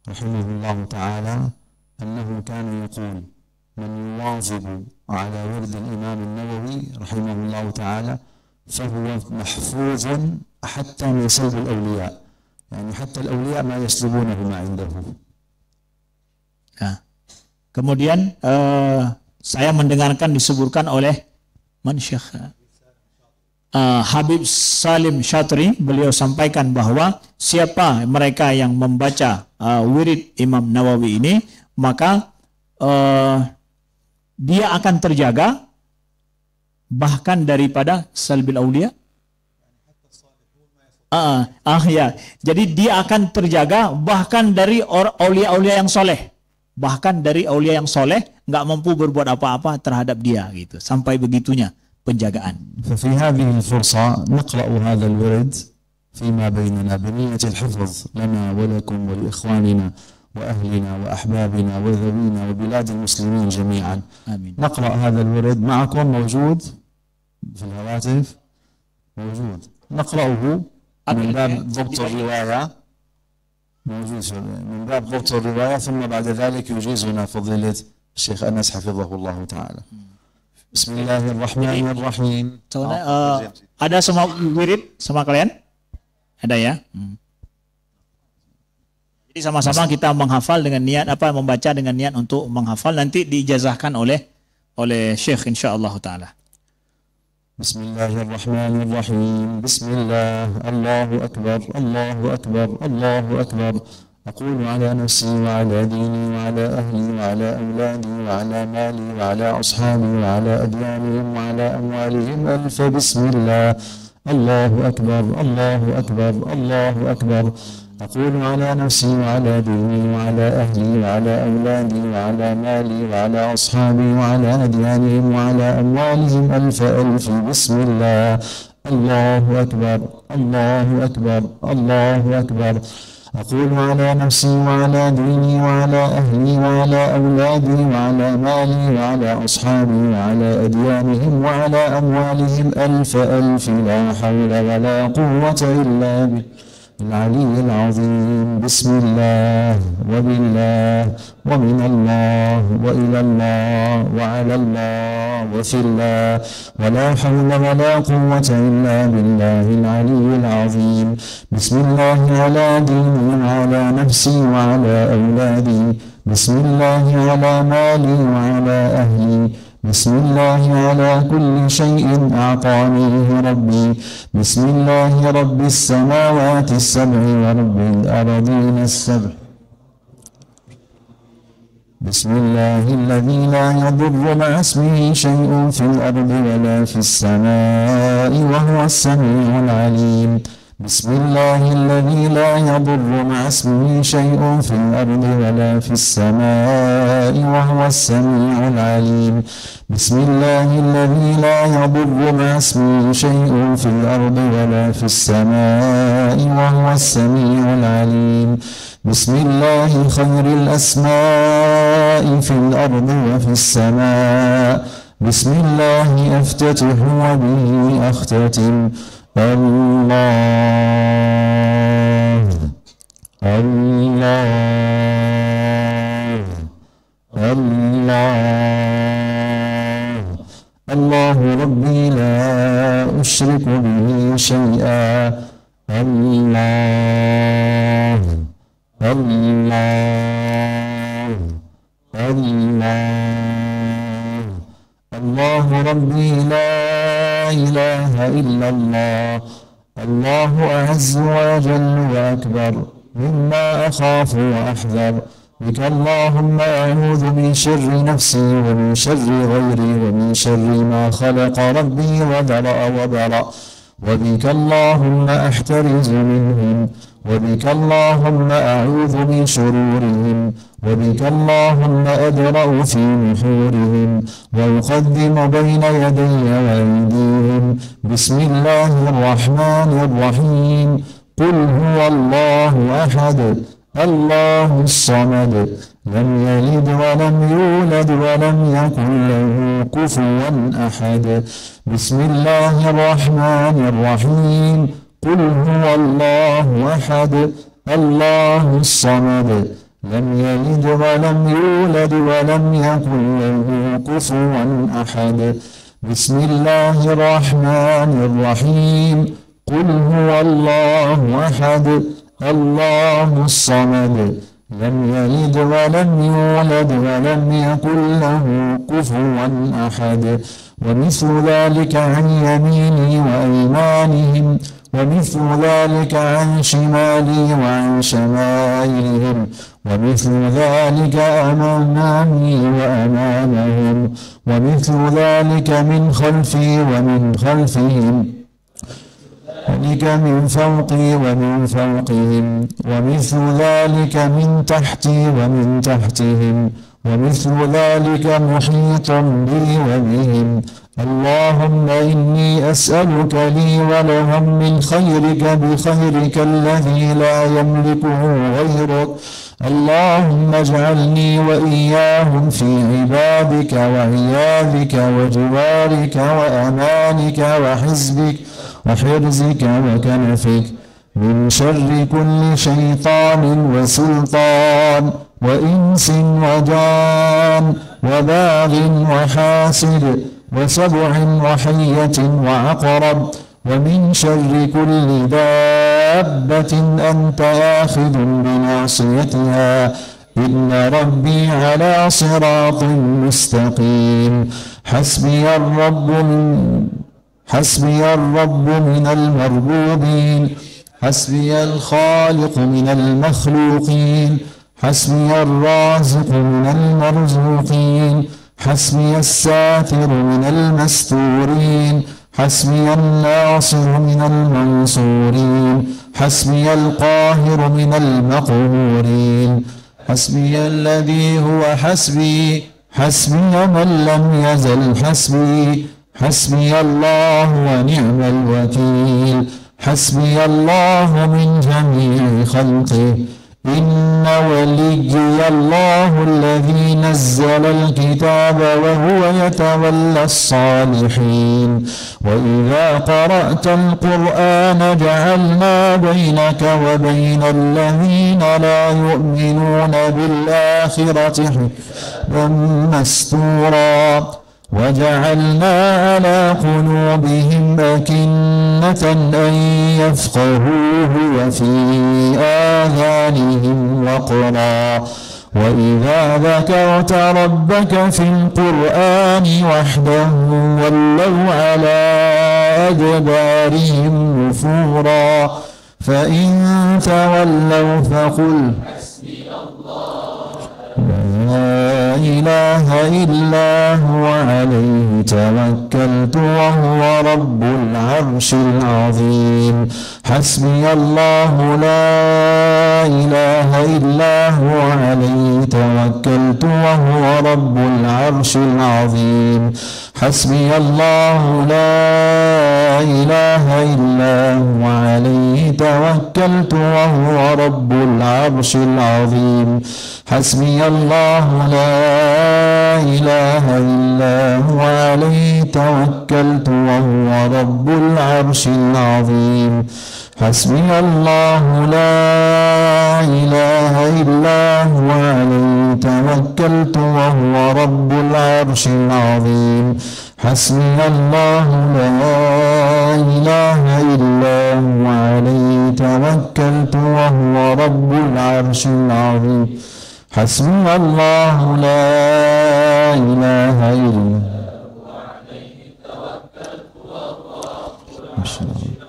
رحمه الله تعالى أنه كان يقول من يواظب على ورد الإمام النووي رحمه الله تعالى فهو محفوظ حتى من سلب الأولياء، يعني حتى الأولياء ما يسلبونه ما عنده. Nah, kemudian saya mendengarkan disebutkan oleh Syekh Habib Salim Syatri, beliau sampaikan bahwa siapa mereka yang membaca wirid Imam Nawawi ini, maka dia akan terjaga bahkan daripada salbil aulia. Ya. Jadi dia akan terjaga bahkan dari aulia-aulia yang soleh. Bahkan dari aulia yang soleh nggak mampu berbuat apa-apa terhadap dia gitu. Sampai begitunya penjagaan. ففي هذه الفرصة نقرأ هذا الورد فيما بيننا بنية الحفظ لنا ولكم ولإخواننا وأهلنا وأحبابنا وذوينا وبلاد المسلمين جميعا. آمين. نقرأ هذا الورد معكم، موجود في الهواتف، موجود، نقرأه من باب ضبط الرواية، موجود من باب ضبط الرواية، ثم بعد ذلك يجيزنا فضيلة الشيخ أنس حفظه الله تعالى. بسم الله الرحمن الرحيم. Ada semua wirid sama kalian? Ada ya? Jadi sama-sama kita menghafal dengan niat membaca dengan niat untuk menghafal, nanti diijazahkan oleh Syekh insyaallah taala. Bismillahirrahmanirrahim. Bismillah, Allahu akbar, Allahu akbar, Allahu akbar. أقول على نفسي وعلى ديني وعلى أهلي وعلى أولادي وعلى مالي وعلى أصحابي وعلى أديانهم وعلى أموالهم ألف بسم الله. الله أكبر، الله أكبر، الله أكبر. أقول على نفسي وعلى ديني وعلى أهلي وعلى أولادي وعلى مالي وعلى أصحابي وعلى أديانهم وعلى أموالهم ألف بسم الله. الله أكبر، الله أكبر، الله أكبر. أقول على نفسي وعلى ديني وعلى أهلي وعلى أولادي وعلى مالي وعلى أصحابي وعلى أديانهم وعلى أموالهم ألف لا حول ولا قوة إلا بالعلي العظيم. بسم الله وبالله ومن الله وإلى الله وعلى الله وفي الله ولا حول ولا قوة إلا بالله العلي العظيم. بسم الله على ديني وعلى نفسي وعلى أولادي. بسم الله على مالي وعلى أهلي. بسم الله على كل شيء أعطانيه ربي. بسم الله رب السماوات السبع ورب الأرضين السبع. بسم الله الذي لا يضر مع اسمه شيء في الأرض ولا في السماء وهو السميع العليم. بسم الله الذي لا يضر مع اسمه شيء في الأرض ولا في السماء وهو السميع العليم. بسم الله الذي لا يضر مع اسمه شيء في الأرض ولا في السماء وهو السميع العليم. بسم الله خير الأسماء في الأرض وفي السماء. بسم الله أفتتح وبه أختتم. الله الله الله الله ربي لا أشرك به شيئا. الله الله الله الله ربي لا إله إلا الله. الله أعز وأجل وأكبر مما أخاف وأحذر. بك اللهم أعوذ من شر نفسي ومن شر غيري ومن شر ما خلق ربي وذرأ وبرأ. وبك اللهم أحترز منهم وبك اللهم أعوذ من شرورهم، وبك اللهم أدرأ في نحورهم، وأقدم بين يدي وأيديهم. بسم الله الرحمن الرحيم. قل هو الله أحد الله الصمد لم يلد ولم يولد ولم يكن له كفوا أحد. بسم الله الرحمن الرحيم. قل هو الله أحد الله الصمد لم يلد ولم يولد ولم يكن له كفوا أحد. بسم الله الرحمن الرحيم. قل هو الله أحد الله الصمد لم يلد ولم يولد ولم يكن له كفوا أحد. ومثل ذلك عن يميني وأيمانهم، ومثل ذلك عن شمالي وعن شمائلهم، ومثل ذلك أمامي وأمامهم، ومثل ذلك من خلفي ومن خلفهم، ذلك من فوقي ومن فوقهم، ومثل ذلك من تحتي ومن تحتهم، ومثل ذلك محيط بي وبهم. اللهم إني أسألك لي ولهم من خيرك بخيرك الذي لا يملكه غيرك. اللهم اجعلني وإياهم في عبادك وعياذك وجوارك وأمانك وحزبك وحرزك وكنفك، من شر كل شيطان وسلطان وإنس وجان وباغ وحاسد وسبع وحية وعقرب، ومن شر كل دابة أنت آخذ بناصيتها، إن ربي على صراط مستقيم. حسبي الرب من المربوبين، حسبي الخالق من المخلوقين، حسبي الرازق من المرزوقين، حسبي الساتر من المستورين، حسبي الناصر من المنصورين، حسبي القاهر من المقهورين، حسبي الذي هو حسبي، حسبي من لم يزل حسبي، حسبي الله ونعم الوكيل. حسبي الله من جميع خلقه، إن وليي الله الذي نزل الكتاب وهو يتولى الصالحين. وإذا قرأت القرآن جعلنا بينك وبين الذين لا يؤمنون بالآخرة حجابا مستورا، وجعلنا على قلوبهم أكنة أن يفقهوه وفي آذانهم وقرا. وإذا ذكرت ربك في القرآن وحده ولوا على أدبارهم نفورا. فإن تولوا فقل لا إله إلا هو عليه توكلت وهو رب العرش العظيم. حسبي الله لا إله إلا هو عليه توكلت وهو رب العرش العظيم. حسبي الله لا إله إلا هو عليه توكلت وهو رب العرش العظيم. حسبي الله لا إله إلا هو عليه توكلت وهو رب العرش العظيم. حسبي الله لا إله إلا هو عليه توكلت وهو رب العرش العظيم. حسبي الله لا إله إلا هو عليه توكلت وهو رب العرش العظيم. حسبي الله لا إله إلا هو عليه توكلت وهو رب العرش العظيم.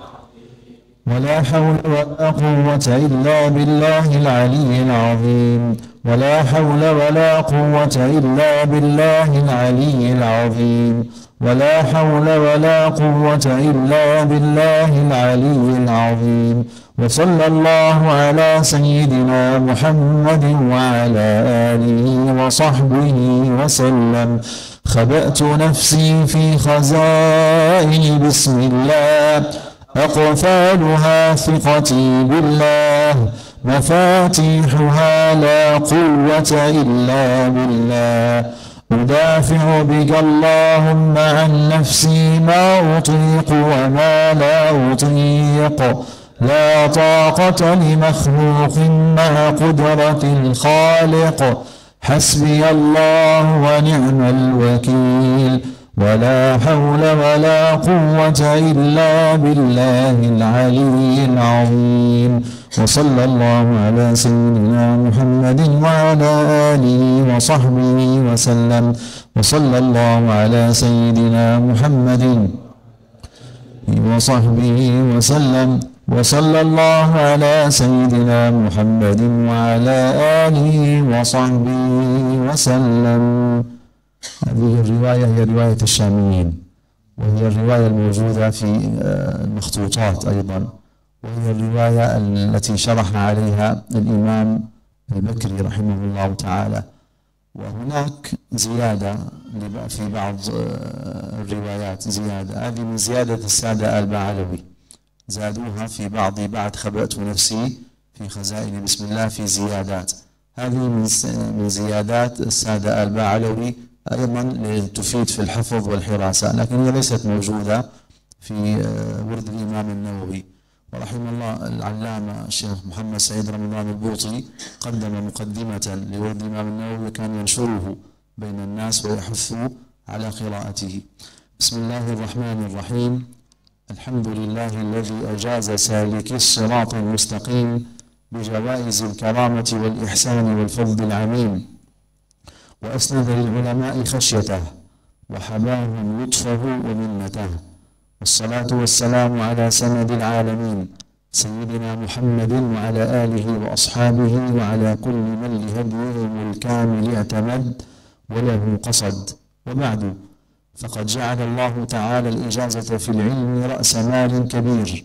ولا حول ولا قوة إلا بالله العلي العظيم. ولا حول ولا قوة إلا بالله العلي العظيم. ولا حول ولا قوة إلا بالله العلي العظيم. وصلى الله على سيدنا محمد وعلى آله وصحبه وسلم. خبأت نفسي في خزائن بسم الله، أقفالها ثقتي بالله، مفاتيحها لا قوة إلا بالله. أدافع بك اللهم عن نفسي ما أطيق وما لا أطيق، لا طاقة لمخلوق مع قدرة الخالق. حسبي الله ونعم الوكيل، ولا حول ولا قوة إلا بالله العلي العظيم. وصلى الله على سيدنا محمد وعلى آله وصحبه وسلم. وصلى الله على سيدنا محمد وصحبه وسلم. وصلى الله على سيدنا محمد وعلى آله وصحبه وسلم. هذه الرواية هي رواية الشاميين، وهي الرواية الموجودة في المخطوطات أيضا، وهي الرواية التي شرح عليها الإمام البكري رحمه الله تعالى. وهناك زيادة في بعض الروايات، زيادة هذه من زيادة السادة البعلوي، زادوها في بعد خبأت نفسي في خزائن بسم الله في زيادات. هذه من زيادات السادة البعلوي أيضا تفيد في الحفظ والحراسة، لكن هي ليست موجودة في ورد الإمام النووي. ورحمه الله العلامة الشيخ محمد سعيد رمضان البوطي قدم مقدمة لورد الإمام النووي كان ينشره بين الناس ويحث على قراءته. بسم الله الرحمن الرحيم. الحمد لله الذي أجاز سالكي الصراط المستقيم بجوائز الكرامة والإحسان والفضل العميم، وأسند للعلماء خشيته وحباهم لطفه ومنته. والصلاة والسلام على سند العالمين سيدنا محمد وعلى آله وأصحابه وعلى كل من لهديهم الكامل اعتمد وله قصد. وبعد، فقد جعل الله تعالى الإجازة في العلم رأس مال كبير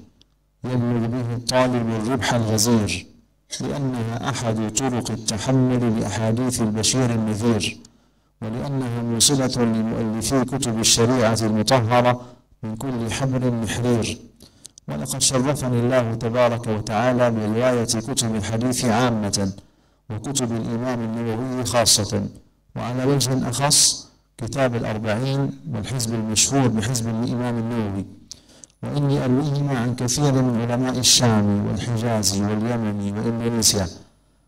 يبلغ به الطالب الربح الغزير، لأنها أحد طرق التحمل لأحاديث البشير النذير، ولأنها موصلة لمؤلفي كتب الشريعة المطهرة من كل حبر محرير. ولقد شرفني الله تبارك وتعالى برواية كتب الحديث عامة وكتب الإمام النووي خاصة، وعلى وجه أخص كتاب الأربعين والحزب المشهور بحزب الإمام النووي. وإني أرويهما عن كثير من علماء الشام والحجاز واليمن وإندونيسيا،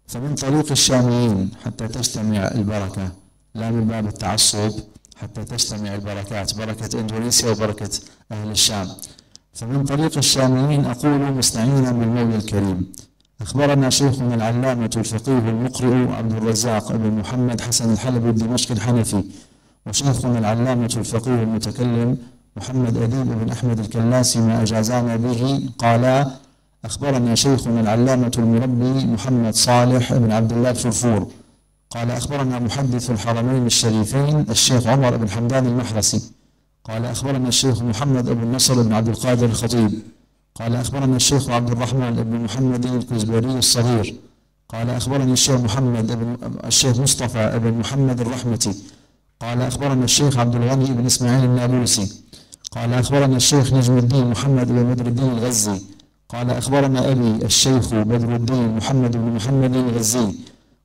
فمن طريق الشاميين حتى تجتمع البركة، لا من باب التعصب، حتى تجتمع البركات، بركة إندونيسيا وبركة أهل الشام. فمن طريق الشاميين أقول مستعينا بالمولى الكريم. أخبرنا شيخنا العلامة الفقيه المقرئ عبد الرزاق بن محمد حسن الحلبي الدمشقي الحنفي، وشيخنا العلامة الفقيه المتكلم محمد أديب بن أحمد الكلاسي ما أجازانا به قال: أخبرنا شيخنا العلامة المربي محمد صالح بن عبد الله الفرفور قال: أخبرنا محدث الحرمين الشريفين الشيخ عمر بن حمدان المحرسي قال: أخبرنا الشيخ محمد بن نصر بن عبد القادر الخطيب قال: أخبرنا الشيخ عبد الرحمن بن محمد الكزبري الصغير قال: أخبرني الشيخ مصطفى بن محمد الرحمتي قال: أخبرنا الشيخ عبد الغني بن إسماعيل النابلسي قال: أخبرنا الشيخ نجم الدين محمد بن بدر الدين الغزي قال: أخبرنا أبي الشيخ بدر الدين محمد بن محمد الغزي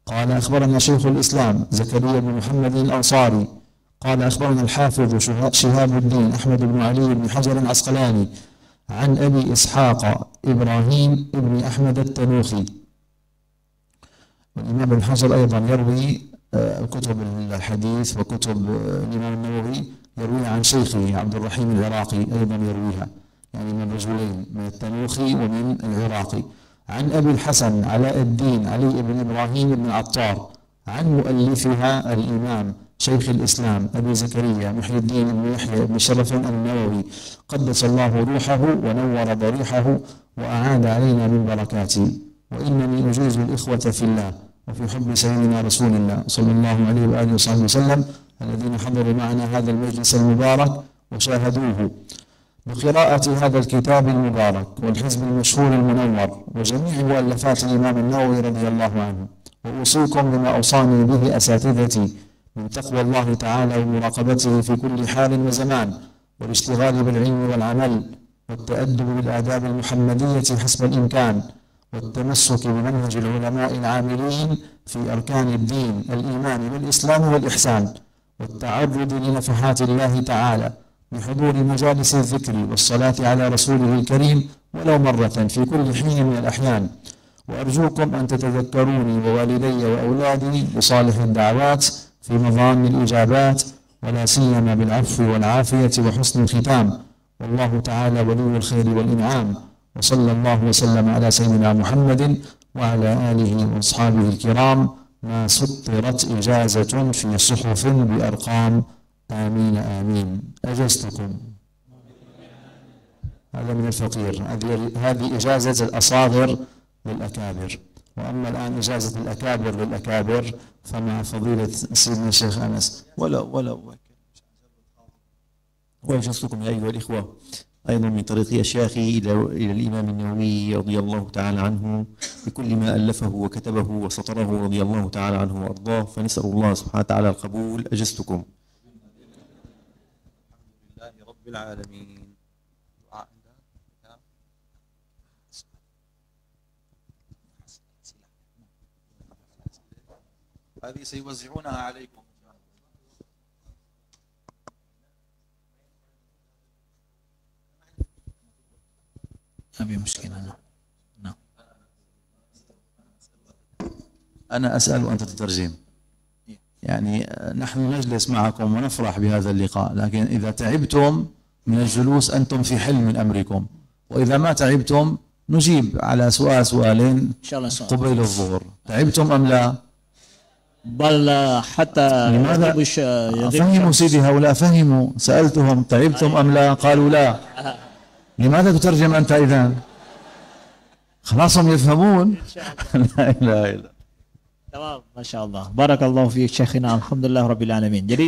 قال: أخبرنا شيخ الإسلام زكريا بن محمد الأنصاري قال: أخبرنا الحافظ شهاب الدين أحمد بن علي بن حجر العسقلاني عن أبي إسحاق إبراهيم بن أحمد التنوخي. والإمام ابن حجر أيضا يروي كتب الحديث وكتب الإمام النووي يروي عن شيخه عبد الرحيم العراقي، أيضا يرويها، يعني من رجلين، من التنوخي ومن العراقي. عن أبي الحسن علاء الدين علي بن إبراهيم بن عطار عن مؤلفها الإمام شيخ الإسلام أبي زكريا محي الدين بن يحيى بن شرف النووي قدس الله روحه ونور ضريحه وأعاد علينا من بركاته. وإنني أجيز الإخوة في الله وفي حب سيدنا رسول الله صلى الله عليه وآله وصحبه وسلم الذين حضروا معنا هذا المجلس المبارك وشاهدوه بقراءة هذا الكتاب المبارك والحزب المشهور المنور وجميع مؤلفات الإمام النووي رضي الله عنه، وأوصيكم بما أوصاني به أساتذتي من تقوى الله تعالى ومراقبته في كل حال وزمان، والاشتغال بالعلم والعمل، والتأدب بالآداب المحمدية حسب الإمكان، والتمسك بمنهج العلماء العاملين في أركان الدين الإيمان والإسلام والإحسان، والتعرض لنفحات الله تعالى بحضور مجالس الذكر والصلاة على رسوله الكريم ولو مرة في كل حين من الأحيان. وأرجوكم أن تتذكروني ووالدي وأولادي بصالح الدعوات في مظان الإجابات، ولا سيما بالعفو والعافية وحسن الختام. والله تعالى ولي الخير والإنعام، وصلى الله وسلم على سيدنا محمد وعلى آله وأصحابه الكرام، ما سطرت إجازة في صحف بأرقام. آمين آمين. أجزتكم. هذا من الفقير. هذه إجازة الأصاغر للأكابر، وأما الآن إجازة الأكابر للأكابر فمع فضيلة سيدنا الشيخ أنس. وأجزتكم يا أيها الإخوة أيضا من طريق أشياخي إلى الإمام النووي رضي الله تعالى عنه بكل ما ألفه وكتبه وسطره رضي الله تعالى عنه وأرضاه، فنسأل الله سبحانه وتعالى القبول. أجزتكم. الحمد لله رب العالمين. هذه سيوزعونها عليكم. ما في مشكلة. نعم. أنا أسأل وأنت تترجم. يعني نحن نجلس معكم ونفرح بهذا اللقاء، لكن إذا تعبتم من الجلوس أنتم في حل من أمركم، وإذا ما تعبتم نجيب على سؤالين قبيل الظهر. تعبتم أم لا؟ بل حتى لماذا؟ فهموا سيدي هؤلاء، فهموا. سألتهم تعبتم أم لا؟ قالوا لا. لماذا تترجم أنت إذن؟ خلاص هم يفهمون. لا إله إلا. تمام، ما شاء الله، بارك الله فيك شيخنا. الحمد لله رب العالمين. Jadi